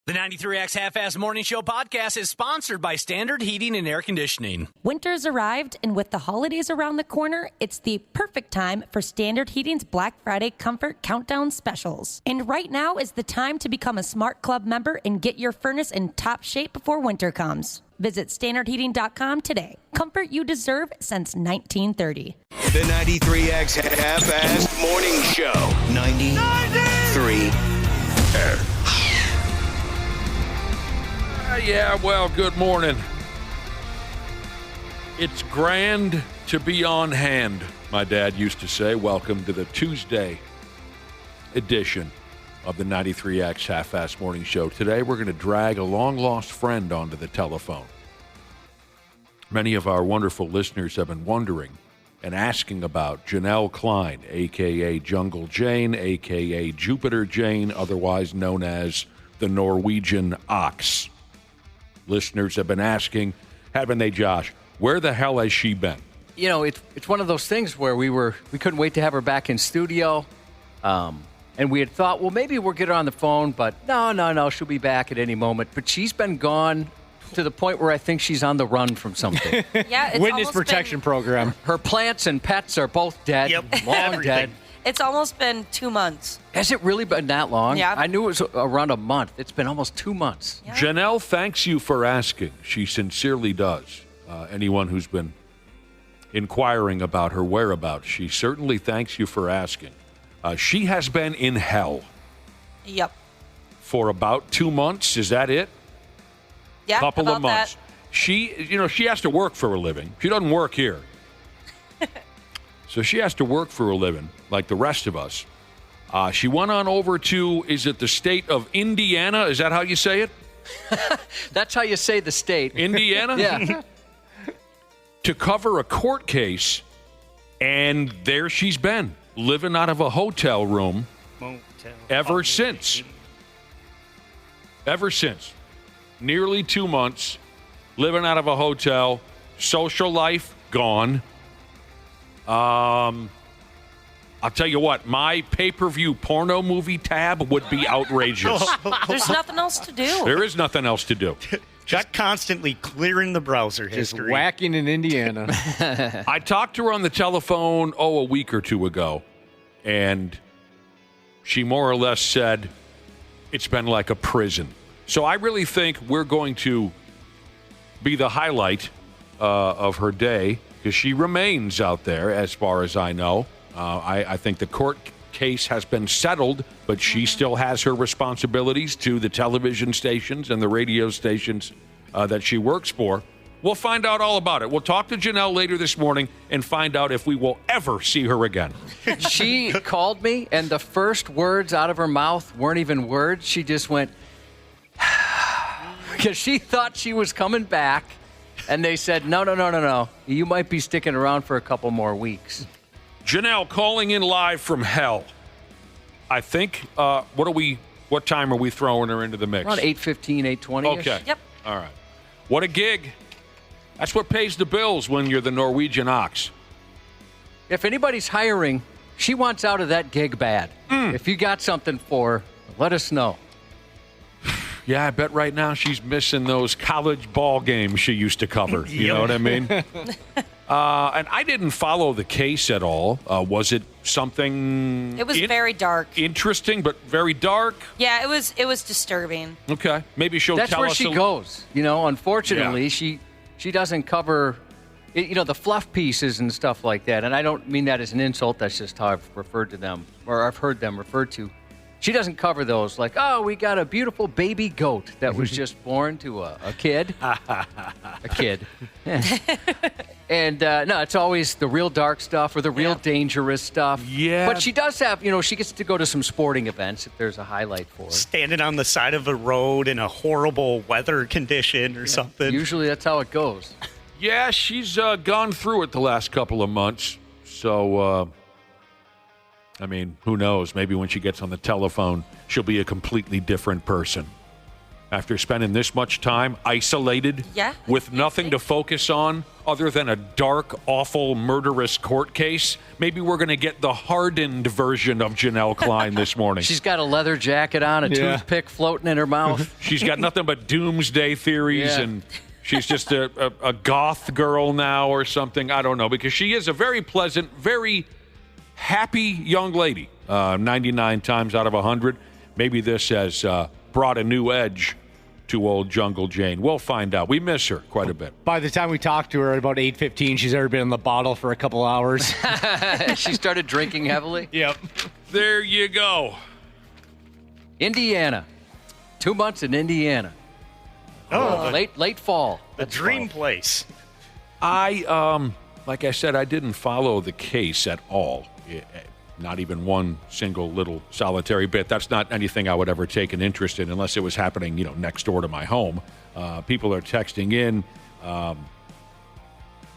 The 93X Half-Ass Morning Show podcast is sponsored by Standard Heating and Air Conditioning. Winter's arrived, and with the holidays around the corner, it's the perfect time for Standard Heating's Black Friday Comfort Countdown specials. And right now is the time to become a Smart Club member and get your furnace in top shape before winter comes. Visit standardheating.com today. Comfort you deserve since 1930. The 93X Half-Ass Morning Show. 93. Yeah, well, good morning. It's grand to be on hand, my dad used to say. Welcome to the Tuesday edition of the 93X Half-Ass Morning Show. Today, we're going to drag a long-lost friend onto the telephone. Many of our wonderful listeners have been wondering and asking about Janelle Klein, a.k.a. Jungle Jane, a.k.a. Jupiter Jane, otherwise known as the Norwegian Ox. Listeners have been asking, haven't they, Josh? Where the hell has she been? You know, it's one of those things where we couldn't wait to have her back in studio, and we had thought, well, maybe we'll get her on the phone, but no, she'll be back at any moment. But she's been gone to the point where I think she's on the run from something. Yeah, it's Witness protection program. Her plants and pets are both dead, long dead. It's almost been 2 months. Has it really been that long? Yeah. I knew it was around a month. It's been almost 2 months. Yeah. Janelle thanks you for asking. She sincerely does. Anyone who's been inquiring about her whereabouts, she certainly thanks you for asking. She has been in hell. Yep. For about 2 months. Is that it? Yeah, Couple about of months. That. She has to work for a living. She doesn't work here. So she has to work for a living, like the rest of us. She went on over to, is it the state of Indiana? Is that how you say it? That's how you say the state. Indiana? Yeah. To cover a court case, and there she's been, living out of a hotel room ever since. Ever since. Nearly 2 months, living out of a hotel, social life gone. I'll tell you what, my pay-per-view porno movie tab would be outrageous. There's nothing else to do. There is nothing else to do. Just constantly clearing the browser history. Just whacking in Indiana. I talked to her on the telephone, a week or two ago, and she more or less said it's been like a prison. So I really think we're going to be the highlight of her day, because she remains out there, as far as I know. I think the court case has been settled, but she still has her responsibilities to the television stations and the radio stations that she works for. We'll find out all about it. We'll talk to Janelle later this morning and find out if we will ever see her again. She called me, and the first words out of her mouth weren't even words. She just went, because she thought she was coming back. And they said, no. You might be sticking around for a couple more weeks. Janelle calling in live from hell. I think, what time are we throwing her into the mix? Around 8:15, 8:20. Okay. Yep. All right. What a gig. That's what pays the bills when you're the Norwegian Ox. If anybody's hiring, she wants out of that gig bad. If you got something for her, let us know. Yeah, I bet right now she's missing those college ball games she used to cover. You know what I mean? And I didn't follow the case at all. Was it something... It was very dark. Interesting, but very dark? Yeah, it was disturbing. Okay. Maybe she'll That's tell where us... she goes. Unfortunately, she doesn't cover... the fluff pieces and stuff like that. And I don't mean that as an insult. That's just how I've referred to them, or I've heard them referred to. She doesn't cover those like, we got a beautiful baby goat that was just born to a kid. A kid. And, no, it's always the real dark stuff or the real dangerous stuff. Yeah. But she does have, she gets to go to some sporting events if there's a highlight for her. Standing on the side of a road in a horrible weather condition or something. Usually that's how it goes. Yeah, she's gone through it the last couple of months. So, who knows? Maybe when she gets on the telephone, she'll be a completely different person. After spending this much time isolated with nothing to focus on. other than a dark, awful, murderous court case. Maybe we're going to get the hardened version of Janelle Klein this morning. She's got a leather jacket on, a toothpick floating in her mouth. She's got nothing but doomsday theories, and she's just a goth girl now or something. I don't know, because she is a very pleasant, very happy young lady. 99 times out of 100. Maybe this has brought a new edge to old Jungle Jane. We'll find out. We miss her quite a bit. By the time we talked to her at about 8:15, she's already been in the bottle for a couple hours. She started drinking heavily. Yep. There you go. Indiana. 2 months in Indiana. Oh, Late fall. the dream place. I, like I said, I didn't follow the case at all. Not even one single little solitary bit. That's not anything I would ever take an interest in unless it was happening, next door to my home. People are texting in.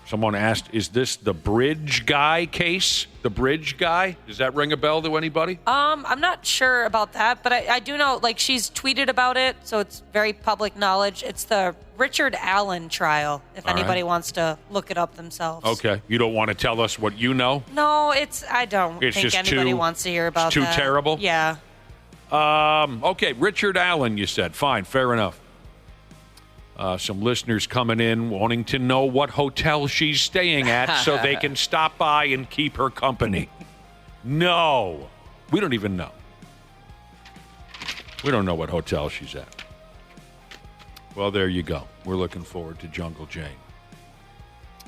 Someone asked, is this the Bridge Guy case? The Bridge Guy? Does that ring a bell to anybody? I'm not sure about that, but I do know, she's tweeted about it, so it's very public knowledge. It's the Richard Allen trial, if anybody wants to look it up themselves. Okay. You don't want to tell us what you know? No, I don't It's think just anybody wants to hear about it's too that. terrible? Yeah. Okay, Richard Allen, you said. Fine, fair enough. Some listeners coming in wanting to know what hotel she's staying at so they can stop by and keep her company. No. We don't even know. We don't know what hotel she's at. Well, there you go. We're looking forward to Jungle Jane.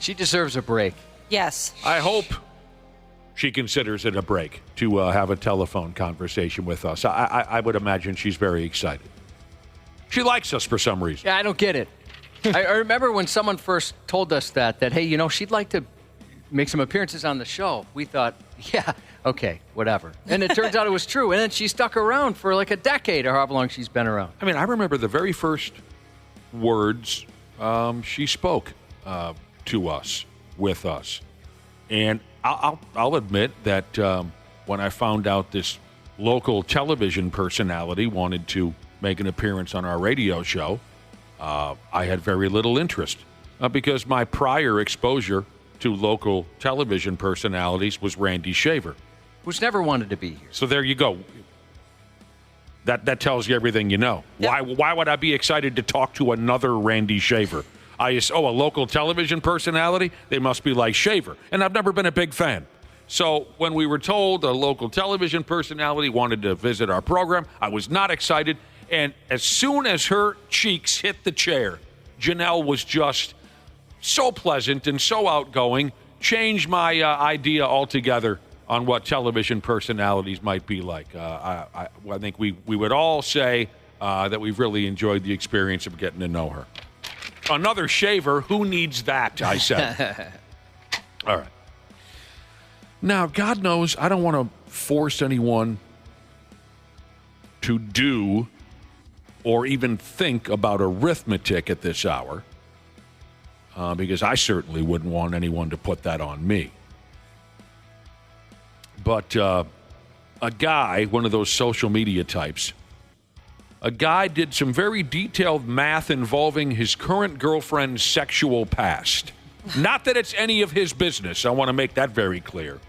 She deserves a break. Yes. I hope she considers it a break to have a telephone conversation with us. I would imagine she's very excited. She likes us for some reason. Yeah, I don't get it. I remember when someone first told us that, hey, she'd like to make some appearances on the show. We thought, yeah, okay, whatever. And it turns out it was true. And then she stuck around for like a decade or however long she's been around. I mean, I remember the very first words she spoke to us, with us. And I'll admit that when I found out this local television personality wanted to make an appearance on our radio show, I had very little interest because my prior exposure to local television personalities was Randy Shaver, who's never wanted to be here. So there you go. That tells you everything you know. Yep. Why would I be excited to talk to another Randy Shaver? A local television personality? They must be like Shaver. And I've never been a big fan. So when we were told a local television personality wanted to visit our program, I was not excited. And as soon as her cheeks hit the chair, Janelle was just so pleasant and so outgoing, changed my idea altogether on what television personalities might be like. I think we would all say that we've really enjoyed the experience of getting to know her. Another Shaver, who needs that, I said. All right. Now, God knows I don't want to force anyone to do or even think about arithmetic at this hour, because I certainly wouldn't want anyone to put that on me. But a guy, one of those social media types, a guy did some very detailed math involving his current girlfriend's sexual past. Not that it's any of his business. I want to make that very clear.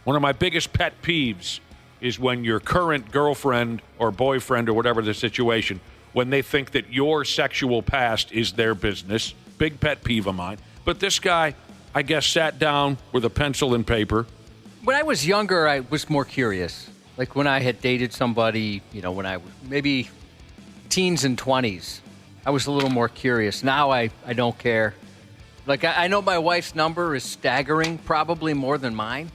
One of my biggest pet peeves is when your current girlfriend or boyfriend or whatever the situation, when they think that your sexual past is their business. Big pet peeve of mine. But this guy, I guess, sat down with a pencil and paper. When I was younger, I was more curious. Like when I had dated somebody, when I was maybe teens and 20s, I was a little more curious. Now I don't care. Like I know my wife's number is staggering, probably more than mine.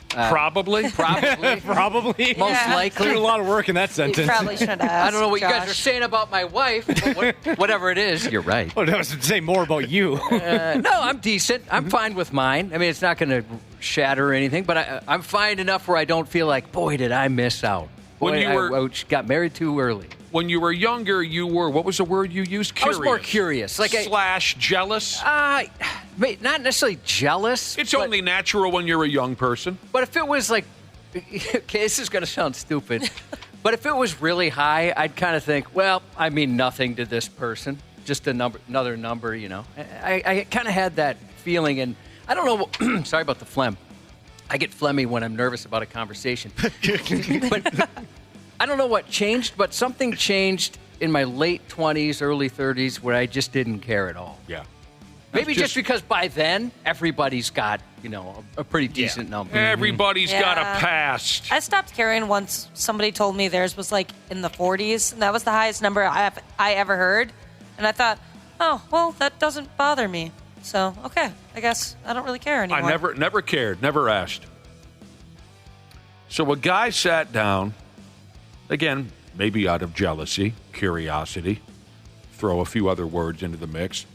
Probably? Probably. Most likely. There's a lot of work in that sentence. You probably should ask. I don't know what you guys Josh. are saying about my wife, but whatever it is, you're right. Oh, that was to say more about you. No, I'm decent. I'm fine with mine. I mean, it's not going to shatter or anything, but I'm fine enough where I don't feel like, boy, did I miss out. Boy, I got married too early. When you were younger, you were, what was the word you used? Curious. I was more curious. Slash jealous? Not necessarily jealous. It's only natural when you're a young person. But if it was like, okay, this is going to sound stupid, but if it was really high, I'd kind of think, well, I mean nothing to this person. Just another number, I kind of had that feeling, and I don't know. Sorry about the phlegm. I get phlegmy when I'm nervous about a conversation. But I don't know what changed, but something changed in my late 20s, early 30s, where I just didn't care at all. Yeah. Maybe just because by then everybody's got, a pretty decent number. Everybody's got a past. I stopped caring once somebody told me theirs was like in the 40s, and that was the highest number I ever heard. And I thought, oh, well, that doesn't bother me. So, okay, I guess I don't really care anymore. I never cared, never asked. So a guy sat down, again, maybe out of jealousy, curiosity, throw a few other words into the mix,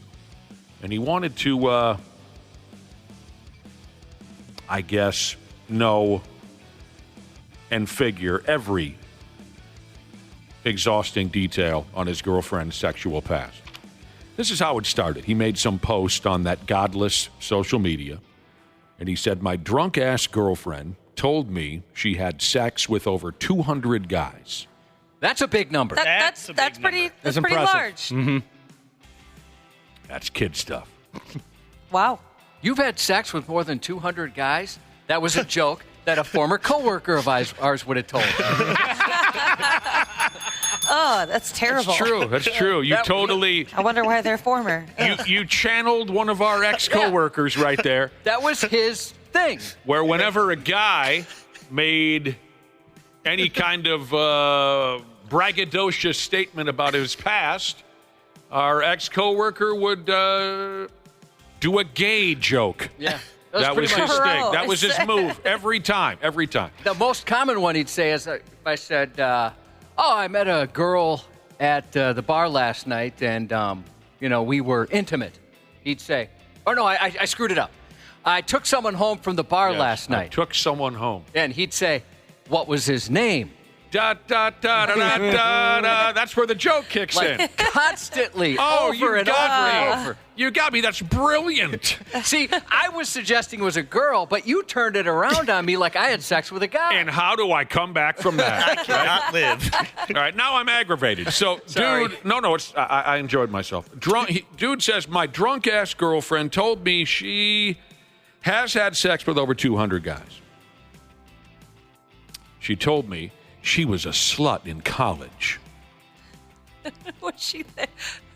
and he wanted to, I guess, know and figure every exhausting detail on his girlfriend's sexual past. This is how it started. He made some post on that godless social media, and he said, my drunk-ass girlfriend told me she had sex with over 200 guys. That's a big number. That's pretty large. Mm-hmm. That's kid stuff. Wow. You've had sex with more than 200 guys? That was a joke that a former coworker of ours would have told. Oh, that's terrible. That's true. You totally... I wonder why they're former. You channeled one of our ex-coworkers right there. That was his thing. Where whenever a guy made any kind of braggadocious statement about his past, our ex-coworker would do a gay joke. Yeah. That was his thing. That was his move every time. The most common one he'd say is if I said, I met a girl at the bar last night and, we were intimate. He'd say, I screwed it up. I took someone home from the bar last night. I took someone home. And he'd say, what was his name? Da, da, da, da, da, da, da. That's where the joke kicks in. Constantly, over and over. You got me. That's brilliant. See, I was suggesting it was a girl, but you turned it around on me like I had sex with a guy. And how do I come back from that? I cannot live. All right, now I'm aggravated. So, Sorry. dude, I enjoyed myself. Dude says, my drunk-ass girlfriend told me she has had sex with over 200 guys. She told me she was a slut in college.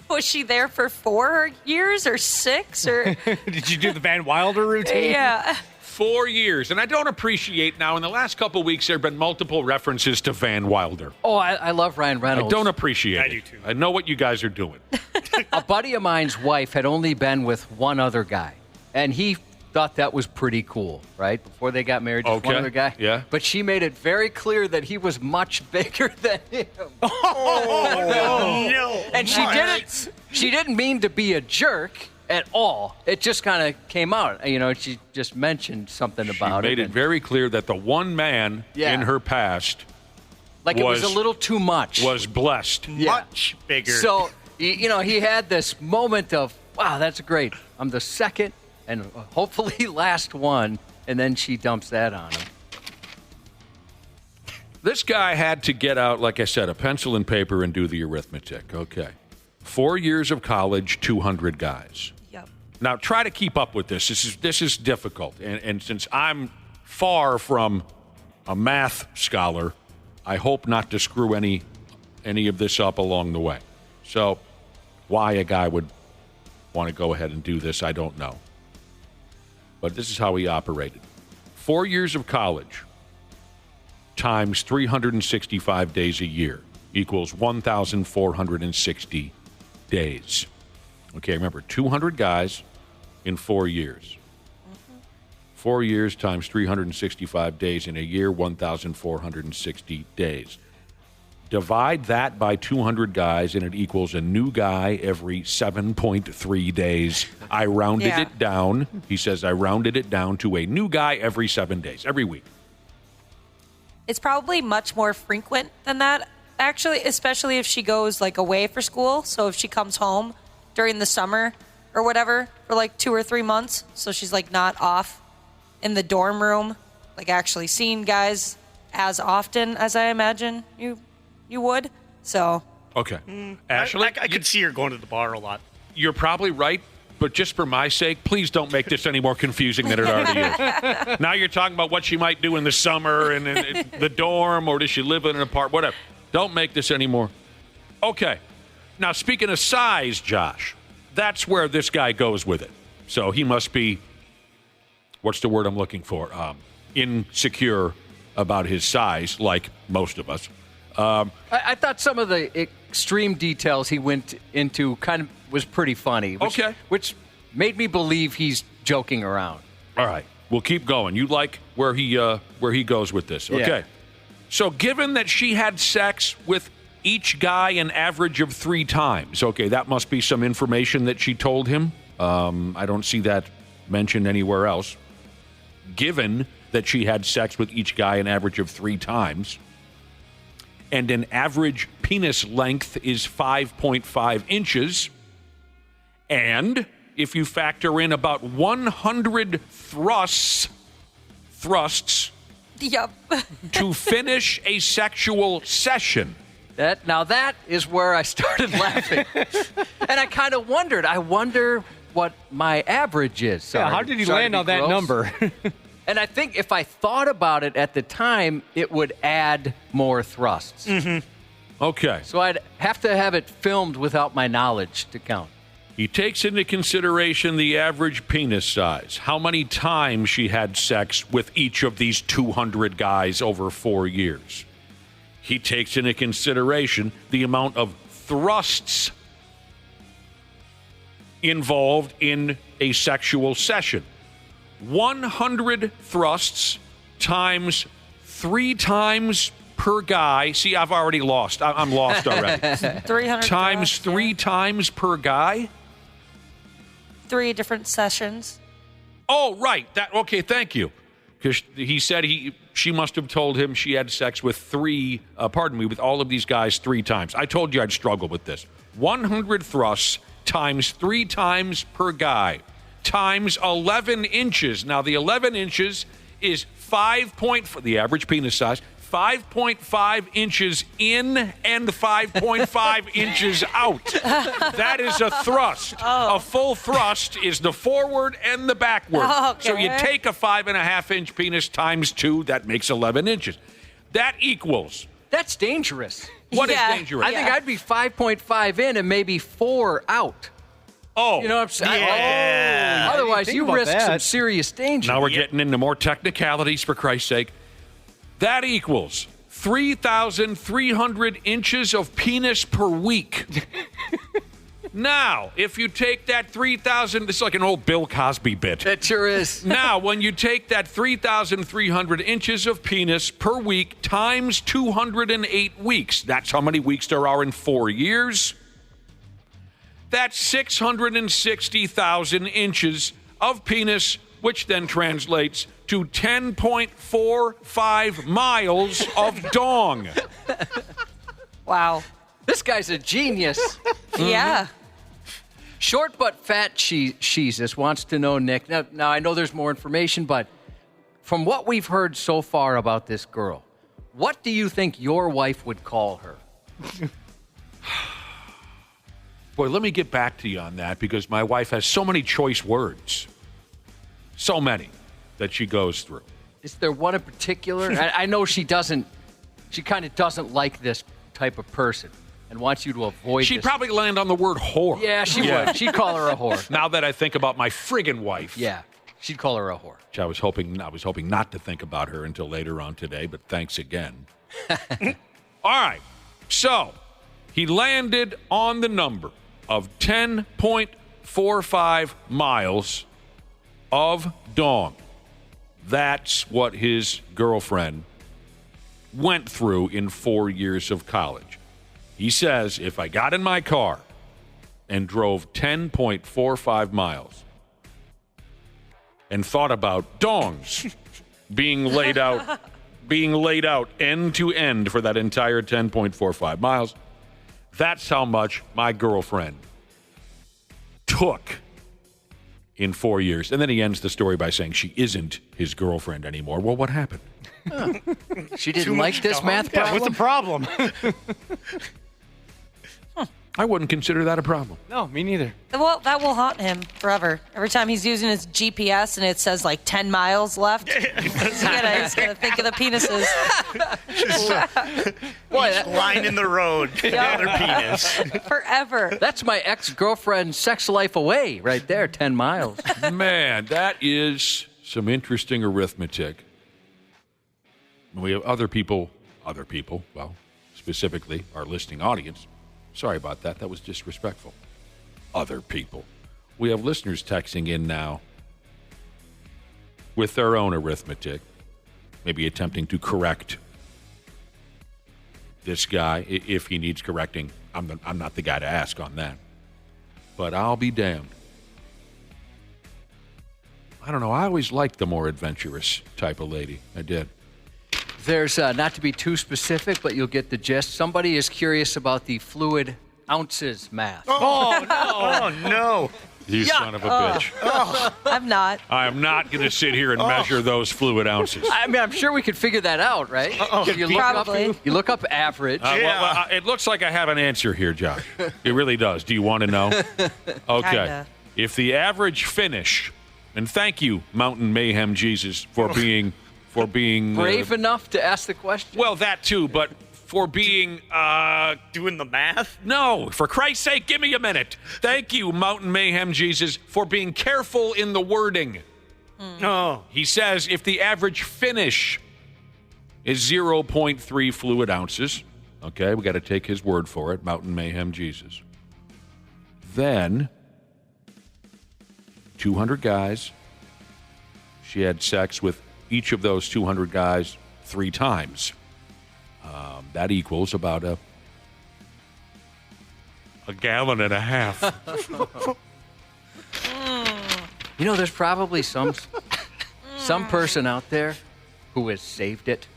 Was she there for 4 years or 6 or? Did you do the Van Wilder routine? Yeah. 4 years. And I don't appreciate now, in the last couple of weeks, there have been multiple references to Van Wilder. Oh, I love Ryan Reynolds. I don't appreciate it. I do too. I know what you guys are doing. A buddy of mine's wife had only been with one other guy, and he thought that was pretty cool, right? Before they got married, just one other guy. Yeah. But she made it very clear that he was much bigger than him. Oh, no. And she didn't mean to be a jerk at all. It just kind of came out. She just mentioned something about it. She made it very clear that the one man in her past it was a little too much. Was blessed. Much bigger. So, he had this moment of, wow, that's great. I'm the second and hopefully last one, and then she dumps that on him. This guy had to get out, like I said, a pencil and paper and do the arithmetic. Okay. 4 years of college, 200 guys. Yep. Now, try to keep up with this. This is difficult. And since I'm far from a math scholar, I hope not to screw any of this up along the way. So why a guy would want to go ahead and do this, I don't know. But this is how he operated. 4 years of college times 365 days a year equals 1,460 days. Okay, remember, 200 guys in 4 years. 4 years times 365 days in a year, 1,460 days. Divide that by 200 guys, and it equals a new guy every 7.3 days. I rounded it down. He says I rounded it down to a new guy every 7 days, every week. It's probably much more frequent than that, actually, especially if she goes away for school. So if she comes home during the summer or whatever for 2 or 3 months, so she's not off in the dorm room, actually seeing guys as often as I imagine you would. So okay, Ashley, I could see her going to the bar a lot. You're probably right, But just for my sake, please don't make this any more confusing than it already is. Now you're talking about what she might do in the summer and in the dorm, or does she live in an apartment, whatever. Don't make this anymore. Okay. Now, speaking of size, Josh, that's where this guy goes with it. So he must be, what's the word I'm looking for? Insecure about his size, like most of us. I thought some of the extreme details he went into kind of was pretty funny. Which made me believe he's joking around. All right. We'll keep going. You like where he goes with this. Okay. Yeah. So given that she had sex with each guy an average of 3 times, okay, that must be some information that she told him. I don't see that mentioned anywhere else. Given that she had sex with each guy an average of 3 times, and an average penis length is 5.5 inches, and if you factor in about 100 thrusts Yep. to finish a sexual session. That is where I started laughing. And I kind of wondered. I wonder what my average is. Sorry, how did he land on that number? And I think if I thought about it at the time, it would add more thrusts. Mm-hmm. Okay. So I'd have to have it filmed without my knowledge to count. He takes into consideration the average penis size, how many times she had sex with each of these 200 guys over 4 years. He takes into consideration the amount of thrusts involved in a sexual session. 100 thrusts times 3 times per guy. See, I've already lost. I'm lost already. 300 times thrusts, 3 times per guy? 3 different sessions. Oh, right. Okay, thank you. Because he said she must have told him she had sex with with all of these guys 3 times. I told you I'd struggle with this. 100 thrusts times 3 times per guy times 11 inches. Now, the 11 inches is the average penis size, 5.5 inches in and 5.5 inches out. That is a thrust. Oh. A full thrust is the forward and the backward. Oh, okay. So you take a 5.5-inch penis times 2, that makes 11 inches. That equals. That's dangerous. What is dangerous? I think I'd be 5.5 in and maybe 4 out. Oh. You know what I'm saying? Yeah. Oh. Otherwise, think you about risk that. some serious danger. Now we're getting into more technicalities, for Christ's sake. That equals 3,300 inches of penis per week. Now, if you take that 3,000, this is like an old Bill Cosby bit. It sure is. Now, when you take that 3,300 inches of penis per week times 208 weeks, that's how many weeks there are in 4 years. That's 660,000 inches of penis, which then translates to 10.45 miles of dong. Wow. This guy's a genius. Yeah. Short but fat Jesus wants to know, Nick. Now, I know there's more information, but from what we've heard so far about this girl, what do you think your wife would call her? Boy, let me get back to you on that, because my wife has so many choice words. So many that she goes through. Is there one in particular? I know she kind of doesn't like this type of person and wants you to avoid She'd this. probably land on the word whore. Yeah, she would. She'd call her a whore. Now that I think about my friggin' wife. Yeah, she'd call her a whore. Which I was hoping not to think about her until later on today, but thanks again. All right. So, he landed on the number of 10.45 miles of dong. That's what his girlfriend went through in 4 years of college. He says, if I got in my car and drove 10.45 miles and thought about dongs being laid out end to end for that entire 10.45 miles, that's how much my girlfriend took in 4 years. And then he ends the story by saying she isn't his girlfriend anymore. Well, what happened? She didn't like this math Yeah, problem? what's the problem? I wouldn't consider that a problem. No, me neither. Well, that will haunt him forever. Every time he's using his GPS and it says like 10 miles left, he's gonna think of the penises. Each line in the road, another penis. Forever. That's my ex-girlfriend's sex life away right there, 10 miles. Man, that is some interesting arithmetic. We have other people, well, specifically our listening audience. Sorry about that. That was disrespectful. Other people. We have listeners texting in now with their own arithmetic, maybe attempting to correct this guy if he needs correcting. I'm not the guy to ask on that. But I'll be damned. I don't know. I always liked the more adventurous type of lady. I did. There's, not to be too specific, but you'll get the gist. Somebody is curious about the fluid ounces math. Oh, no. Oh, no. You son of a bitch. I'm not. I am not going to sit here and measure those fluid ounces. I mean, I'm sure we could figure that out, right? Probably. You look up average. Yeah. It looks like I have an answer here, Josh. It really does. Do you want to know? Okay. Kinda. If the average finish, and thank you, Mountain Mayhem Jesus, for being brave enough to ask the question. Well, that too, but for being doing the math? No, for Christ's sake, give me a minute. Thank you, Mountain Mayhem Jesus, for being careful in the wording. Oh. He says if the average finish is 0.3 fluid ounces, okay, we got to take his word for it, Mountain Mayhem Jesus. Then 200 guys, she had sex with each of those 200 guys 3 times. That equals about a gallon and a half. You know, there's probably some person out there who has saved it.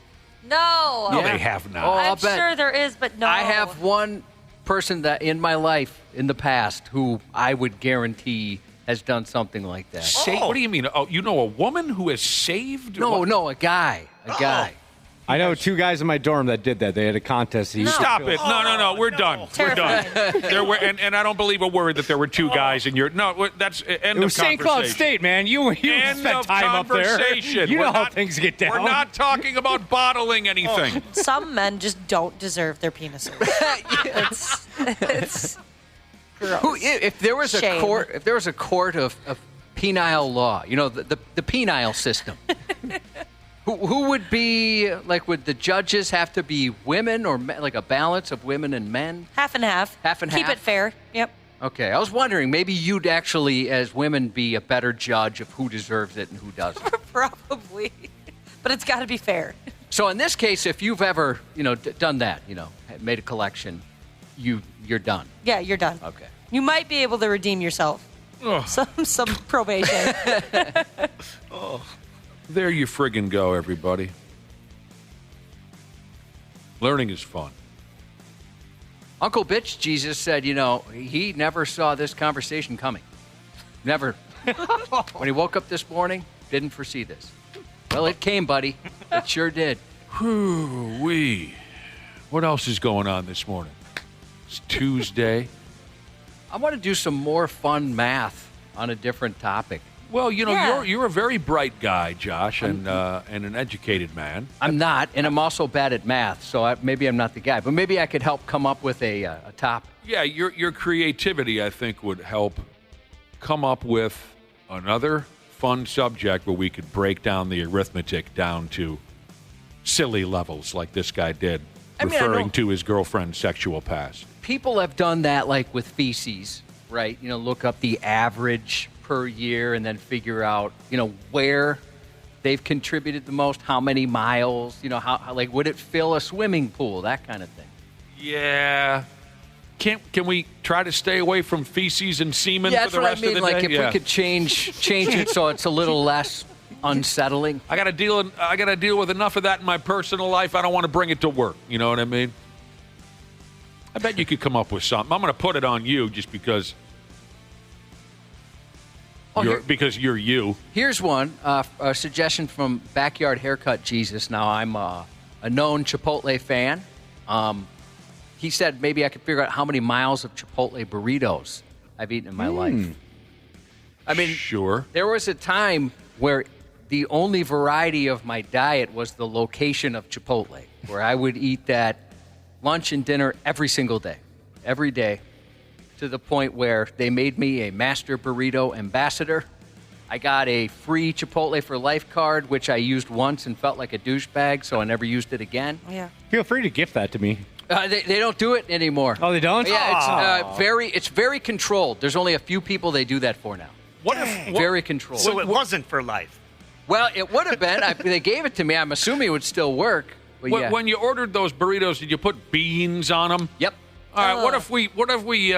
No. No, they have not. Oh, I'll I'm bet. sure there is, but no. I have one person that in my life in the past who I would guarantee has done something like that. What do you mean? Oh, you know a woman who has saved? No, a guy. I know 2 guys in my dorm that did that. They had a contest. Stop it. No. We're done. Terrifying. We're done. There were, and I don't believe a word that there were 2 guys in your. No, that's end It of was St. Cloud conversation. State, man. You End spent of time up there. conversation. You know We're how not- things get down. We're not talking about bottling anything. Some men just don't deserve their penises. It's gross. If there was Shame. a court of penile law, you know, the penile system. Who would be, like, would the judges have to be women or like a balance of women and men? Half and half. Half and Keep half? it fair. Yep. Okay, I was wondering, maybe you'd actually, as women, be a better judge of who deserves it and who doesn't. Probably. But it's got to be fair. So in this case, if you've ever, done that, made a collection, you're done. Yeah, you're done. Okay. You might be able to redeem yourself. Some probation. There you friggin' go, everybody. Learning is fun. Uncle Bitch Jesus said, he never saw this conversation coming. Never. When he woke up this morning, didn't foresee this. Well, it came, buddy. It sure did. Whew-wee. What else is going on this morning? It's Tuesday. I want to do some more fun math on a different topic. Well, Yeah. you're a very bright guy, Josh, and an educated man. I'm not, and I'm also bad at math, so maybe I'm not the guy. But maybe I could help come up with a topic. Yeah, your creativity, I think, would help come up with another fun subject where we could break down the arithmetic down to silly levels like this guy did, I referring know- to his girlfriend's sexual past. People have done that, like with feces, right? Look up the average per year and then figure out, where they've contributed the most, how many miles, how like, would it fill a swimming pool, that kind of thing. Yeah. Can we try to stay away from feces and semen Yeah, for the that's rest what I mean. of the Like, day? if we could change it so it's a little less unsettling. I got to deal with enough of that in my personal life. I don't want to bring it to work. You know what I mean? I bet you could come up with something. I'm going to put it on you just because you're you. Here's one, a suggestion from Backyard Haircut Jesus. Now, I'm a known Chipotle fan. he said maybe I could figure out how many miles of Chipotle burritos I've eaten in my life. I mean, Sure. there was a time where the only variety of my diet was the location of Chipotle, where I would eat that lunch and dinner every single day, every day, to the point where they made me a master burrito ambassador. I got a free Chipotle for life card, which I used once and felt like a douchebag, so I never used it again. Yeah. Feel free to gift that to me. They don't do it anymore. Oh, they don't? Yeah, it's very controlled. There's only a few people they do that for now. Very controlled. So it wasn't for life. Well, it would have been. They gave it to me. I'm assuming it would still work. But yeah. When you ordered those burritos, did you put beans on them? Yep. All right, what if we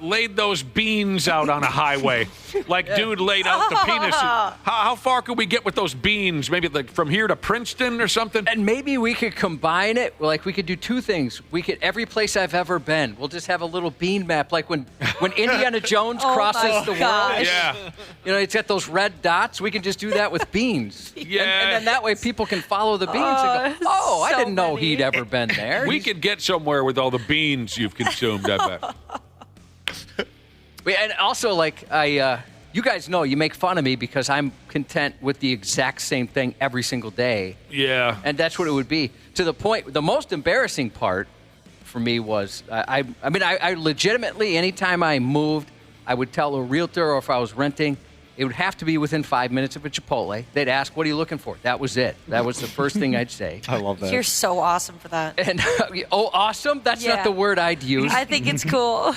laid those beans out on a highway, like dude laid out the penis? How far could we get with those beans? Maybe like from here to Princeton or something? And maybe we could combine it. Like we could do two things. We could every place I've ever been, we'll just have a little bean map, like when Indiana Jones crosses the world. Yeah. You know, it's got those red dots. We can just do that with beans. Yeah. And then that way people can follow the beans and go, I so didn't know many. he'd ever been there. We could get somewhere with all the beans you've consumed, I bet. And also, like, you guys know, you make fun of me because I'm content with the exact same thing every single day. Yeah. And that's what it would be. To the point, the most embarrassing part for me was, I legitimately, anytime I moved, I would tell a realtor, or if I was renting, it would have to be within 5 minutes of a Chipotle. They'd ask, what are you looking for? That was it. That was the first thing I'd say. I love that. You're so awesome for that. And, awesome? That's Yeah. not the word I'd use. I think it's cool.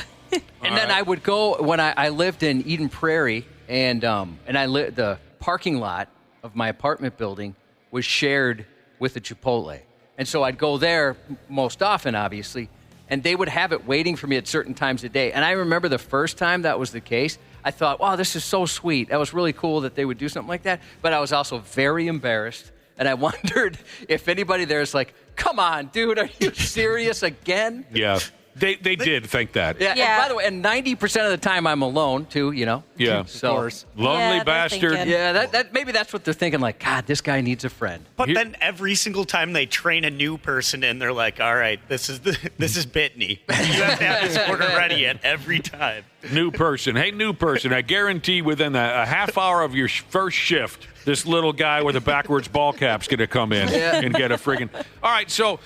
And then I would go when I lived in Eden Prairie, and the parking lot of my apartment building was shared with a Chipotle, and so I'd go there most often, obviously, and they would have it waiting for me at certain times of day. And I remember the first time that was the case, I thought, wow, this is so sweet. That was really cool that they would do something like that. But I was also very embarrassed, and I wondered if anybody there is like, come on, dude, are you serious again? Yeah. They did think that. Yeah, Yeah. And by the way, and 90% of the time I'm alone too, you know. Yeah. So, Of course. Lonely Yeah, they're bastard. thinking. yeah, that maybe that's what they're thinking. Like, God, this guy needs a friend. But then every single time they train a new person in, they're like, all right, this is Bitney. You have to have this order ready at every time. New person. Hey, new person. I guarantee within a half hour of your first shift, this little guy with a backwards ball cap's going to come in and get a friggin'. All right, so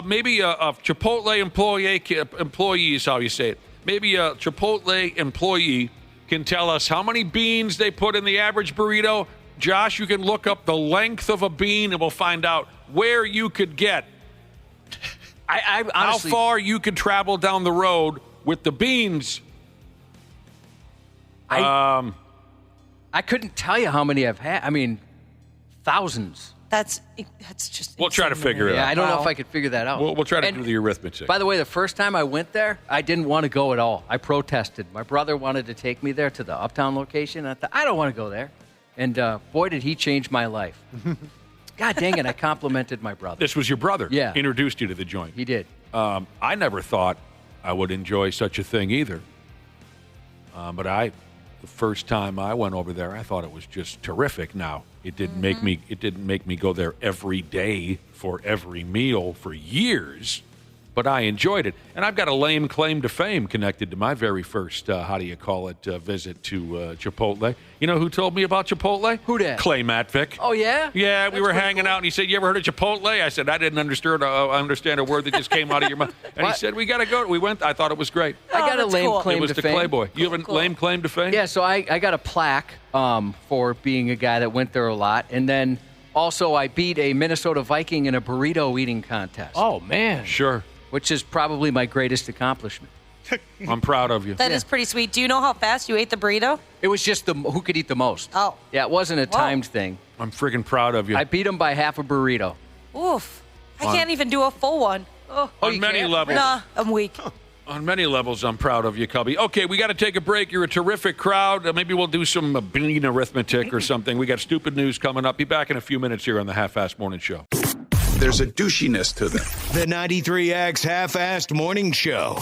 maybe a Chipotle employee is how you say it. Maybe a Chipotle employee can tell us how many beans they put in the average burrito. Josh, you can look up the length of a bean and we'll find out where you could get, I honestly, how far you could travel down the road with the beans. I couldn't tell you how many I've had. I mean, thousands. That's just. We'll try to insane figure me. it Yeah, out. I don't know if I could figure that out. We'll try to And do the arithmetic. by the way, the first time I went there, I didn't want to go at all. I protested. My brother wanted to take me there to the Uptown location. I thought, I don't want to go there. And boy, did he change my life. God dang it, I complimented my brother. This was your brother. Yeah. Introduced you to the joint. He did. I never thought I would enjoy such a thing either. But the first time I went over there, I thought it was just terrific. Now, it didn't make me go there every day for every meal for years, but I enjoyed it. And I've got a lame claim to fame connected to my very first, visit to Chipotle. You know who told me about Chipotle? Who dat? Clay Matvick. Oh, yeah? Yeah, we That's were pretty hanging cool. out, and he said, "You ever heard of Chipotle?" I said, "I didn't understand a word that just came out of your mouth." And he What? said, "We got to go." We went. I thought it was great. I got a that's lame cool. claim It was to the fame. Clayboy. You have a lame claim to fame? Yeah, so I got a plaque for being a guy that went there a lot. And then also I beat a Minnesota Viking in a burrito eating contest, Oh, man. Sure. which is probably my greatest accomplishment. I'm proud of you. That is pretty sweet. Do you know how fast you ate the burrito? It was just who could eat the most. Oh. Yeah, it wasn't a Whoa. timed thing. I'm friggin' proud of you. I beat him by half a burrito. Oof. I can't even do a full one. Oh, on you many can't? levels. nah, I'm weak. On many levels, I'm proud of you, Cubby. Okay, we got to take a break. You're a terrific crowd. Maybe we'll do some bean arithmetic or something. We got stupid news coming up. Be back in a few minutes here on the Half-Assed Morning Show. There's a douchiness to them. The 93X Half-Assed Morning Show.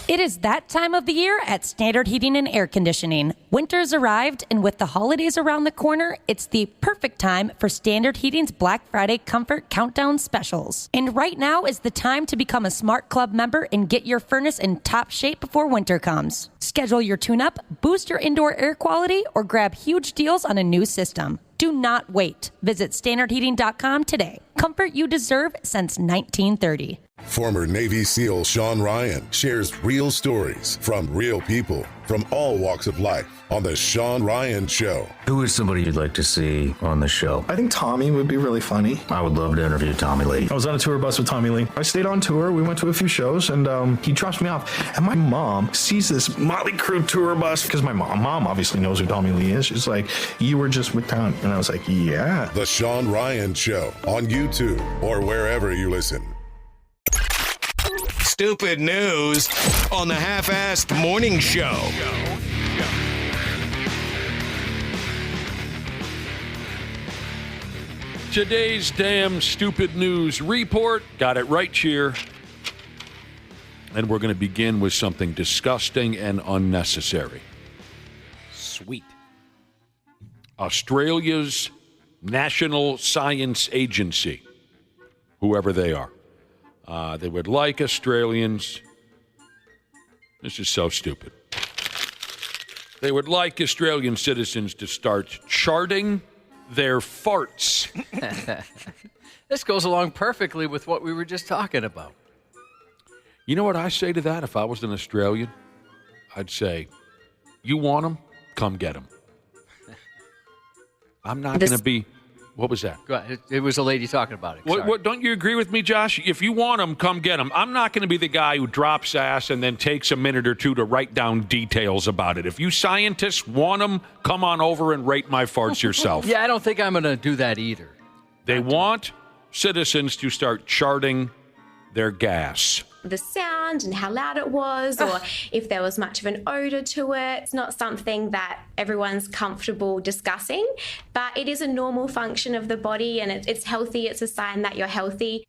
It is that time of the year at Standard Heating and Air Conditioning. Winter's arrived, and with the holidays around the corner, it's the perfect time for Standard Heating's Black Friday Comfort Countdown specials. And right now is the time to become a Smart Club member and get your furnace in top shape before winter comes. Schedule your tune-up, boost your indoor air quality, or grab huge deals on a new system. Do not wait. Visit standardheating.com today. Comfort you deserve since 1930. Former Navy SEAL Sean Ryan shares real stories from real people from all walks of life on The Sean Ryan Show. Who is somebody you'd like to see on the show? I think Tommy would be really funny. I would love to interview Tommy Lee. I was on a tour bus with Tommy Lee. I stayed on tour. We went to a few shows, and he drops me off. And my mom sees this Motley Crue tour bus, because my mom obviously knows who Tommy Lee is. She's like, "You were just with Tom." And I was like, "Yeah." The Sean Ryan Show on YouTube or wherever you listen. Stupid news on the Half-Assed Morning Show. Today's damn stupid news report. Got it right here. And we're going to begin with something disgusting and unnecessary. Sweet. Australia's National Science Agency, whoever they are, they would like Australians. This is so stupid. They would like Australian citizens to start charting their farts. This goes along perfectly with what we were just talking about. You know what I say to that if I was an Australian? I'd say, you want them? Come get them. I'm not going to be... What was that? Go ahead. It was a lady talking about it. What, don't you agree with me, Josh? If you want them, come get them. I'm not going to be the guy who drops ass and then takes a minute or two to write down details about it. If you scientists want them, come on over and rate my farts yourself. Yeah, I don't think I'm going to do that either. They want citizens to start charting their gas. The sound and how loud it was, or if there was much of an odor to it. It's not something that everyone's comfortable discussing, but it is a normal function of the body, and it's healthy. It's a sign that you're healthy.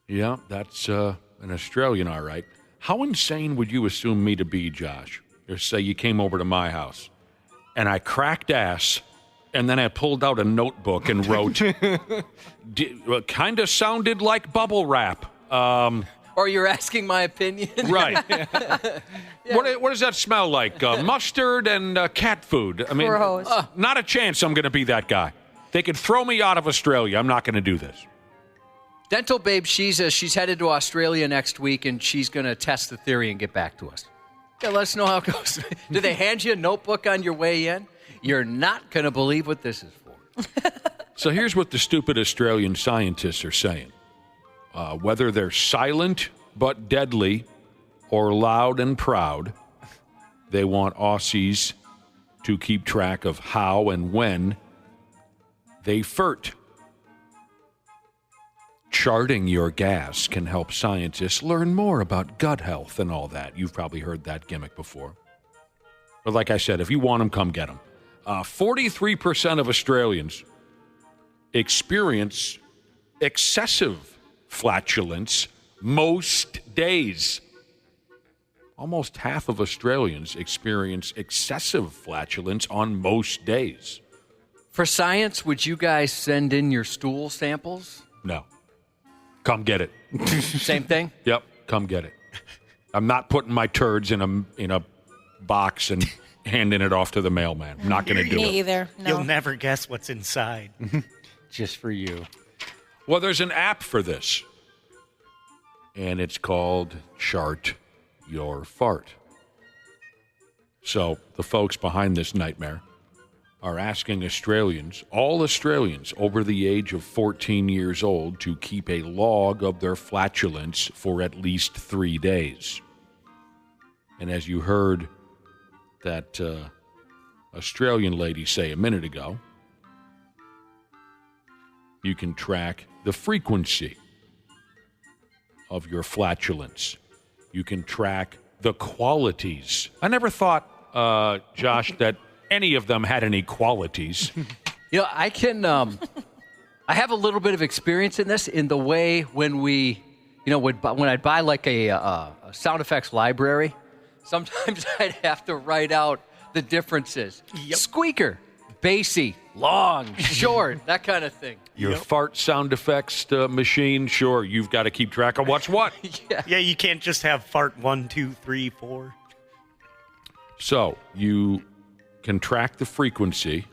Yeah, that's an Australian, all right. How insane would you assume me to be, Josh? Or say you came over to my house, and I cracked ass, and then I pulled out a notebook and wrote, kind of sounded like bubble wrap. Or you're asking my opinion? Right. Yeah. What does that smell like? Mustard and cat food. I mean, not a chance I'm going to be that guy. They could throw me out of Australia. I'm not going to do this. Dental Babe, she's headed to Australia next week, and she's going to test the theory and get back to us. Yeah, let us know how it goes. Do they hand you a notebook on your way in? You're not going to believe what this is for. So here's what the stupid Australian scientists are saying. Whether they're silent but deadly or loud and proud, they want Aussies to keep track of how and when they furt. Charting your gas can help scientists learn more about gut health and all that. You've probably heard that gimmick before. But like I said, if you want them, come get them. 43% of Australians experience excessive flatulence most days. Almost half of Australians experience excessive flatulence on most days. For science, would you guys send in your stool samples? No. Come get it. Same thing? Yep, come get it. I'm not putting my turds in a box and handing it off to the mailman. I'm not going to do it. Me either. No. You'll never guess what's inside. Just for you. Well, there's an app for this, and it's called Chart Your Fart. So the folks behind this nightmare are asking Australians, all Australians over the age of 14 years old, to keep a log of their flatulence for at least 3 days. And as you heard that Australian lady say a minute ago, you can track the frequency of your flatulence. You can track the qualities. I never thought, Josh, that any of them had any qualities. You know, I can, I have a little bit of experience in this, in the way when we when I'd buy like a sound effects library, sometimes I'd have to write out the differences. Yep. Squeaker, bassy, long, short, that kind of thing. Your fart sound effects machine, sure, you've got to keep track of what's what. Yeah, you can't just have fart 1, 2, 3, 4. So you can track the frequency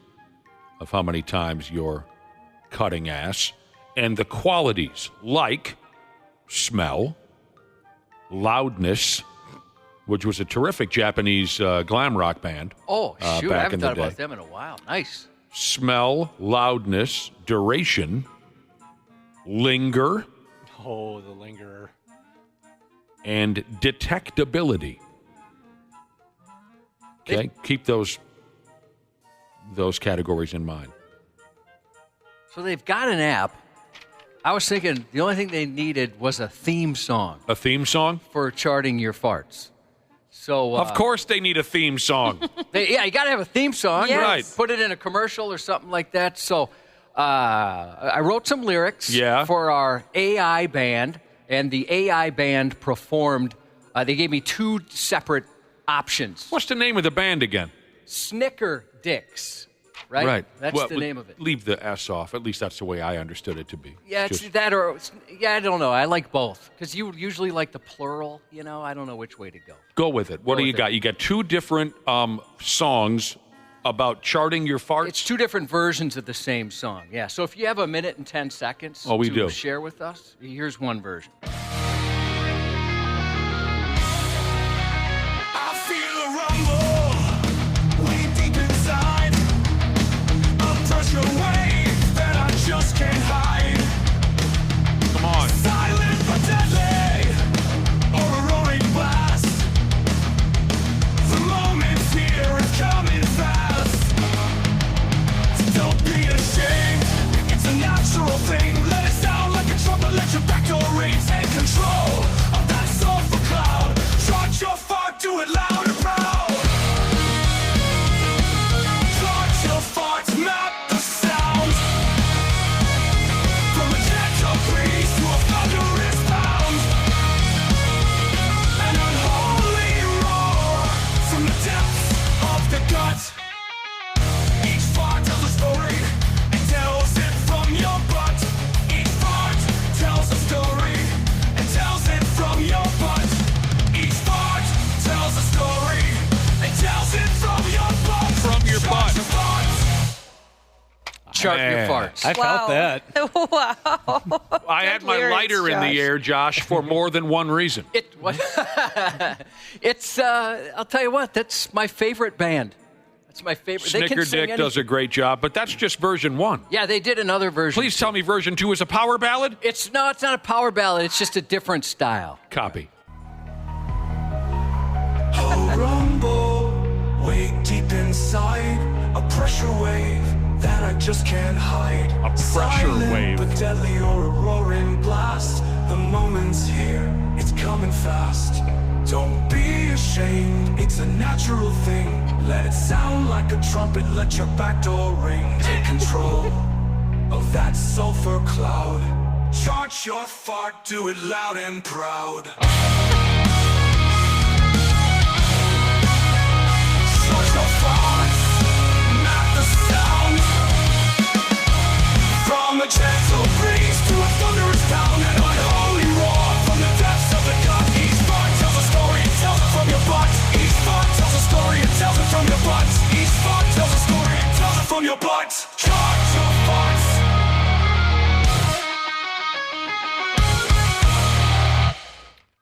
of how many times you're cutting ass and the qualities like smell, loudness, which was a terrific Japanese glam rock band. Oh, shoot, I back haven't in the thought day. about them in a while. Nice. Smell, loudness, duration, linger, Oh, the lingerer. and detectability. Okay, keep those categories in mind. So they've got an app. I was thinking the only thing they needed was a theme song. A theme song? For charting your farts. So of course they need a theme song. you got to have a theme song. Yes. Right. Put it in a commercial or something like that. So I wrote some lyrics for our AI band, and the AI band performed. They gave me 2 separate options. What's the name of the band again? Snicker Dicks, right? That's the name of it. Leave the S off. At least that's the way I understood it to be. Yeah, it's that or I don't know. I like both because you usually like the plural. I don't know which way to go. Go with it. What do you got? You got 2 different songs about charting your farts? It's 2 different versions of the same song. Yeah. So if you have a minute and 10 seconds to share with us, here's one version. Come on. Silent but deadly, or a roaring blast. The moment's here, it's coming fast. Don't be ashamed, it's a natural thing. Let it sound like a trumpet, let your back door ring. Take control of that sulfur cloud. Charge your fart, do it loud and proud. Charge your farts, map the sound. From a gentle breeze to a thunderous pound. An unholy roar from the depths of the gut. Each fart tells a story and tells it from your butt. Each fart tells a story and tells it from your butt. Each fart tells a story and tells it from your butt. From your butt. Chart your farts. I felt that. Wow. I had my lyrics, lighter in the Josh. air, Josh, for more than one reason. It's I'll tell you what, that's my favorite band. That's my favorite. They can Snicker sing Dick does a great job, but that's just version 1. Yeah, they did another version. Please tell me version 2 is a power ballad? It's not a power ballad. It's just a different style. Copy. A rumble, way deep inside, a pressure wave that I just can't hide. A pressure Silent wave. but deadly or a roaring blast. The moment's here, it's coming fast. Don't be ashamed, it's a natural thing. Let it sound like a trumpet, let your back door ring. Take control of that sulfur cloud. Charge your fart, do it loud and proud. Charge your farts, map the sound. From a gentle breeze to a thunderous pound. An unholy roar from the depths of the gut. Each fart tells a story, it tells it from your butt. Each fart tells a story, it tells it from your butt. Each fart tells a story, it tells it from your butt. Charge your farts.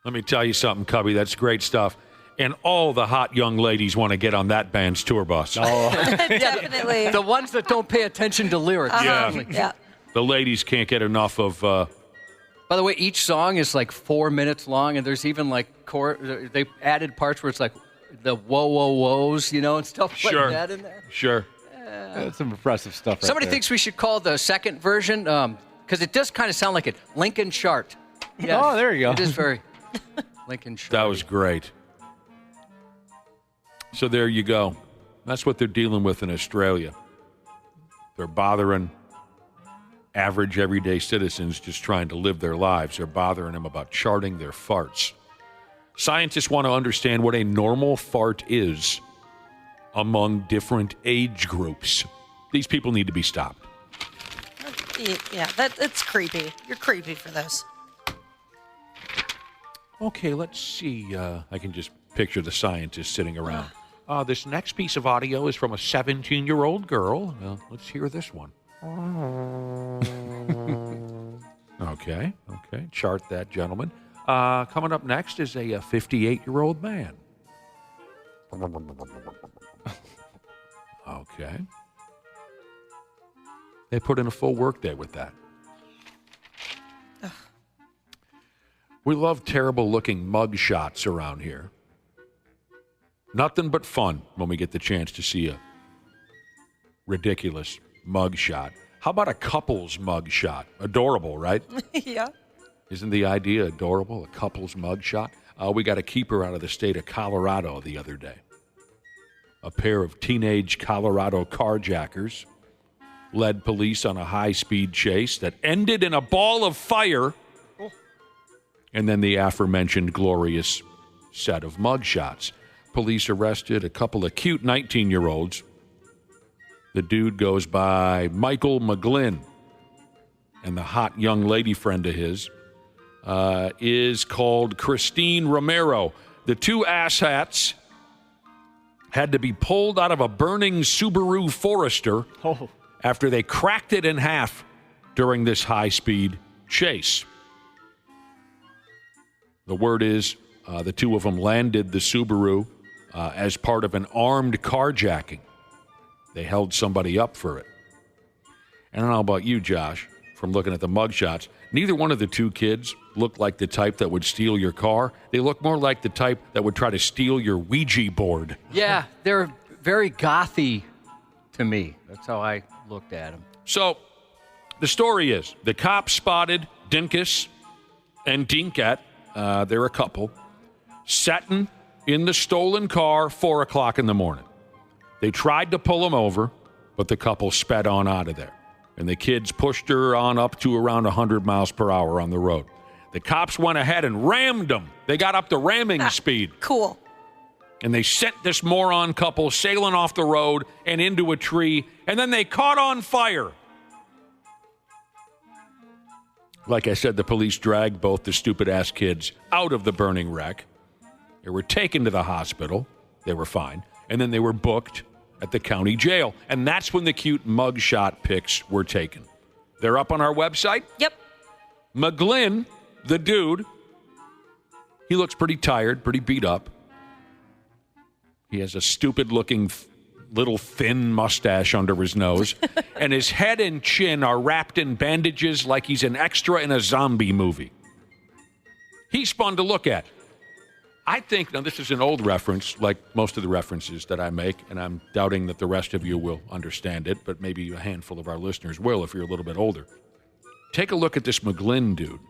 Let me tell you something, Cubby. That's great stuff. And all the hot young ladies want to get on that band's tour bus. Definitely. The ones that don't pay attention to lyrics. Yeah. The ladies can't get enough of... By the way, each song is like 4 minutes long, and there's even like they added parts where it's like the whoa, whoa, whoas, and stuff like that in there. Sure. That's some impressive stuff right Somebody there. thinks we should call the second version, because it does kind of sound like it. Lincoln Chart. Yeah, Oh, there you go. It is very Lincoln Chart. That was great. So there you go. That's what they're dealing with in Australia. They're bothering average, everyday citizens just trying to live their lives are bothering them about charting their farts. Scientists want to understand what a normal fart is among different age groups. These people need to be stopped. Yeah, it's creepy. You're creepy for this. Okay, let's see. I can just picture the scientists sitting around. This next piece of audio is from a 17-year-old girl. Let's hear this one. Okay. Chart that, gentlemen. Coming up next is a 58-year-old man. Okay. They put in a full workday with that. We love terrible-looking mug shots around here. Nothing but fun when we get the chance to see a ridiculous mug shot. How about a couple's mug shot? Adorable, right? Yeah. Isn't the idea adorable, a couple's mug shot? We got a keeper out of the state of Colorado the other day. A pair of teenage Colorado carjackers led police on a high-speed chase that ended in a ball of fire, and then the aforementioned glorious set of mug shots. Police arrested a couple of cute 19-year-olds. The dude goes by Michael McGlynn, and the hot young lady friend of his is called Christine Romero. The two asshats had to be pulled out of a burning Subaru Forester after they cracked it in half during this high-speed chase. The word is the two of them landed the Subaru as part of an armed carjacking. They held somebody up for it. And I don't know about you, Josh, from looking at the mugshots, neither one of the two kids looked like the type that would steal your car. They look more like the type that would try to steal your Ouija board. Yeah, they're very gothy to me. That's how I looked at them. So the story is the cops spotted Dinkus and Dinkat, they're a couple, sitting in the stolen car 4 o'clock in the morning. They tried to pull him over, but the couple sped on out of there. And the kids pushed her on up to around 100 miles per hour on the road. The cops went ahead and rammed them. They got up to ramming speed. Cool. And they sent this moron couple sailing off the road and into a tree, and then they caught on fire. Like I said, the police dragged both the stupid-ass kids out of the burning wreck. They were taken to the hospital. They were fine. And then they were booked at the county jail. And that's when the cute mugshot pics were taken. They're up on our website. Yep. McGlynn, the dude, he looks pretty tired, pretty beat up. He has a stupid-looking little thin mustache under his nose. And his head and chin are wrapped in bandages like he's an extra in a zombie movie. He's fun to look at. I think, now this is an old reference, like most of the references that I make, and I'm doubting that the rest of you will understand it, but maybe a handful of our listeners will if you're a little bit older. Take a look at this McGlynn dude.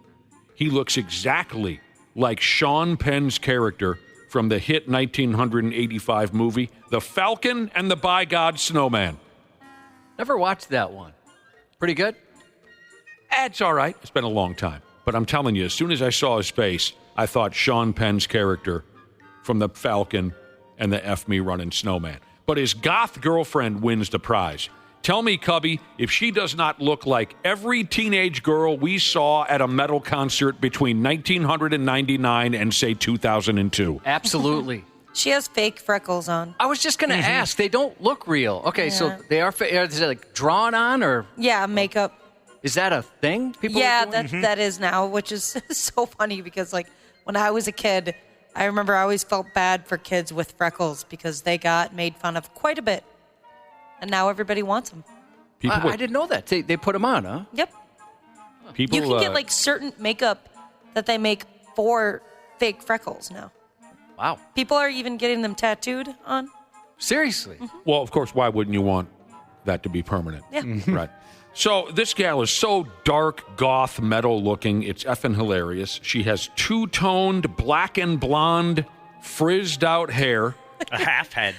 He looks exactly like Sean Penn's character from the hit 1985 movie, The Falcon and the By God Snowman. Never watched that one. Pretty good? It's all right. It's been a long time. But I'm telling you, as soon as I saw his face, I thought Sean Penn's character from The Falcon and the F Me Running Snowman. But his goth girlfriend wins the prize. Tell me, Cubby, if she does not look like every teenage girl we saw at a metal concert between 1999 and, say, 2002. Absolutely. She has fake freckles on. I was just going to ask. They don't look real. Okay, so they are is it like drawn on or? Yeah, makeup. Is that a thing people are doing? that is now, which is so funny because, like, when I was a kid, I remember I always felt bad for kids with freckles because they got made fun of quite a bit. And now everybody wants them. I didn't know that. They put them on, huh? Yep. People, you can get, like, certain makeup that they make for fake freckles now. Wow. People are even getting them tattooed on. Seriously? Mm-hmm. Well, of course, why wouldn't you want that to be permanent? Yeah. Right. So this gal is so dark, goth, metal looking. It's effing hilarious. She has two-toned, black and blonde, frizzed out hair. A half head.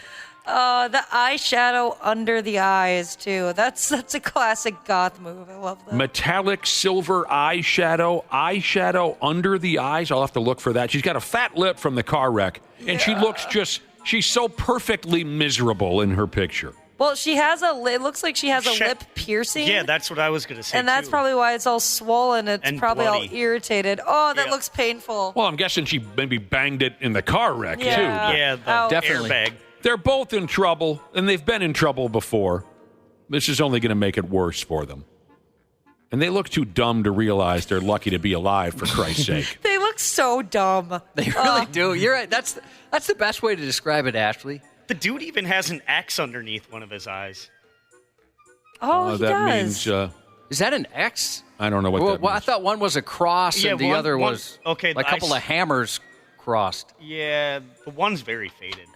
The eyeshadow under the eyes, too. That's a classic goth move. I love that. Metallic silver eyeshadow under the eyes. I'll have to look for that. She's got a fat lip from the car wreck, and she looks she's so perfectly miserable in her picture. Well, she has it looks like she has a lip piercing. Yeah, that's what I was going to say, and that's probably why it's all swollen. It's and probably bloody. all irritated. Oh, that looks painful. Well, I'm guessing she maybe banged it in the car wreck, too. Yeah, the definitely. airbag. They're both in trouble, and they've been in trouble before. This is only going to make it worse for them. And they look too dumb to realize they're lucky to be alive, for Christ's sake. They look so dumb. They really do. You're right. That's the best way to describe it, Ashley. The dude even has an X underneath one of his eyes. Oh, he that does. means... Is that an X? I don't know what that Well, I means. thought one was a cross and the other was okay, a couple of hammers crossed. Yeah, the one's very faded.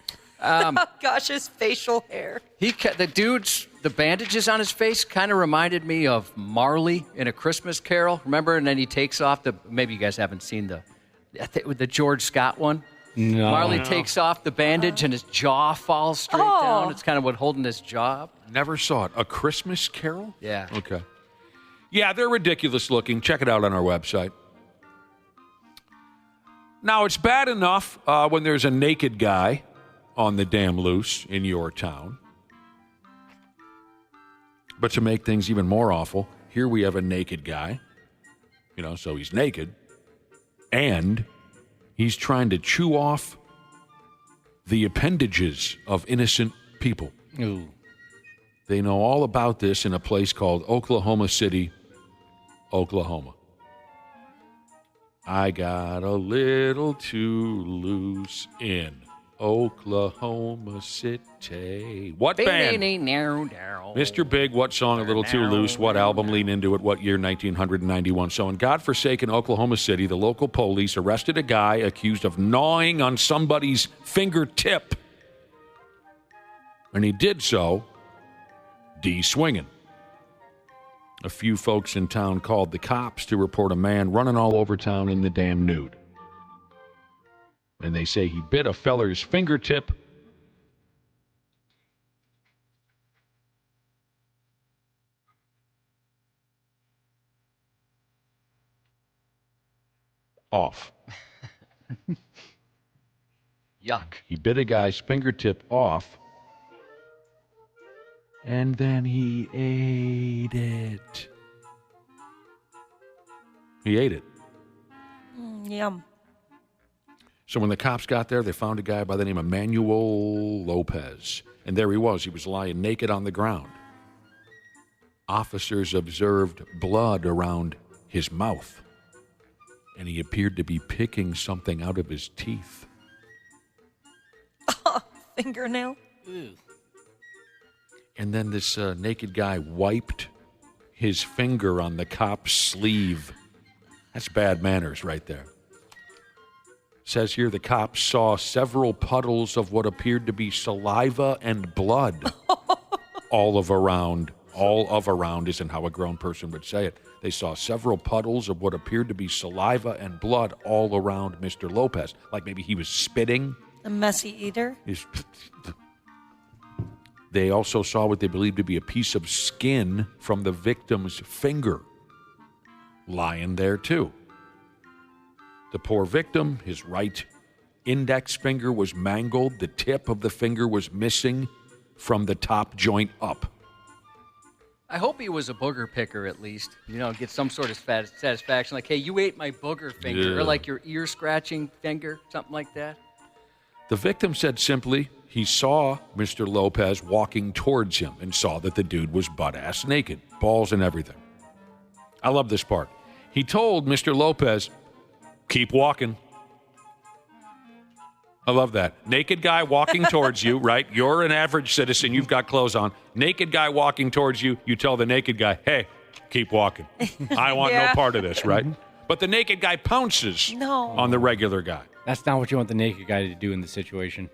Oh, gosh, his facial hair. The bandages on his face kind of reminded me of Marley in A Christmas Carol. Remember? And then he takes off maybe you guys haven't seen the George Scott one. No. Marley takes off the bandage and his jaw falls straight down. It's kind of what holding his jaw up. Never saw it. A Christmas Carol? Yeah. Okay. Yeah, they're ridiculous looking. Check it out on our website. Now, it's bad enough when there's a naked guy on the damn loose in your town. But to make things even more awful, here we have a naked guy. So he's naked. And he's trying to chew off the appendages of innocent people. Ooh. They know all about this in a place called Oklahoma City, Oklahoma. I got a little too loose in Oklahoma City. What band? Mr. Big, what song a little too loose? What album lean into it? What year? 1991. So in godforsaken Oklahoma City, the local police arrested a guy accused of gnawing on somebody's fingertip. And he did so de-swinging. A few folks in town called the cops to report a man running all over town in the damn nude. And they say he bit a feller's fingertip off. Yuck. He bit a guy's fingertip off, and then he ate it. He ate it. Yum. So when the cops got there, they found a guy by the name of Manuel Lopez. And there he was. He was lying naked on the ground. Officers observed blood around his mouth. And he appeared to be picking something out of his teeth. Fingernail? Ew. And then this naked guy wiped his finger on the cop's sleeve. That's bad manners right there. Says here the cops saw several puddles of what appeared to be saliva and blood all of around. All of around isn't how a grown person would say it. They saw several puddles of what appeared to be saliva and blood all around Mr. Lopez. Like maybe he was spitting. A messy eater? They also saw what they believed to be a piece of skin from the victim's finger lying there too. The poor victim, his right index finger was mangled. The tip of the finger was missing from the top joint up. I hope he was a booger picker at least. Get some sort of satisfaction. Like, hey, you ate my booger finger. Yeah. Or like your ear-scratching finger, something like that. The victim said simply he saw Mr. Lopez walking towards him and saw that the dude was butt-ass naked, balls and everything. I love this part. He told Mr. Lopez, keep walking. I love that. Naked guy walking towards you, right? You're an average citizen. You've got clothes on. Naked guy walking towards you. You tell the naked guy, hey, keep walking. I want no part of this, right? But the naked guy pounces on the regular guy. That's not what you want the naked guy to do in the situation.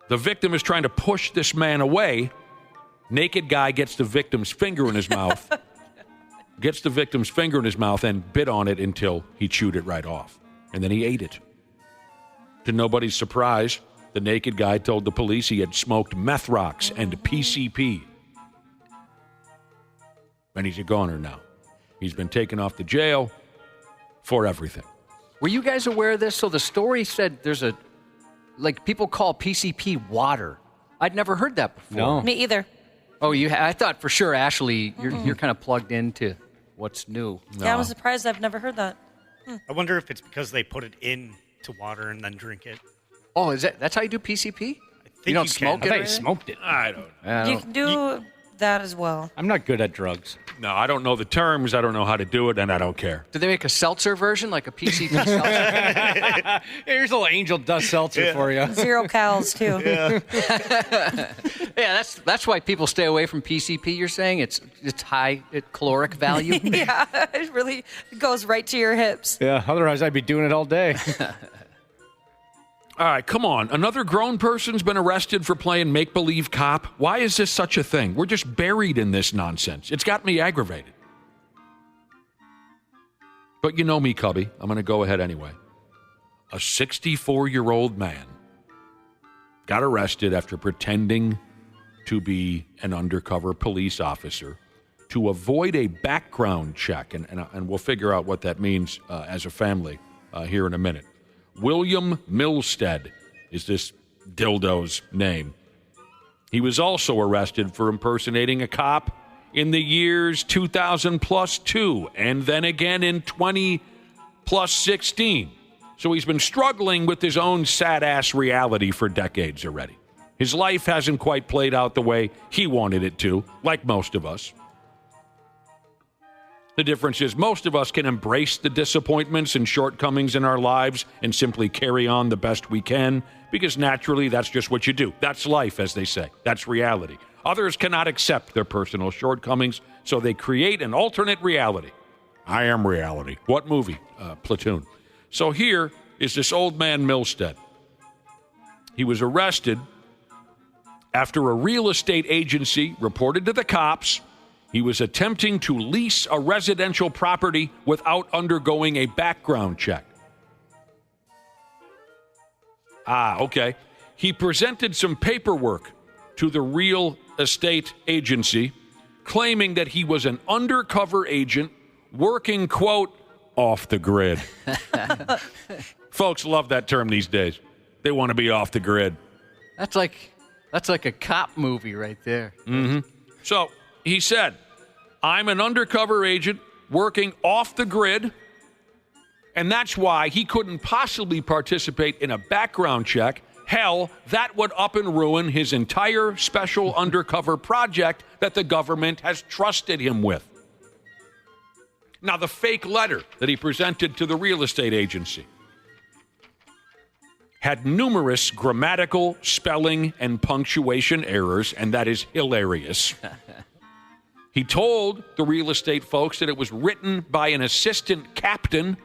The victim is trying to push this man away. Naked guy gets the victim's finger in his mouth. Gets the victim's finger in his mouth and bit on it until he chewed it right off. And then he ate it. To nobody's surprise, The naked guy told the police he had smoked meth rocks and PCP. And he's a goner now. He's been taken off to jail for everything. Were you guys aware of this? So the story said there's people call PCP water. I'd never heard that before. No. Me either. Oh, I thought for sure, Ashley, you're kind of plugged into what's new. Yeah, I was surprised. I've never heard that. I wonder if it's because they put it into water and then drink it. Oh, that's how you do PCP? You don't smoke it? I thought you smoked it. I don't know. You can do that as well. I'm not good at drugs. No, I don't know the terms. I don't know how to do it, and I don't care. Do they make a seltzer version, like a PCP seltzer? Here's a little angel dust seltzer for you. 0 calories, too. Yeah, that's why people stay away from PCP, you're saying? It's high caloric value? Yeah, it really goes right to your hips. Yeah, otherwise I'd be doing it all day. All right, come on. Another grown person's been arrested for playing make-believe cop. Why is this such a thing? We're just buried in this nonsense. It's got me aggravated. But you know me, Cubby. I'm going to go ahead anyway. A 64-year-old man got arrested after pretending to be an undercover police officer to avoid a background check. And we'll figure out what that means as a family here in a minute. William Milstead is this dildo's name. He was also arrested for impersonating a cop in the years 2000 plus 2 and then again in 20 plus 16. So he's been struggling with his own sad-ass reality for decades already. His life hasn't quite played out the way he wanted it to, like most of us. The difference is most of us can embrace the disappointments and shortcomings in our lives and simply carry on the best we can because naturally that's just what you do. That's life, as they say. That's reality. Others cannot accept their personal shortcomings, so they create an alternate reality. I am reality. What movie? Platoon. So here is this old man Milstead. He was arrested after a real estate agency reported to the cops he was attempting to lease a residential property without undergoing a background check. Okay. He presented some paperwork to the real estate agency, claiming that he was an undercover agent working, quote, off the grid. Folks love that term these days. They want to be off the grid. That's like a cop movie right there. Mm-hmm. So he said, I'm an undercover agent working off the grid, and that's why he couldn't possibly participate in a background check. Hell, that would up and ruin his entire special undercover project that the government has trusted him with. Now, the fake letter that he presented to the real estate agency had numerous grammatical, spelling, and punctuation errors, and that is hilarious. He told the real estate folks that it was written by an assistant captain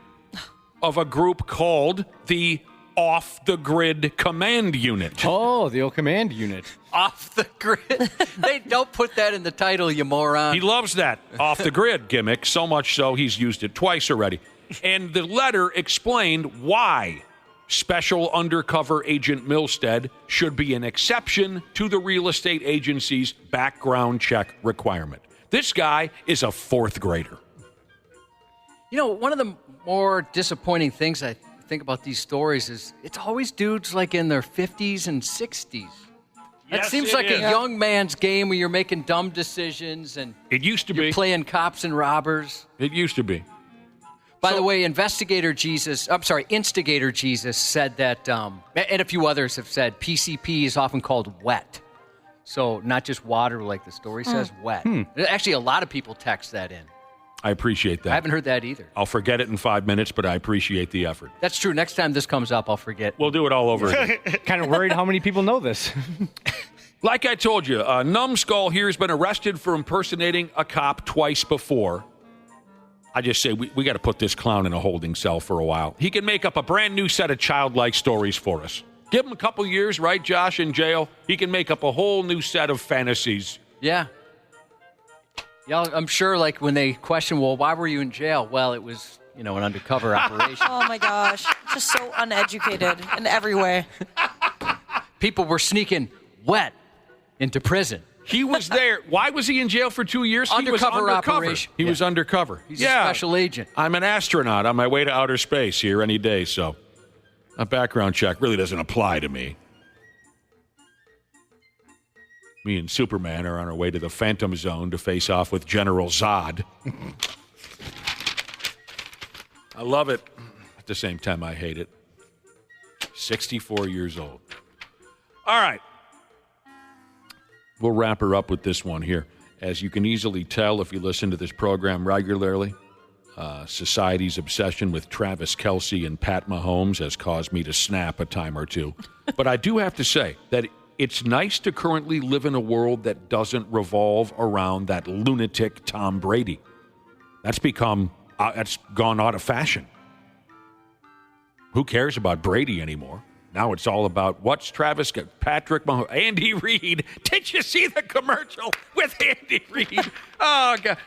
of a group called the Off the Grid Command Unit. Oh, the old command unit. Off the grid. They don't put that in the title, you moron. He loves that off the grid gimmick, so much so he's used it twice already. And the letter explained why Special Undercover Agent Milstead should be an exception to the real estate agency's background check requirement. This guy is a fourth grader. You know, one of the more disappointing things I think about these stories is it's always dudes like in their 50s and 60s. That seems like a young man's game where you're making dumb decisions and it used to you're be playing cops and robbers. It used to be. By the way, Instigator Jesus said that, and a few others have said, PCP is often called wet. So not just water like the story says, wet. Actually, a lot of people text that in. I appreciate that. I haven't heard that either. I'll forget it in 5 minutes, but I appreciate the effort. That's true. Next time this comes up, I'll forget. We'll do it all over again. Kind of worried how many people know this. Like I told you, Numbskull here has been arrested for impersonating a cop twice before. I just say we got to put this clown in a holding cell for a while. He can make up a brand new set of childlike stories for us. Give him a couple years, right, Josh, in jail. He can make up a whole new set of fantasies. Yeah. Yeah, I'm sure, like, when they question, well, why were you in jail? Well, it was, an undercover operation. Oh, my gosh. Just so uneducated in every way. People were sneaking wet into prison. He was there. Why was he in jail for 2 years? Undercover he was undercover. operation. He was undercover. He's a special agent. I'm an astronaut on my way to outer space here any day, so a background check really doesn't apply to me. Me and Superman are on our way to the Phantom Zone to face off with General Zod. I love it. At the same time, I hate it. 64 years old. All right. We'll wrap her up with this one here. As you can easily tell if you listen to this program regularly, society's obsession with Travis Kelce and Pat Mahomes has caused me to snap a time or two. But I do have to say that it's nice to currently live in a world that doesn't revolve around that lunatic Tom Brady. That's gone out of fashion. Who cares about Brady anymore? Now it's all about what's Travis, Patrick Mahomes, Andy Reid. Did you see the commercial with Andy Reid? Oh, God.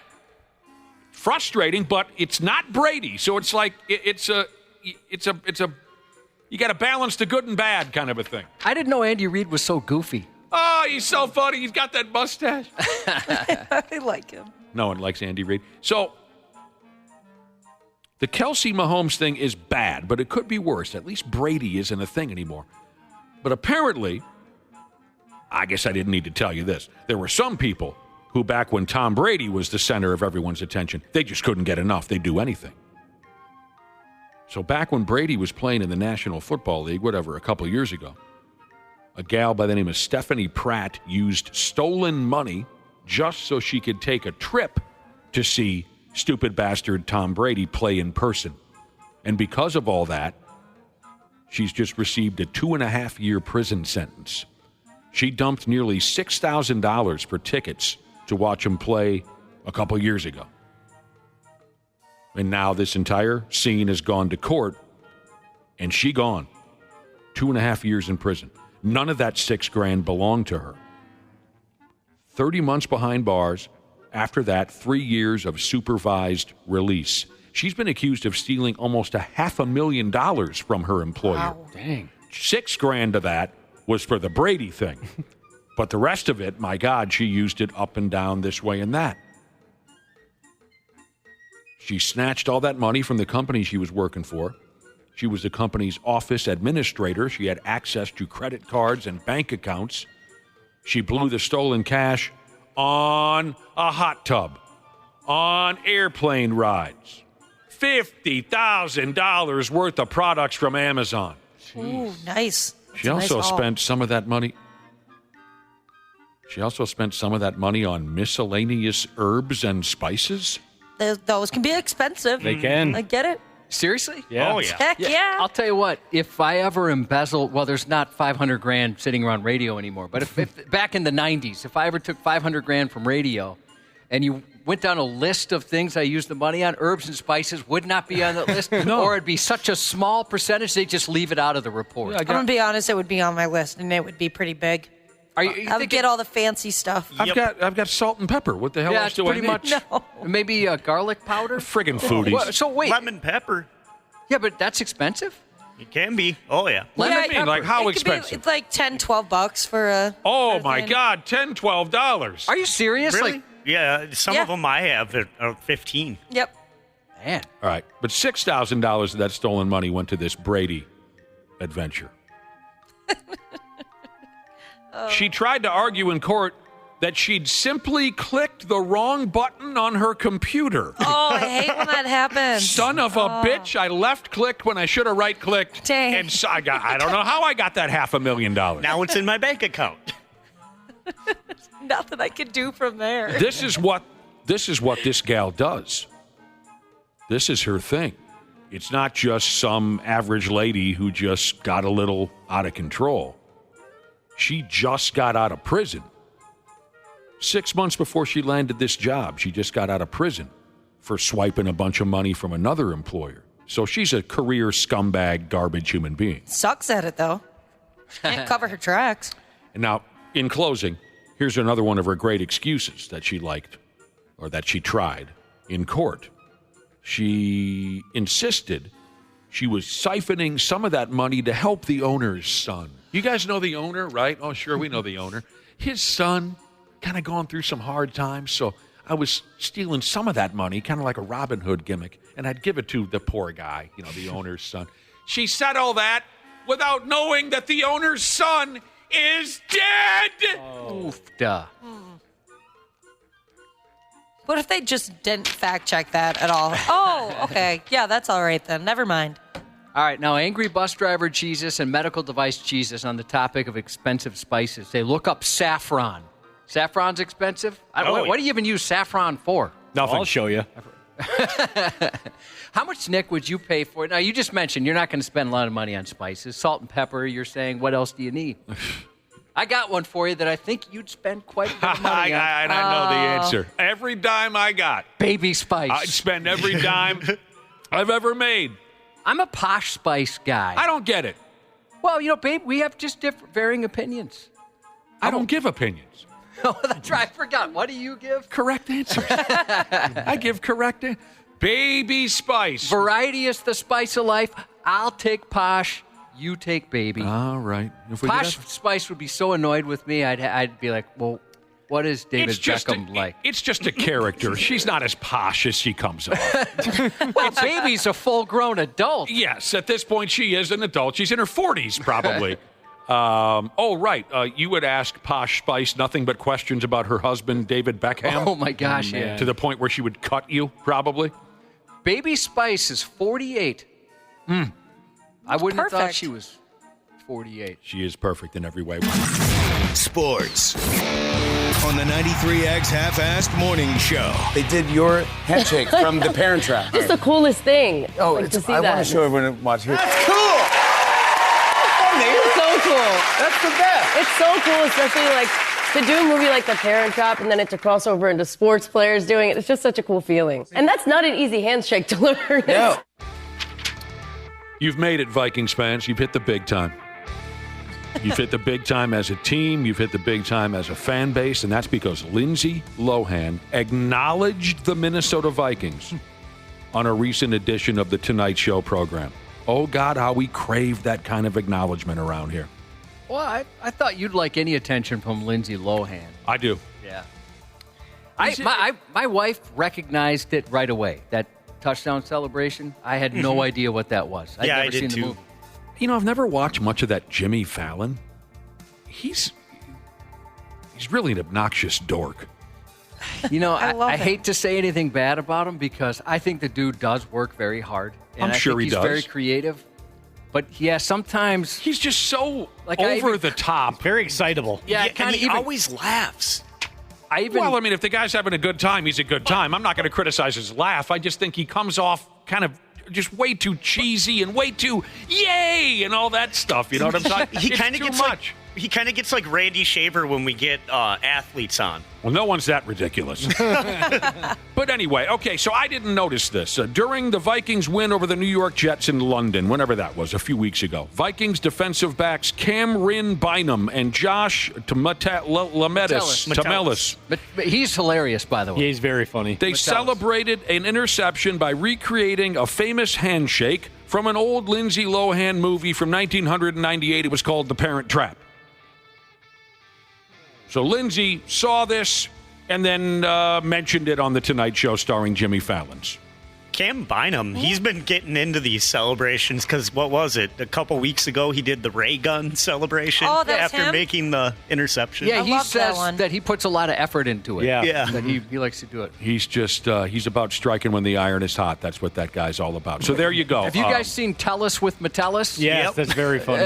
Frustrating, but it's not Brady. So it's like, it's a you got to balance the good and bad kind of a thing. I didn't know Andy Reid was so goofy. Oh, he's so funny. He's got that mustache. I like him. No one likes Andy Reid. So the Kelce Mahomes thing is bad, but it could be worse. At least Brady isn't a thing anymore. But apparently, I guess I didn't need to tell you this. There were some people who, back when Tom Brady was the center of everyone's attention, they just couldn't get enough. They'd do anything. So back when Brady was playing in the National Football League, whatever, a couple years ago, a gal by the name of Stephanie Pratt used stolen money just so she could take a trip to see stupid bastard Tom Brady play in person. And because of all that, she's just received a 2.5-year prison sentence. She dumped nearly $6,000 for tickets to watch him play a couple years ago. And now this entire scene has gone to court, and she gone. 2.5 years in prison. None of that $6,000 belonged to her. 30 months behind bars. After that, 3 years of supervised release. She's been accused of stealing almost $500,000 from her employer. Wow. Dang. $6,000 of that was for the Brady thing. But the rest of it, my God, she used it up and down this way and that. She snatched all that money from the company she was working for. She was the company's office administrator. She had access to credit cards and bank accounts. She blew the stolen cash on a hot tub, on airplane rides, $50,000 worth of products from Amazon. Ooh, nice. She also spent some of that money. She also spent some of that money on miscellaneous herbs and spices. Those can be expensive. They can. I get it. Seriously? Yeah. Oh, yeah. Heck yeah. I'll tell you what, if I ever embezzled, well, there's not $500,000 sitting around radio anymore, but if back in the 90s, if I ever took $500,000 from radio and you went down a list of things I used the money on, herbs and spices would not be on that list, or it'd be such a small percentage, they just leave it out of the report. I'm going to be honest, it would be on my list, and it would be pretty big. I would get all the fancy stuff. I've got salt and pepper. What the hell else do I need? Much. No. Maybe garlic powder? Friggin' foodies. Well, so wait. Lemon pepper. Yeah, but that's expensive? It can be. Oh, yeah. Lemon pepper. Like how it could expensive? It's like $10-12 for a. Oh, for a my thing. God. $10-12. Are you serious? Really? Like, Yeah, some of them I have are 15. Yep. man. All right. But $6,000 of that stolen money went to this Brady adventure. She tried to argue in court that she'd simply clicked the wrong button on her computer. Oh, I hate when that happens. Son of a bitch, I left-clicked when I should have right-clicked. Dang. And so I don't know how I got that $500,000. Now it's in my bank account. Nothing I can do from there. This is what this gal does. This is her thing. It's not just some average lady who just got a little out of control. She just got out of prison. 6 months before she landed this job, she just got out of prison for swiping a bunch of money from another employer. So she's a career scumbag, garbage human being. Sucks at it, though. Can't cover her tracks. And now, in closing, here's another one of her great excuses that she liked, or that she tried, in court. She insisted she was siphoning some of that money to help the owner's son. You guys know the owner, right? Oh, sure, we know the owner. His son kind of going through some hard times, so I was stealing some of that money, kind of like a Robin Hood gimmick, and I'd give it to the poor guy, the owner's son. She said all that without knowing that the owner's son is dead. Oof, duh. What if they just didn't fact check that at all? Oh, okay. Yeah, that's all right then. Never mind. All right, now angry bus driver Jesus and medical device Jesus on the topic of expensive spices. They look up saffron. Saffron's expensive? What do you even use saffron for? Nothing. I'll show you. How much, Nick, would you pay for it? Now, you just mentioned you're not going to spend a lot of money on spices. Salt and pepper, you're saying. What else do you need? I got one for you that I think you'd spend quite a bit of money on. I know the answer. Every dime I got. Baby spice. I'd spend every dime I've ever made. I'm a posh spice guy. I don't get it. Well, babe, we have just different, varying opinions. I don't give opinions. Oh, that's right. I forgot. What do you give? Correct answers. I give correct answers. Baby spice. Variety is the spice of life. I'll take posh. You take baby. All right. Posh spice would be so annoyed with me. I'd be like, well, what is David Beckham like? It's just a character. She's not as posh as she comes off. Well, baby's a full-grown adult. Yes, at this point, she is an adult. She's in her 40s, probably. Right. You would ask Posh Spice nothing but questions about her husband, David Beckham. Oh, my gosh, yeah. To the point where she would cut you, probably. Baby Spice is 48. I wouldn't have thought she was 48. She is perfect in every way. Sports. On the 93X Half-Assed Morning Show. They did your handshake from the Parent Trap. It's the coolest thing. Oh, to see I that. want to show everyone to watch here. That's cool. It's so cool. That's the best. It's so cool, especially to do a movie like The Parent Trap and then it to cross over into sports players doing it. It's just such a cool feeling. And that's not an easy handshake to learn. No. You've made it, Vikings fans. You've hit the big time. You've hit the big time as a team. You've hit the big time as a fan base. And that's because Lindsay Lohan acknowledged the Minnesota Vikings on a recent edition of the Tonight Show program. Oh, God, how we crave that kind of acknowledgement around here. Well, I thought you'd like any attention from Lindsay Lohan. I do. Yeah. My wife recognized it right away, that touchdown celebration. I had no idea what that was. I'd never seen the movie. I've never watched much of that Jimmy Fallon. He's really an obnoxious dork. I hate to say anything bad about him because I think the dude does work very hard. And I'm sure he does. He's very creative. But, yeah, sometimes... He's just so over the top. Very excitable. Yeah, and he always laughs. If the guy's having a good time, he's a good time. I'm not going to criticize his laugh. I just think he comes off kind of just way too cheesy and way too yay and all that stuff. You know what I'm talking? He kind of gets much. He kind of gets like Randy Shaver when we get athletes on. Well, no one's that ridiculous. But anyway, okay, so I didn't notice this. During the Vikings win over the New York Jets in London, whenever that was, a few weeks ago, Vikings defensive backs Cameron Bynum and Josh Metellus. But he's hilarious, by the way. Yeah, he's very funny. They celebrated an interception by recreating a famous handshake from an old Lindsay Lohan movie from 1998. It was called The Parent Trap. So Lindsay saw this and then mentioned it on The Tonight Show starring Jimmy Fallon's. Cam Bynum, he's been getting into these celebrations because, what was it? A couple weeks ago, he did the ray gun celebration after making the interception. Yeah, he says that he puts a lot of effort into it. Yeah. That he likes to do it. He's just, he's about striking when the iron is hot. That's what that guy's all about. So there you go. Have you guys seen Tellus with Metellus? Yes, that's very fun.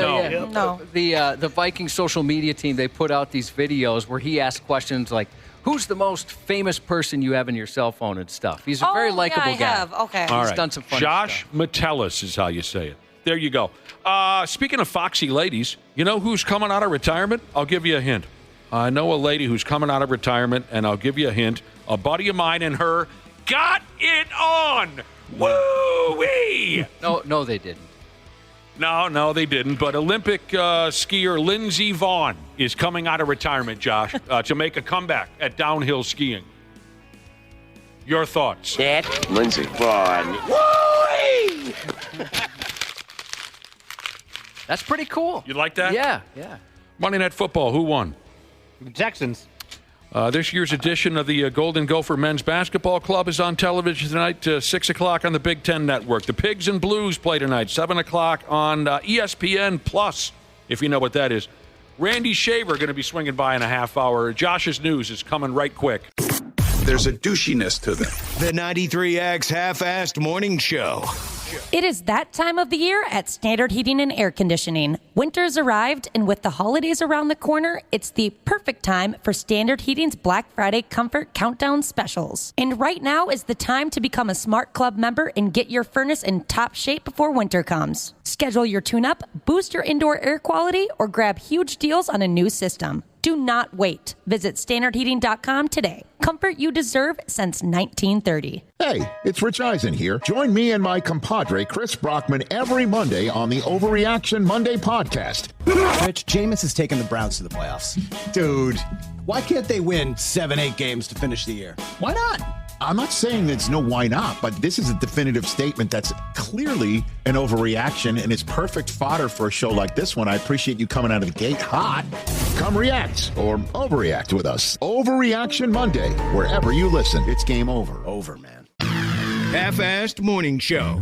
No. The Viking social media team, they put out these videos where he asks questions like, who's the most famous person you have in your cell phone and stuff? He's a very likable guy. Have. Okay. All He's right. done some fun Josh stuff. Metellus is how you say it. There you go. Speaking of foxy ladies, you know who's coming out of retirement? I'll give you a hint. I know a lady who's coming out of retirement, and I'll give you a hint. A buddy of mine and her got it on. Woo-wee! No, they didn't. No, they didn't. But Olympic skier Lindsey Vonn is coming out of retirement, Josh, to make a comeback at downhill skiing. Your thoughts? Lindsay Vonn. Woo-wee! That's pretty cool. You like that? Yeah. Monday Night Football, who won? The Texans. This year's edition of the Golden Gopher Men's Basketball Club is on television tonight, 6 o'clock on the Big Ten Network. The Pigs and Blues play tonight, 7 o'clock on ESPN Plus, if you know what that is. Randy Shaver going to be swinging by in a half hour. Josh's News is coming right quick. There's a douchiness to them. The 93X Half-Assed Morning Show. It is that time of the year at Standard Heating and Air Conditioning. Winter's arrived, and with the holidays around the corner, it's the perfect time for Standard Heating's Black Friday Comfort Countdown specials. And right now is the time to become a Smart Club member and get your furnace in top shape before winter comes. Schedule your tune-up, boost your indoor air quality, or grab huge deals on a new system. Do not wait. Visit standardheating.com today. Comfort you deserve since 1930. Hey, it's Rich Eisen here. Join me and my compadre, Chris Brockman, every Monday on the Overreaction Monday podcast. Rich, Jameis has taken the Browns to the playoffs. Dude, why can't they win 7-8 games to finish the year? Why not? I'm not saying there's no why not, but this is a definitive statement that's clearly an overreaction and is perfect fodder for a show like this one. I appreciate you coming out of the gate hot. Come react or overreact with us. Overreaction Monday, wherever you listen. It's game over. Over, man. Half-Assed Morning Show.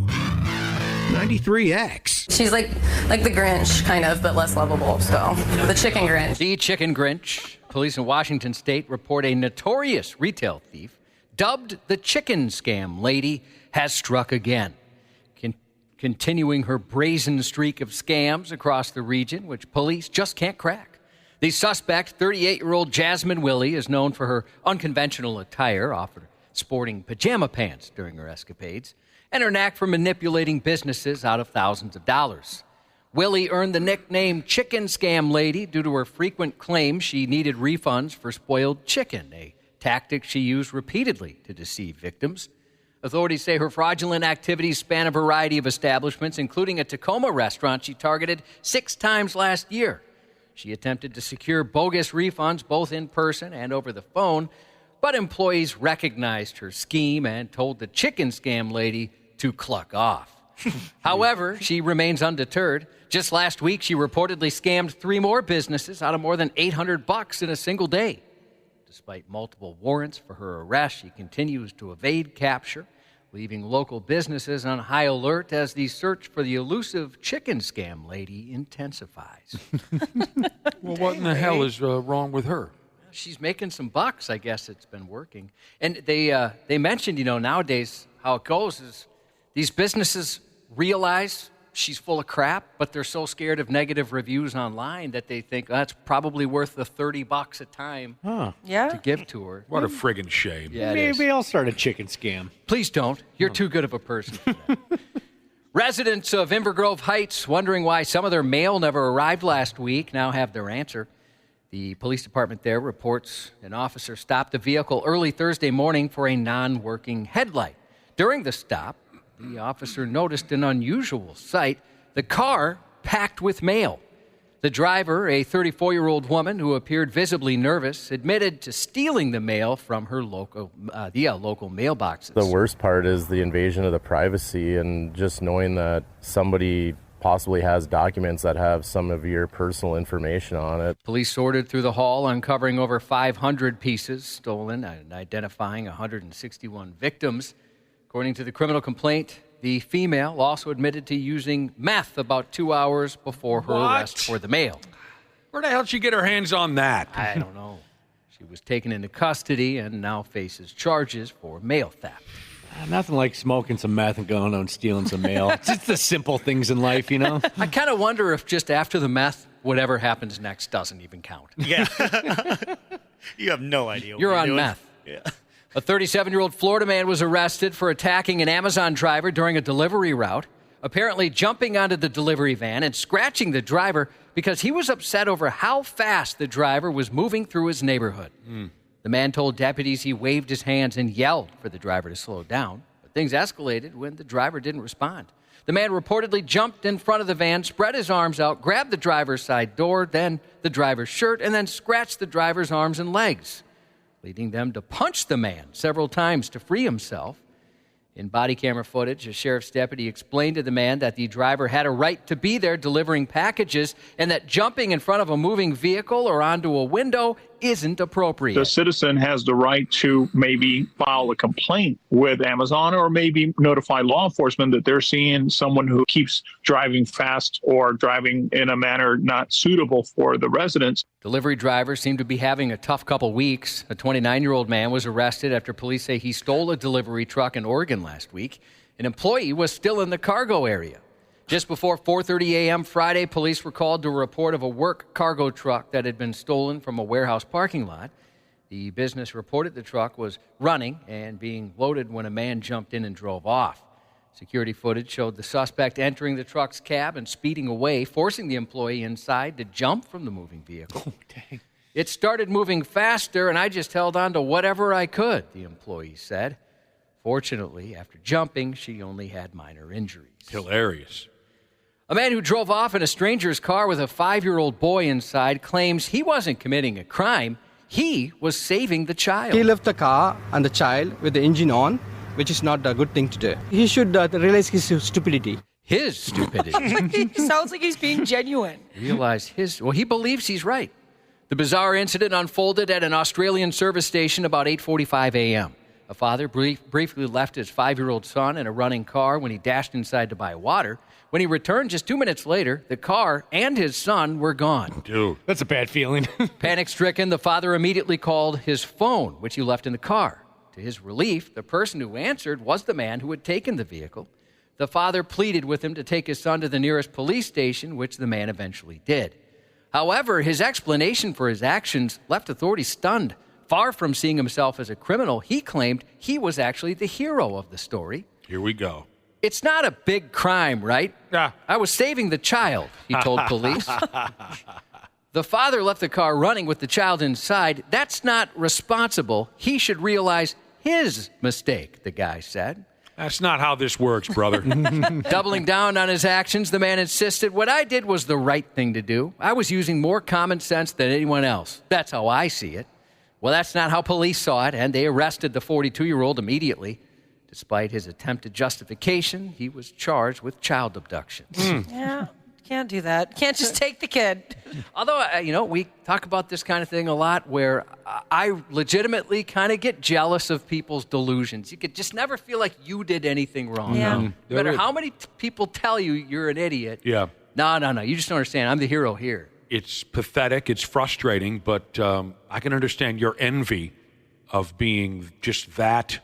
93X. She's like the Grinch, kind of, but less lovable. So, the Chicken Grinch. The Chicken Grinch. Police in Washington State report a notorious retail thief, dubbed the Chicken Scam Lady, has struck again. Continuing her brazen streak of scams across the region, which police just can't crack. The suspect, 38-year-old Jasmine Willie, is known for her unconventional attire, often sporting pajama pants during her escapades, and her knack for manipulating businesses out of thousands of dollars. Willie earned the nickname Chicken Scam Lady due to her frequent claims she needed refunds for spoiled chicken, a tactic she used repeatedly to deceive victims. Authorities say her fraudulent activities span a variety of establishments, including a Tacoma restaurant she targeted 6 times last year. She attempted to secure bogus refunds both in person and over the phone, but employees recognized her scheme and told the Chicken Scam Lady to cluck off. However, she remains undeterred. Just last week, she reportedly scammed 3 more businesses out of more than $800 in a single day. Despite multiple warrants for her arrest, she continues to evade capture, leaving local businesses on high alert as the search for the elusive Chicken Scam Lady intensifies. Well, what in the hell is wrong with her? She's making some bucks. I guess it's been working. And they mentioned, nowadays how it goes is these businesses realize she's full of crap, but they're so scared of negative reviews online that they think that's probably worth the $30 a time to give to her. What a friggin' shame. Yeah, Maybe I'll start a chicken scam. Please don't. You're too good of a person for that. Residents of Inver Grove Heights wondering why some of their mail never arrived last week now have their answer. The police department there reports an officer stopped the vehicle early Thursday morning for a non-working headlight. During the stop, the officer noticed an unusual sight, the car packed with mail. The driver, a 34-year-old woman who appeared visibly nervous, admitted to stealing the mail from her local mailboxes. The worst part is the invasion of the privacy and just knowing that somebody possibly has documents that have some of your personal information on it. Police sorted through the haul, uncovering over 500 pieces stolen and identifying 161 victims. According to the criminal complaint, the female also admitted to using meth about 2 hours before her arrest for the mail. Where the hell did she get her hands on that? I don't know. She was taken into custody and now faces charges for mail theft. Nothing like smoking some meth and going out and stealing some mail. It's just the simple things in life, I kind of wonder if just after the meth, whatever happens next doesn't even count. Yeah. You have no idea what you're on doing. meth. Yeah. A 37-year-old Florida man was arrested for attacking an Amazon driver during a delivery route, apparently jumping onto the delivery van and scratching the driver because he was upset over how fast the driver was moving through his neighborhood. The man told deputies he waved his hands and yelled for the driver to slow down, but things escalated when the driver didn't respond. The man reportedly jumped in front of the van, spread his arms out, grabbed the driver's side door, then the driver's shirt, and then scratched the driver's arms and legs, leading them to punch the man several times to free himself. In body camera footage, a sheriff's deputy explained to the man that the driver had a right to be there delivering packages and that jumping in front of a moving vehicle or onto a window isn't appropriate. The citizen has the right to maybe file a complaint with Amazon or maybe notify law enforcement that they're seeing someone who keeps driving fast or driving in a manner not suitable for the residents. Delivery drivers seem to be having a tough couple weeks. A 29-year-old man was arrested after police say he stole a delivery truck in Oregon last week. An employee was still in the cargo area. Just before 4:30 a.m. Friday, police were called to a report of a work cargo truck that had been stolen from a warehouse parking lot. The business reported the truck was running and being loaded when a man jumped in and drove off. Security footage showed the suspect entering the truck's cab and speeding away, forcing the employee inside to jump from the moving vehicle. Oh, dang. It started moving faster, and I just held on to whatever I could, the employee said. Fortunately, after jumping, she only had minor injuries. Hilarious. A man who drove off in a stranger's car with a 5-year-old boy inside claims he wasn't committing a crime. He was saving the child. He left the car and the child with the engine on, which is not a good thing to do. He should realize his stupidity. His stupidity. He sounds like he's being genuine. Realize his... Well, he believes he's right. The bizarre incident unfolded at an Australian service station about 8:45 a.m. A father briefly left his 5-year-old son in a running car when he dashed inside to buy water. When he returned just 2 minutes later, the car and his son were gone. Dude. That's a bad feeling. Panic-stricken, the father immediately called his phone, which he left in the car. To his relief, the person who answered was the man who had taken the vehicle. The father pleaded with him to take his son to the nearest police station, which the man eventually did. However, his explanation for his actions left authorities stunned. Far from seeing himself as a criminal, he claimed he was actually the hero of the story. Here we go. It's not a big crime, right? I was saving the child, he told police. The father left the car running with the child inside. That's not responsible. He should realize his mistake, the guy said. That's not how this works, brother. Doubling down on his actions, the man insisted, what I did was the right thing to do. I was using more common sense than anyone else. That's how I see it. Well, that's not how police saw it, and they arrested the 42-year-old immediately. Despite his attempted justification, he was charged with child abduction. Yeah, can't do that. Can't just take the kid. Although, we talk about this kind of thing a lot where I legitimately kind of get jealous of people's delusions. You could just never feel like you did anything wrong. Yeah. No matter how many people tell you you're an idiot. Yeah. No, you just don't understand. I'm the hero here. It's pathetic. It's frustrating, but I can understand your envy of being just that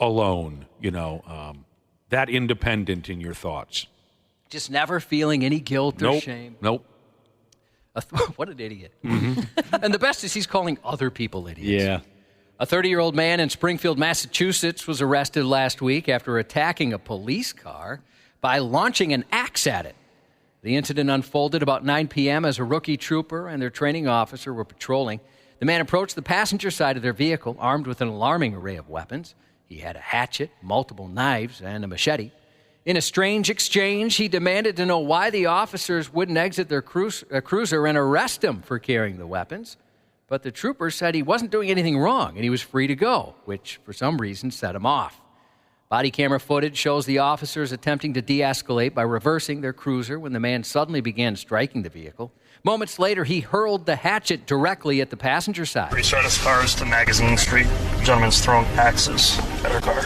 alone, that independent in your thoughts. Just never feeling any guilt or shame. Nope. What an idiot. Mm-hmm. And the best is he's calling other people idiots. Yeah. A 30-year-old man in Springfield, Massachusetts was arrested last week after attacking a police car by launching an axe at it. The incident unfolded about 9 p.m. as a rookie trooper and their training officer were patrolling. The man approached the passenger side of their vehicle, armed with an alarming array of weapons. He had a hatchet, multiple knives, and a machete. In a strange exchange, he demanded to know why the officers wouldn't exit their cruiser and arrest him for carrying the weapons. But the trooper said he wasn't doing anything wrong and he was free to go, which for some reason set him off. Body camera footage shows the officers attempting to de-escalate by reversing their cruiser when the man suddenly began striking the vehicle. Moments later, he hurled the hatchet directly at the passenger side. We started as far as to Magazine Street. The gentleman's throwing axes at our car.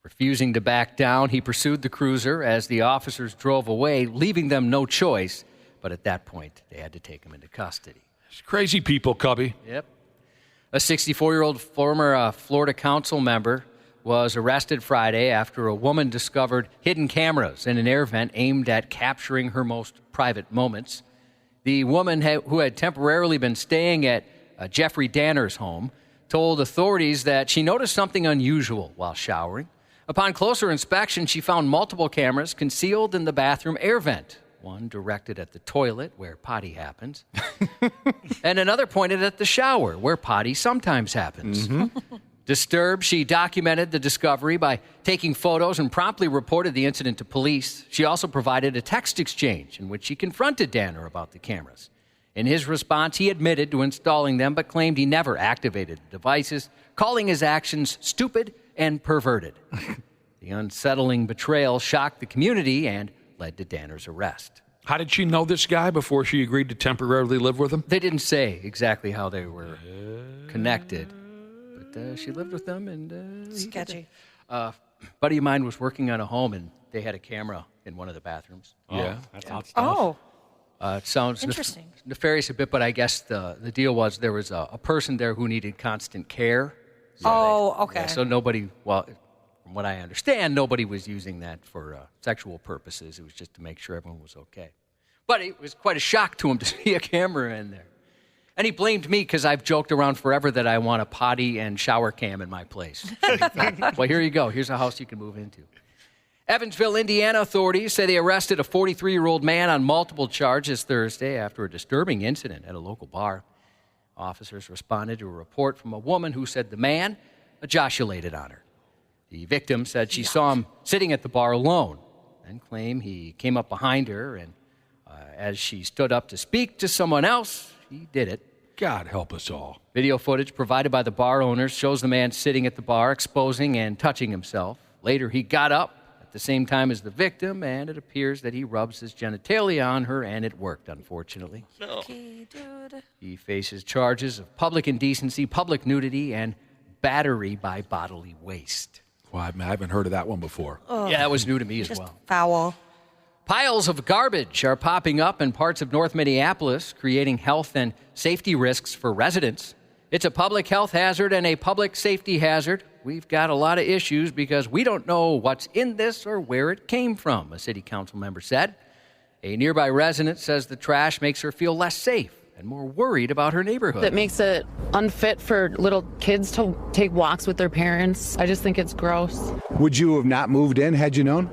Refusing to back down, he pursued the cruiser as the officers drove away, leaving them no choice. But at that point, they had to take him into custody. It's crazy people, Cubby. Yep. A 64-year-old former Florida council member was arrested Friday after a woman discovered hidden cameras in an air vent aimed at capturing her most private moments. The woman who had temporarily been staying at Jeffrey Danner's home told authorities that she noticed something unusual while showering. Upon closer inspection, she found multiple cameras concealed in the bathroom air vent, one directed at the toilet where potty happens, and another pointed at the shower where potty sometimes happens. Mm-hmm. Disturbed, she documented the discovery by taking photos and promptly reported the incident to police. She also provided a text exchange in which she confronted Danner about the cameras. In his response, he admitted to installing them but claimed he never activated the devices, calling his actions stupid and perverted. The unsettling betrayal shocked the community and led to Danner's arrest. How did she know this guy before she agreed to temporarily live with him? They didn't say exactly how they were connected, but she lived with them and sketchy. Buddy of mine was working on a home and they had a camera in one of the bathrooms. Yeah, that's hot stuff. It sounds Interesting. nefarious a bit, but I guess the deal was there was a person there who needed constant care. Okay. Yeah, so nobody, well, from what I understand, nobody was using that for sexual purposes. It was just to make sure everyone was okay. But it was quite a shock to him to see a camera in there. And he blamed me because I've joked around forever that I want a potty and shower cam in my place. Well, here you go. Here's a house you can move into. Evansville, Indiana authorities say they arrested a 43-year-old man on multiple charges Thursday after a disturbing incident at a local bar. Officers responded to a report from a woman who said the man ejaculated on her. The victim said she saw him sitting at the bar alone and claimed he came up behind her and as she stood up to speak to someone else, he did it. God help us all. Video footage provided by the bar owners shows the man sitting at the bar, exposing and touching himself. Later, he got up at the same time as the victim, and it appears that he rubs his genitalia on her, and it worked, unfortunately. Okay, dude. He faces charges of public indecency, public nudity, and battery by bodily waste. Well, I haven't heard of that one before. Yeah, that was new to me as Just well. foul. Piles of garbage are popping up in parts of North Minneapolis, creating health and safety risks for residents. It's a public health hazard and a public safety hazard. We've got a lot of issues because we don't know what's in this or where it came from, a city council member said. A nearby resident says the trash makes her feel less safe and more worried about her neighborhood. It makes it unfit for little kids to take walks with their parents. I just think it's gross. Would you have not moved in had you known?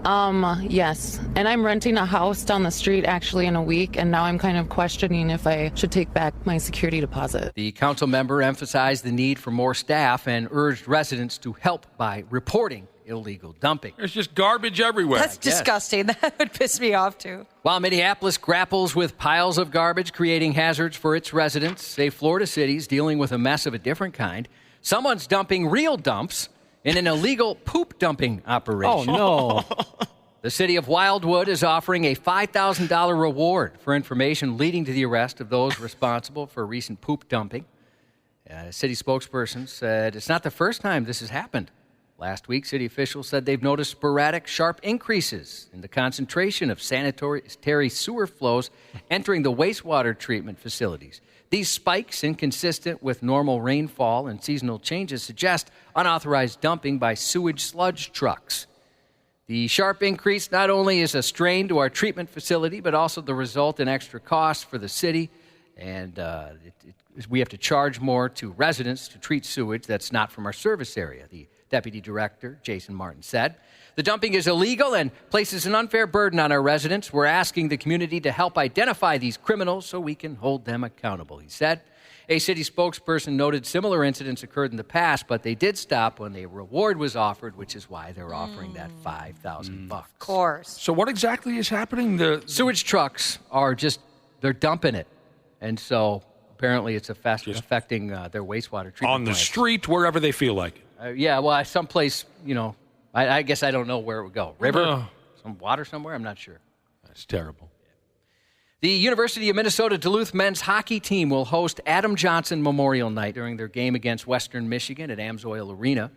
Yes. And I'm renting a house down the street actually in a week, and now I'm kind of questioning if I should take back my security deposit. The council member emphasized the need for more staff and urged residents to help by reporting illegal dumping. There's just garbage everywhere. That's disgusting. That would piss me off, too. While Minneapolis grapples with piles of garbage creating hazards for its residents, a Florida city's dealing with a mess of a different kind. Someone's dumping real dumps in an illegal poop dumping operation. Oh, no. The city of Wildwood is offering a $5,000 reward for information leading to the arrest of those responsible for recent poop dumping. A city spokesperson said it's not the first time this has happened. Last week, city officials said they've noticed sporadic, sharp increases in the concentration of sanitary sewer flows entering the wastewater treatment facilities. These spikes, inconsistent with normal rainfall and seasonal changes, suggest unauthorized dumping by sewage sludge trucks. The sharp increase not only is a strain to our treatment facility, but also the result in extra costs for the city, and we have to charge more to residents to treat sewage that's not from our service area. The Deputy Director Jason Martin said, "The dumping is illegal and places an unfair burden on our residents. We're asking the community to help identify these criminals so we can hold them accountable," he said. A city spokesperson noted similar incidents occurred in the past, but they did stop when a reward was offered, which is why they're offering that $5,000. Of course. So what exactly is happening? The sewage trucks are they're dumping it. And so apparently it's affecting their wastewater treatment on the plants. street, wherever they feel like it. Yeah, well, someplace, I guess I don't know where it would go. River? Some water somewhere? I'm not sure. That's terrible. The University of Minnesota Duluth men's hockey team will host Adam Johnson Memorial Night during their game against Western Michigan at Amsoil Arena.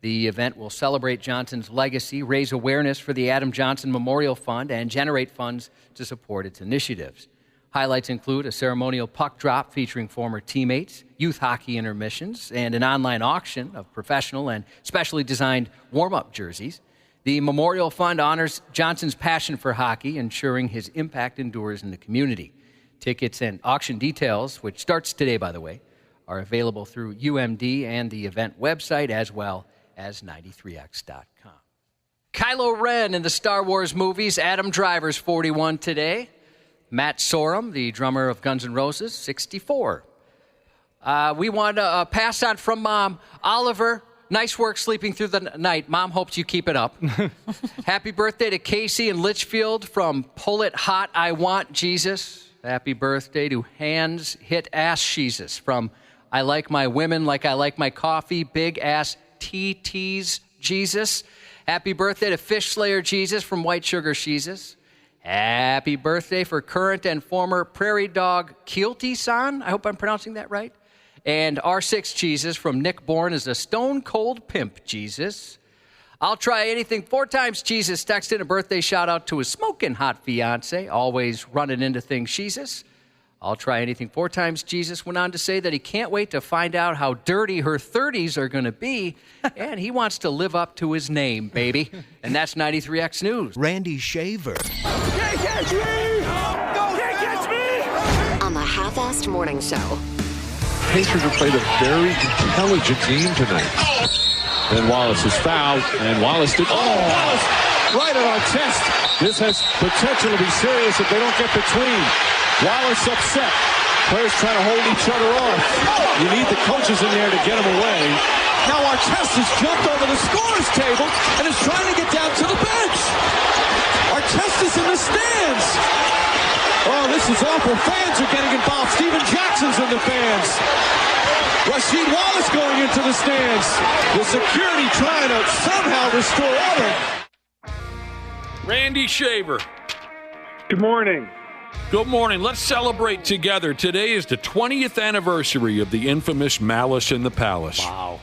The event will celebrate Johnson's legacy, raise awareness for the Adam Johnson Memorial Fund, and generate funds to support its initiatives. Highlights include a ceremonial puck drop featuring former teammates, youth hockey intermissions, and an online auction of professional and specially designed warm-up jerseys. The Memorial Fund honors Johnson's passion for hockey, ensuring his impact endures in the community. Tickets and auction details, which starts today, by the way, are available through UMD and the event website, as well as 93x.com. Kylo Ren in the Star Wars movies. Adam Driver's 41 today. Matt Sorum, the drummer of Guns N' Roses, 64. We want to pass on from Mom. Oliver, nice work sleeping through the night. Mom hopes you keep it up. Happy birthday to Casey in Litchfield from Pull It Hot, I Want Jesus. Happy birthday to Hands Hit Ass Jesus from I Like My Women Like I Like My Coffee, Big Ass TT's Jesus. Happy birthday to Fish Slayer Jesus from White Sugar Jesus. Happy birthday for current and former Prairie Dog Keelty-san. I hope I'm pronouncing that right. And R6 Jesus from Nick Bourne is a Stone Cold Pimp Jesus. I'll try anything 4 times Jesus texted a birthday shout out to his smoking hot fiance, always running into things Jesus. I'll try anything 4 times Jesus went on to say that he can't wait to find out how dirty her 30s are going to be, and he wants to live up to his name, baby. And that's 93X News. Randy Shaver. Can't catch me! Can't catch me! On the Half-Assed Morning Show. Pacers have played a very intelligent game tonight. Then Wallace is fouled, and Wallace did. Wallace right at our chest. This has potential to be serious if they don't get between. Wallace upset. Players trying to hold each other off. You need the coaches in there to get them away. Now Artest has jumped over the scorer's table and is trying to get down to the bench. Artest is in the stands. Oh, this is awful. Fans are getting involved. Steven Jackson's in the fans. Rasheed Wallace going into the stands. The security trying to somehow restore order. Randy Shaver. Good morning. Good morning. Let's celebrate together. Today is the 20th anniversary of the infamous Malice in the Palace. Wow.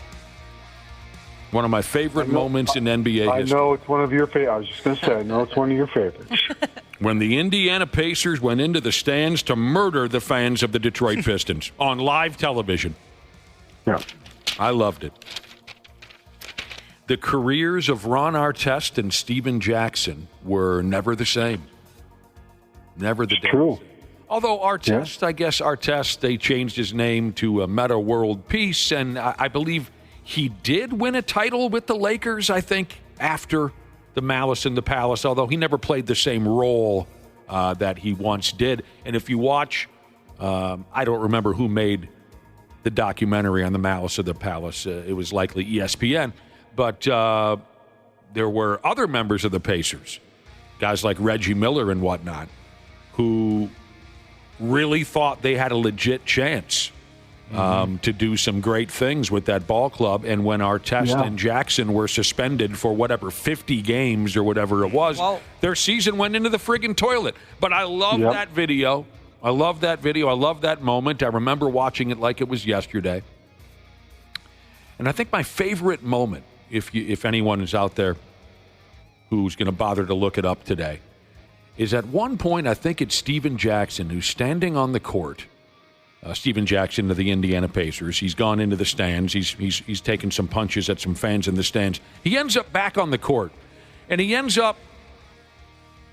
One of my favorite moments in NBA history. I know it's one of your favorites. I was just going to say, I know it's one of your favorites. When the Indiana Pacers went into the stands to murder the fans of the Detroit Pistons on live television. Yeah. I loved it. The careers of Ron Artest and Steven Jackson were never the same. Never the True. Although Artest, I guess Artest, they changed his name to Meta World Peace, and I believe he did win a title with the Lakers, I think, after the Malice in the Palace, although he never played the same role that he once did. And if you watch, I don't remember who made the documentary on the Malice of the Palace. It was likely ESPN. But there were other members of the Pacers, guys like Reggie Miller and whatnot, who really thought they had a legit chance to do some great things with that ball club. And when Artest and Jackson were suspended for whatever 50 games or whatever it was, their season went into the friggin' toilet. But I love that video. I love that video. I love that moment. I remember watching it like it was yesterday. And I think my favorite moment, if anyone is out there who's going to bother to look it up today, is at one point, I think it's Steven Jackson who's standing on the court. Steven Jackson of the Indiana Pacers. He's gone into the stands. He's taken some punches at some fans in the stands. He ends up back on the court, and he ends up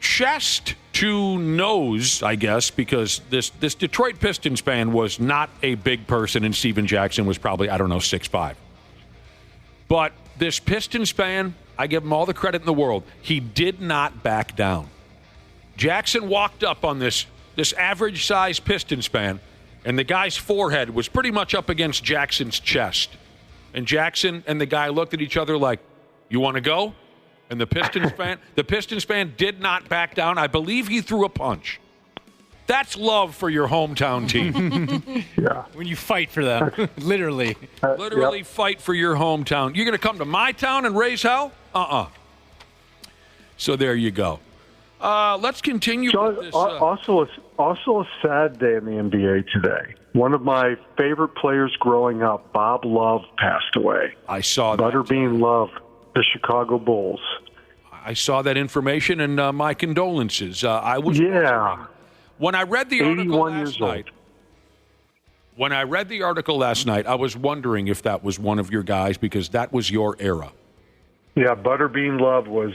chest to nose, I guess, because this Detroit Pistons fan was not a big person, and Steven Jackson was probably, 6'5". But this Pistons fan, I give him all the credit in the world. He did not back down. Jackson walked up on this average-sized Pistons fan, and the guy's forehead was pretty much up against Jackson's chest. And Jackson and the guy looked at each other like, "You want to go?" And the Pistons fan did not back down. I believe he threw a punch. That's love for your hometown team. Yeah. When you fight for them, literally. Literally fight for your hometown. You're going to come to my town and raise hell? So there you go. Let's continue John, with this. Also a sad day in the NBA today. One of my favorite players growing up, Bob Love, passed away. I saw that. Butterbean Love, the Chicago Bulls. I saw that information, and my condolences. I was wondering, when I read the article last night. When I read the article last night, I was wondering if that was one of your guys, because that was your era. Yeah, Butterbean Love was,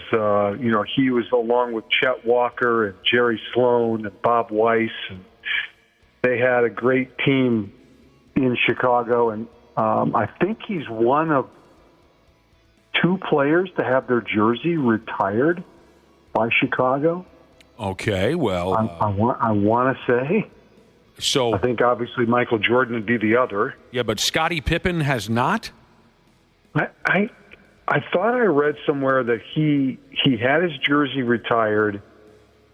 he was along with Chet Walker and Jerry Sloan and Bob Weiss. And they had a great team in Chicago, and I think he's one of 2 players to have their jersey retired by Chicago. Okay, well, I want to say. So I think obviously Michael Jordan would be the other. Yeah, but Scottie Pippen has not. I thought I read somewhere that he had his jersey retired,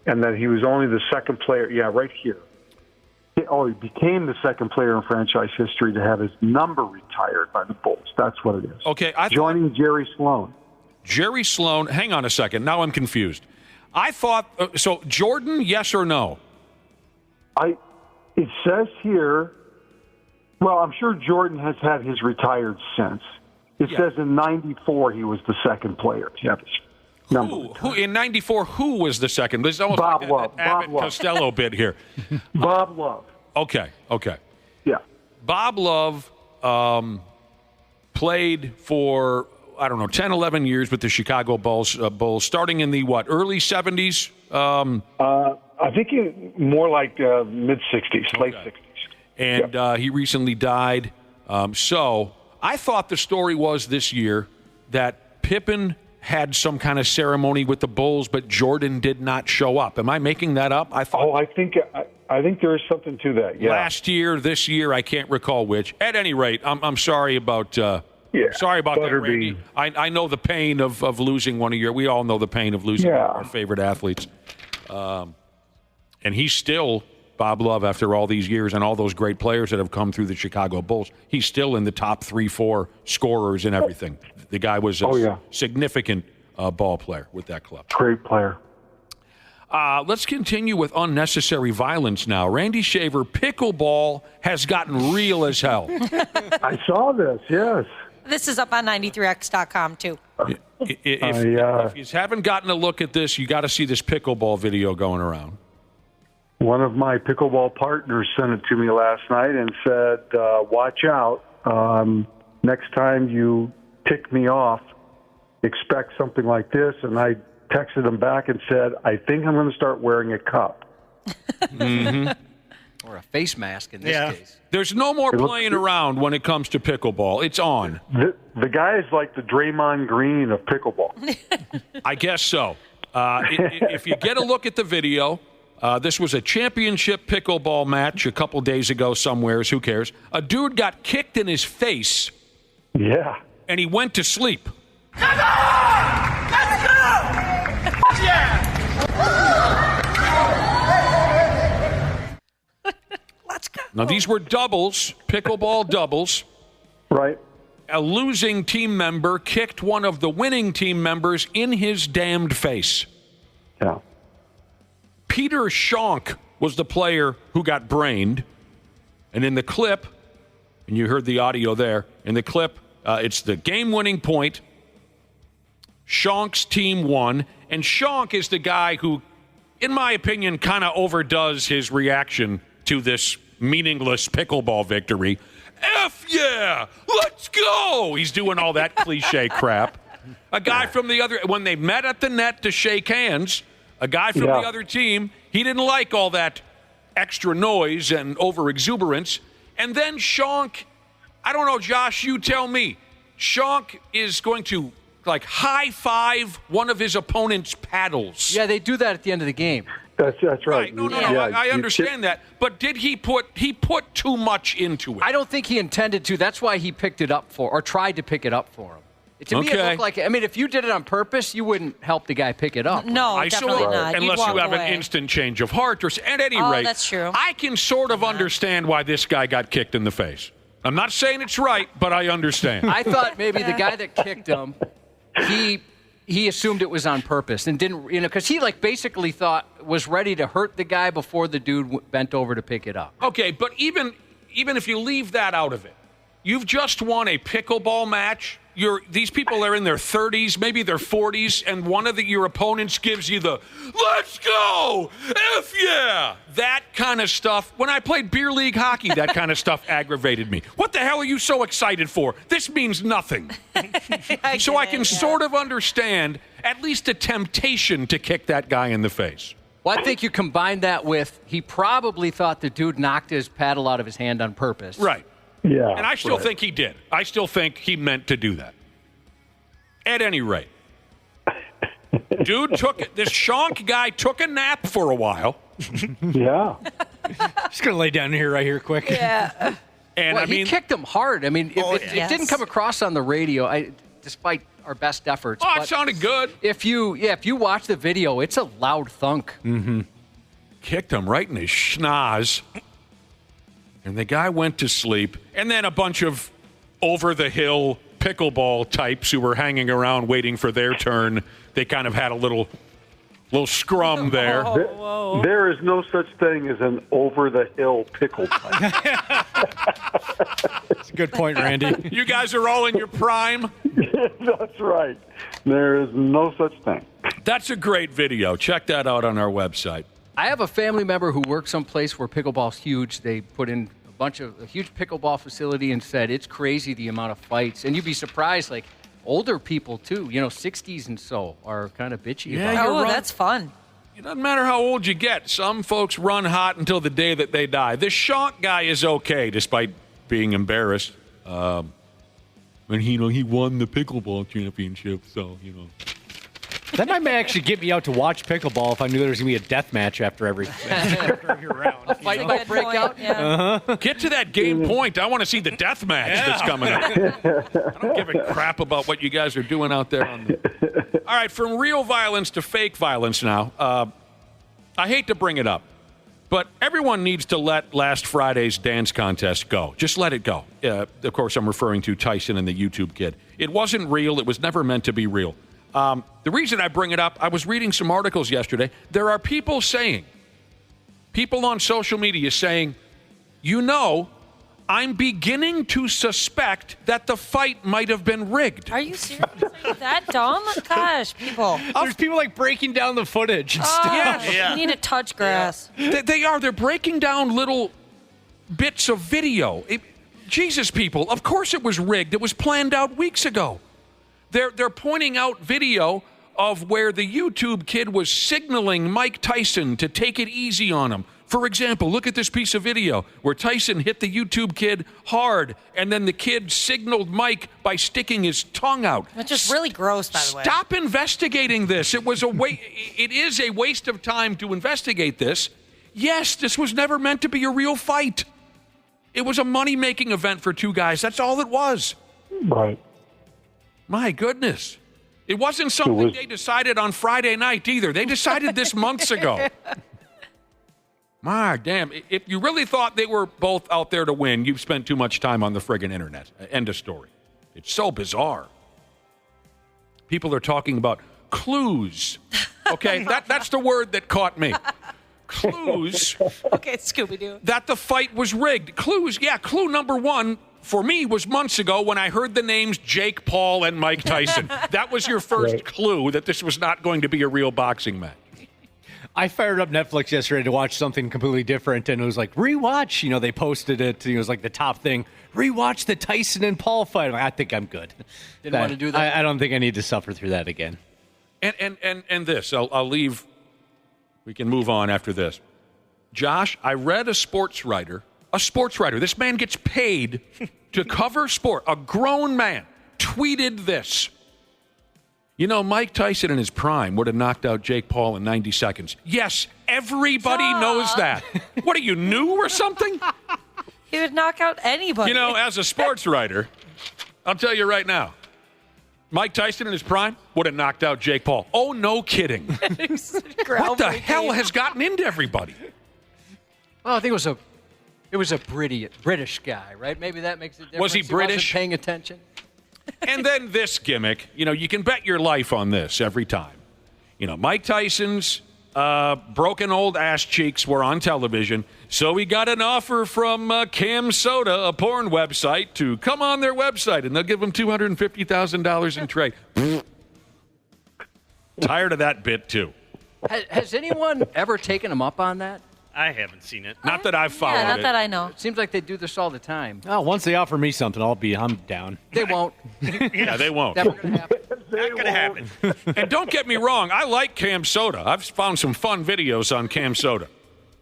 and that he was only the second player. Yeah, right here. became the second player in franchise history to have his number retired by the Bulls. That's what it is. Okay, joining Jerry Sloan. Jerry Sloan. Hang on a second. Now I'm confused. I thought so. Jordan, yes or no? It says here. Well, I'm sure Jordan has had his retired since. It says in '94 he was the second player to have his number. Who in '94? Who was the second? This is almost Bob like Love. an Abbott Bob Love. Costello bit here. Bob Love. Okay. Yeah. Bob Love played for, 10, 11 years with the Chicago Bulls, starting in the, early 70s? I think more like mid-'60s, late '60s. And he recently died. So I thought the story was this year that Pippen had some kind of ceremony with the Bulls, but Jordan did not show up. Am I making that up? I think there is something to that. Yeah. Last year, this year, I can't recall which. At any rate, I'm sorry about. Sorry about that, Randy. I know the pain of losing one of your. We all know the pain of losing one of our favorite athletes. And he's still. Bob Love, after all these years and all those great players that have come through the Chicago Bulls, he's still in the top 3-4 scorers and everything. The guy was a significant ball player with that club. Great player. Let's continue with unnecessary violence now. Randy Shaver, pickleball has gotten real as hell. I saw this, yes. This is up on 93x.com, too. If you haven't gotten a look at this, you got to see this pickleball video going around. One of my pickleball partners sent it to me last night and said, watch out. Next time you tick me off, expect something like this. And I texted him back and said, I think I'm going to start wearing a cup. Or a face mask in this case. There's no more playing around when it comes to pickleball. It's on. The guy is like the Draymond Green of pickleball. I guess so. If you get a look at the video, this was a championship pickleball match a couple days ago somewhere. Who cares? A dude got kicked in his face. Yeah. And he went to sleep. Come on! Let's go! Yeah! Let's go. Now, these were doubles, pickleball doubles. Right. A losing team member kicked one of the winning team members in his damned face. Yeah. Peter Schonk was the player who got brained. And in the clip, and you heard the audio there, in the clip, it's the game-winning point. Schonk's team won. And Schonk is the guy who, in my opinion, kind of overdoes his reaction to this meaningless pickleball victory. F yeah! Let's go! He's doing all that cliche crap. A guy from the other, when they met at the net to shake hands, a guy from the other team, he didn't like all that extra noise and over-exuberance. And then Schonk, I don't know, Josh, you tell me. Schonk is going to, high-five one of his opponent's paddles. Yeah, they do that at the end of the game. That's right. No, I understand that. But did he put too much into it? I don't think he intended to. That's why he picked it up or tried to pick it up for him. To me, it looked like, if you did it on purpose, you wouldn't help the guy pick it up. No, definitely not. Unless you have an instant change of heart. At any rate, that's true. I can sort of understand why this guy got kicked in the face. I'm not saying it's right, but I understand. I thought maybe the guy that kicked him, he assumed it was on purpose and didn't, because he basically was ready to hurt the guy before the dude bent over to pick it up. Okay, but even if you leave that out of it, you've just won a pickleball match. These people are in their 30s, maybe their 40s, and one of your opponents gives you the, let's go, F yeah, that kind of stuff. When I played beer league hockey, that kind of stuff aggravated me. What the hell are you so excited for? This means nothing. I can sort of understand at least a temptation to kick that guy in the face. Well, I think you combine that with he probably thought the dude knocked his paddle out of his hand on purpose. Right. Yeah. And I still think he did. I still think he meant to do that. At any rate, this Schonk guy took a nap for a while. Yeah. Just going to lay down right here quick. Yeah. And he kicked him hard. It didn't come across on the radio, despite our best efforts. Oh, it sounded good. If you watch the video, it's a loud thunk. Mm-hmm. Kicked him right in his schnoz. And the guy went to sleep, and then a bunch of over-the-hill pickleball types who were hanging around waiting for their turn. They kind of had a little scrum there. There is no such thing as an over-the-hill pickle type. That's a good point, Randy. You guys are all in your prime? That's right. There is no such thing. That's a great video. Check that out on our website. I have a family member who works someplace where pickleball's huge. They put in a huge pickleball facility and said it's crazy the amount of fights. And you'd be surprised, like older people too, 60s and so, are kind of bitchy about it. That's fun. It doesn't matter how old you get. Some folks run hot until the day that they die. This Schonk guy is okay, despite being embarrassed. When he won the pickleball championship, so. That might actually get me out to watch pickleball if I knew there was going to be a death match after every round. A fight might break out. Yeah. Get to that game point. I want to see the death match that's coming up. I don't give a crap about what you guys are doing out there. All right, from real violence to fake violence now. I hate to bring it up, but everyone needs to let last Friday's dance contest go. Just let it go. Of course, I'm referring to Tyson and the YouTube kid. It wasn't real. It was never meant to be real. The reason I bring it up, I was reading some articles yesterday. There are people on social media saying, I'm beginning to suspect that the fight might have been rigged. Are you serious? Are you that dumb? Gosh, people. There's people breaking down the footage and stuff. Yes. You need to touch grass. Yeah. They are. They're breaking down little bits of video. Jesus, people, of course it was rigged. It was planned out weeks ago. They're pointing out video of where the YouTube kid was signaling Mike Tyson to take it easy on him. For example, look at this piece of video where Tyson hit the YouTube kid hard, and then the kid signaled Mike by sticking his tongue out. That's just really gross, by the way. Stop investigating this. It is a waste of time to investigate this. Yes, this was never meant to be a real fight. It was a money-making event for two guys. That's all it was. Right. My goodness. It wasn't something they decided on Friday night either. They decided this months ago. My damn. If you really thought they were both out there to win, you've spent too much time on the friggin' internet. End of story. It's so bizarre. People are talking about clues. Okay, that's the word that caught me. Clues. Okay, Scooby-Doo. That the fight was rigged. Clues, yeah, clue number one for me was months ago when I heard the names Jake Paul and Mike Tyson. That was your first clue that this was not going to be a real boxing match. I fired up Netflix yesterday to watch something completely different, and it was like, rewatch. They posted it. It was like the top thing. Rewatch the Tyson and Paul fight. I think I'm good. Didn't want to do that. I don't think I need to suffer through that again. And this, I'll leave. We can move on after this. Josh, I read a sports writer. This man gets paid to cover sport. A grown man tweeted this. Mike Tyson in his prime would have knocked out Jake Paul in 90 seconds. Yes, everybody knows that. What are you, new or something? He would knock out anybody. As a sports writer, I'll tell you right now, Mike Tyson in his prime would have knocked out Jake Paul. Oh, no kidding. What the hell has gotten into everybody? Well, I think it was a British guy, right? Maybe that makes it different. Was he British? Wasn't paying attention. And then this gimmick, you can bet your life on this every time. Mike Tyson's broken old ass cheeks were on television, so he got an offer from Cam Soda, a porn website, to come on their website, and they'll give him $250,000 in trade. Tired of that bit, too. Has anyone ever taken him up on that? I haven't seen it. Not that I've followed it. Yeah, not that I know. It seems like they do this all the time. Oh, once they offer me something, I'm down. They won't. Yeah, they won't. Never going to happen. Not going to happen. And don't get me wrong, I like Cam Soda. I've found some fun videos on Cam Soda.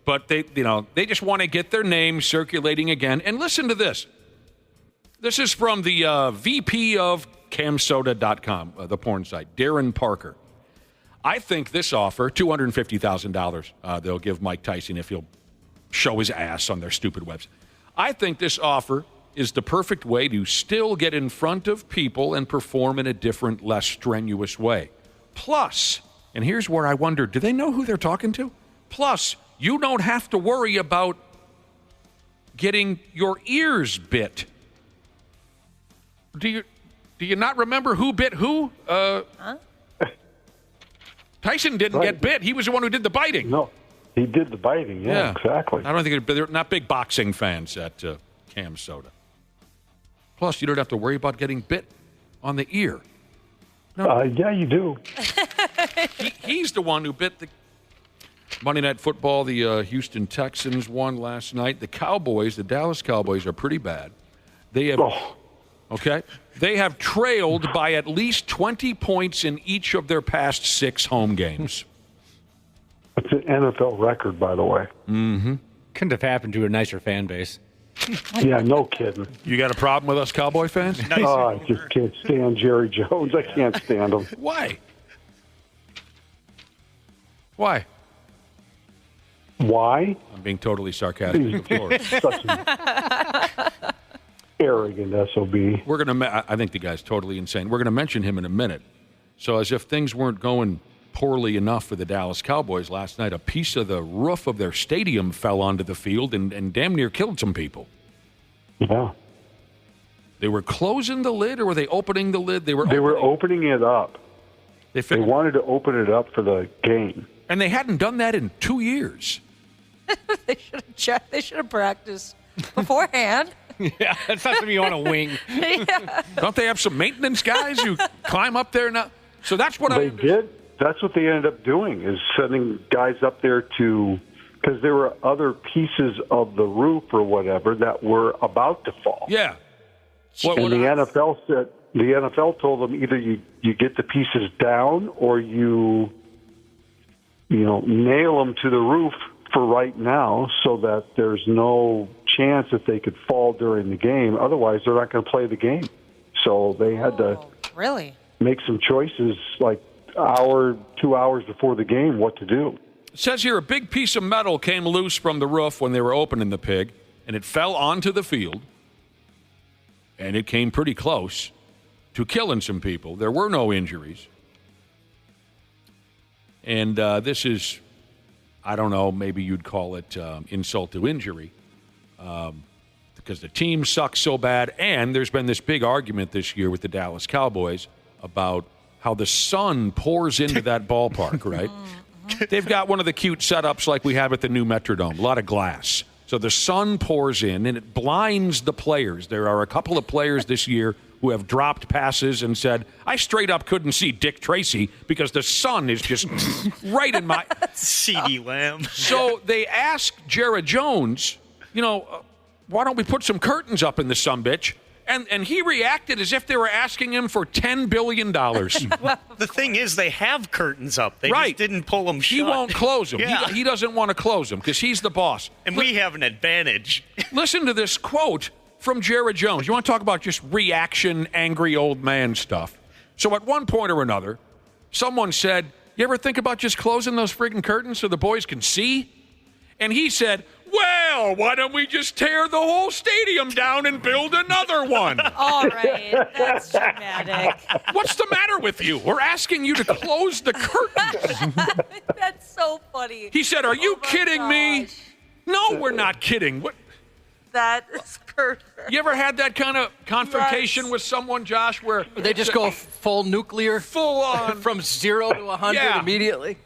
But they just want to get their name circulating again. And listen to this. This is from the VP of camsoda.com, the porn site, Darren Parker. I think this offer, $250,000, they'll give Mike Tyson if he'll show his ass on their stupid website. I think this offer is the perfect way to still get in front of people and perform in a different, less strenuous way. Plus, and here's where I wonder, do they know who they're talking to? Plus, you don't have to worry about getting your ears bit. Do you not remember who bit who? Tyson didn't get bit. He was the one who did the biting. No, he did the biting. Yeah, exactly. I don't think they're not big boxing fans at Cam Soda. Plus, you don't have to worry about getting bit on the ear. No. Yeah, you do. He's the one who bit the Monday Night Football. The Houston Texans won last night. The Cowboys, the Dallas Cowboys, are pretty bad. They have. Okay? They have trailed by at least 20 points in each of their past 6 home games. It's an NFL record, by the way. Mm-hmm. Couldn't have happened to a nicer fan base. Yeah, no kidding. You got a problem with us Cowboy fans? I just can't stand Jerry Jones. I can't stand him. Why? Why? Why? I'm being totally sarcastic, of course. Such an arrogant SOB. We're gonna. I think the guy's totally insane. We're gonna mention him in a minute. So as if things weren't going poorly enough for the Dallas Cowboys last night, a piece of the roof of their stadium fell onto the field and damn near killed some people. Yeah. They were closing the lid, or were they opening the lid? They were opening it up. They wanted to open it up for the game. And they hadn't done that in 2 years. They should have checked. They should have practiced beforehand. Yeah, that's not something you want to wing. Yeah. Don't they have some maintenance guys who climb up there now? So that's what they did. That's what they ended up doing, is sending guys up there because there were other pieces of the roof or whatever that were about to fall. Yeah. And the NFL told them either you get the pieces down or you nail them to the roof for right now so that there's no chance that they could fall during the game. Otherwise, they're not going to play the game. So they had to really make some choices like 2 hours before the game what to do. It says here a big piece of metal came loose from the roof when they were opening the pig, and it fell onto the field, and it came pretty close to killing some people. There were no injuries. And this is, I don't know, maybe you'd call it insult to injury because the team sucks so bad. And there's been this big argument this year with the Dallas Cowboys about how the sun pours into that ballpark, right? They've got one of the cute setups like we have at the new Metrodome, a lot of glass. So the sun pours in, and it blinds the players. There are a couple of players this year who have dropped passes and said, I straight up couldn't see Dick Tracy because the sun is just right in my... CeeDee Lamb. So they asked Jared Jones, why don't we put some curtains up in the sumbitch? And he reacted as if they were asking him for $10 billion. Well, the thing is, they have curtains up. They just didn't pull them shut. He won't close them. Yeah. He doesn't want to close them because he's the boss. And we have an advantage. Listen to this quote from Jared Jones. You want to talk about just reaction, angry old man stuff. So at one point or another, someone said, you ever think about just closing those friggin' curtains so the boys can see? And he said, well, why don't we just tear the whole stadium down and build another one? All right, that's dramatic. What's the matter with you? We're asking you to close the curtains. That's so funny. He said, are you kidding me? No, we're not kidding. What? That is perfect. You ever had that kind of confrontation with someone, Josh, where they just go full nuclear? Full on. From 0 to 100 immediately?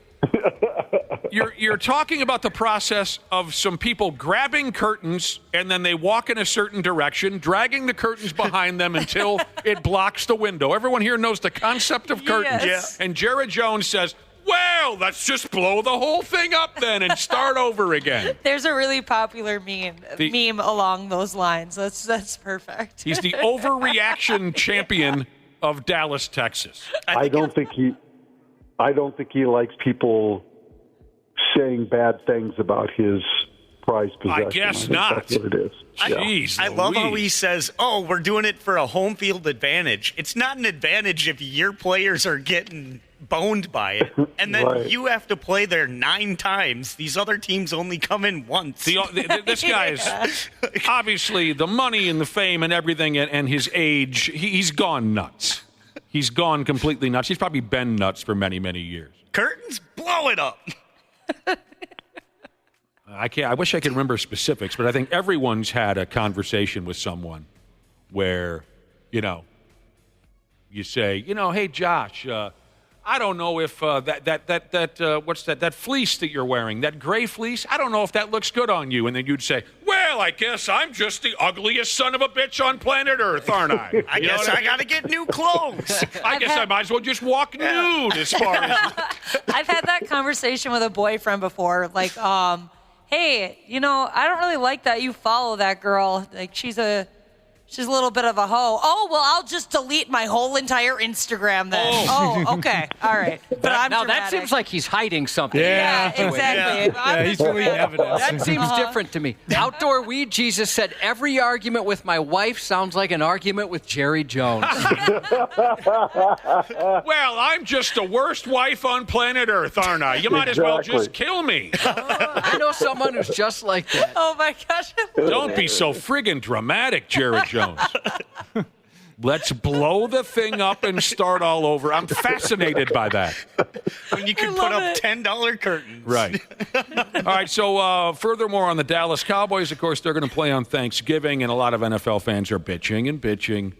You're talking about the process of some people grabbing curtains and then they walk in a certain direction, dragging the curtains behind them until it blocks the window. Everyone here knows the concept of curtains. Yes. And Jared Jones says, well, let's just blow the whole thing up then and start over again. There's a really popular meme along those lines. That's perfect. He's the overreaction champion of Dallas, Texas. I don't think he likes people saying bad things about his prized possession. I guess not. That's what it is. Jeez, I love how he says, we're doing it for a home field advantage. It's not an advantage if your players are getting boned by it. And then you have to play there 9 times. These other teams only come in once. This guy is obviously the money and the fame and everything and his age. He's gone nuts. He's gone completely nuts. He's probably been nuts for many, many years. Curtains, blow it up. I wish I could remember specifics, but I think everyone's had a conversation with someone where, you say, hey, Josh, I don't know if that fleece that you're wearing, that gray fleece, I don't know if that looks good on you. And then you'd say, well, I guess I'm just the ugliest son of a bitch on planet Earth, aren't I? I guess I got to get new clothes. I guess I might as well just walk nude as far as... I've had that conversation with a boyfriend before. Like, hey, I don't really like that you follow that girl. Like, she's a little bit of a hoe. Oh, well, I'll just delete my whole entire Instagram then. Oh okay. All right. But I'm now dramatic. that seems like he's hiding something. Yeah, exactly. Yeah, he's deleting evidence. That seems different to me. Outdoor Weed Jesus said, every argument with my wife sounds like an argument with Jerry Jones. Well, I'm just the worst wife on planet Earth, aren't I? You might as well just kill me. I know someone who's just like that. Oh, my gosh. Don't be so friggin' dramatic, Jerry Jones. Let's blow the thing up and start all over. I'm fascinated by that. When you can put up $10 curtains. Right. All right, so furthermore on the Dallas Cowboys, of course, they're going to play on Thanksgiving, and a lot of NFL fans are bitching and bitching.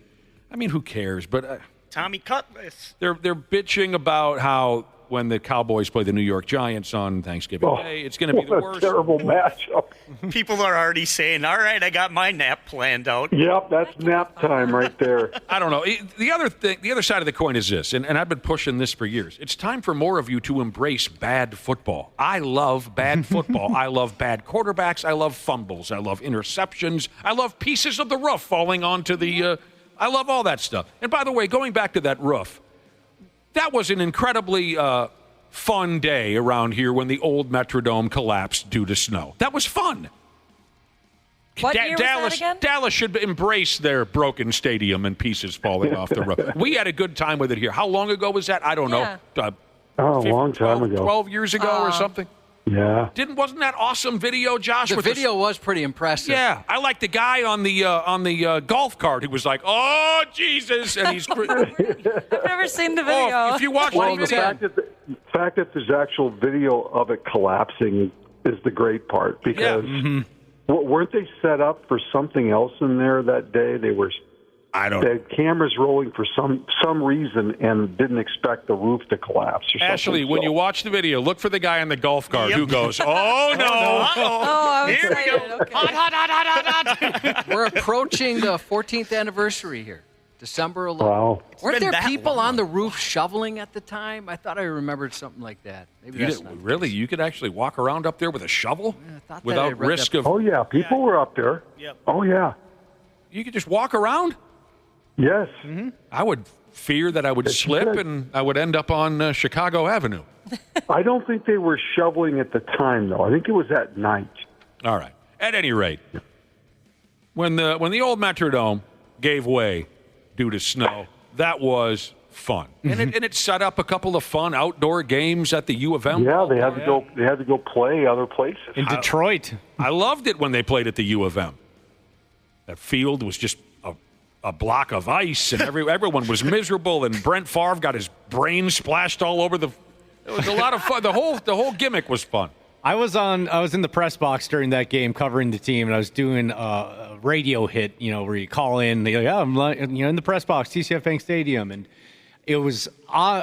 I mean, who cares? But Tommy Cutlass. They're bitching about how when the Cowboys play the New York Giants on Thanksgiving Day, it's going to be the worst. Terrible matchup. People are already saying, all right, I got my nap planned out. Yep, that's nap time right there. I don't know. The other side of the coin is this, and I've been pushing this for years. It's time for more of you to embrace bad football. I love bad football. I love bad quarterbacks. I love fumbles. I love interceptions. I love pieces of the roof falling onto the I love all that stuff. And by the way, going back to that roof, that was an incredibly fun day around here when the old Metrodome collapsed due to snow. That was fun. What year was that again? Dallas should embrace their broken stadium and pieces falling off the roof. We had a good time with it here. How long ago was that? I don't know. A long time ago. 12 years ago or something? Yeah. Wasn't that awesome video, Josh? The video was pretty impressive. Yeah, I like the guy on the golf cart who was like, "Oh Jesus!" and he's. I've never seen the video. Oh, if you watch the fact that there's actual video of it collapsing is the great part because weren't they set up for something else in there that day? They were. They had cameras rolling for some reason and didn't expect the roof to collapse or something. Ashley, when you watch the video, look for the guy on the golf cart who goes, "Oh no! Oh, here we go! Okay. Hot. We're approaching the 14th anniversary here, December 11th. Wow. Weren't there people on the roof shoveling at the time? I thought I remembered something like that. Maybe that's not really? You could actually walk around up there with a shovel without risk of. Oh yeah, people were up there. Yep. Oh yeah. You could just walk around. Yes. I would fear that I would slip and I would end up on Chicago Avenue. I don't think they were shoveling at the time, though. I think it was at night. All right. At any rate, when the old Metrodome gave way due to snow, that was fun, and it set up a couple of fun outdoor games at the U of M. Yeah, they had to go. They had to go play other places in Detroit. I loved it when they played at the U of M. That field was just a block of ice, and everyone was miserable, and Brent Favre got his brain splashed all over the. It was a lot of fun. The whole gimmick was fun. I was in the press box during that game covering the team, and I was doing a radio hit, where you call in. They go, yeah, I'm in the press box, TCF Bank Stadium, and I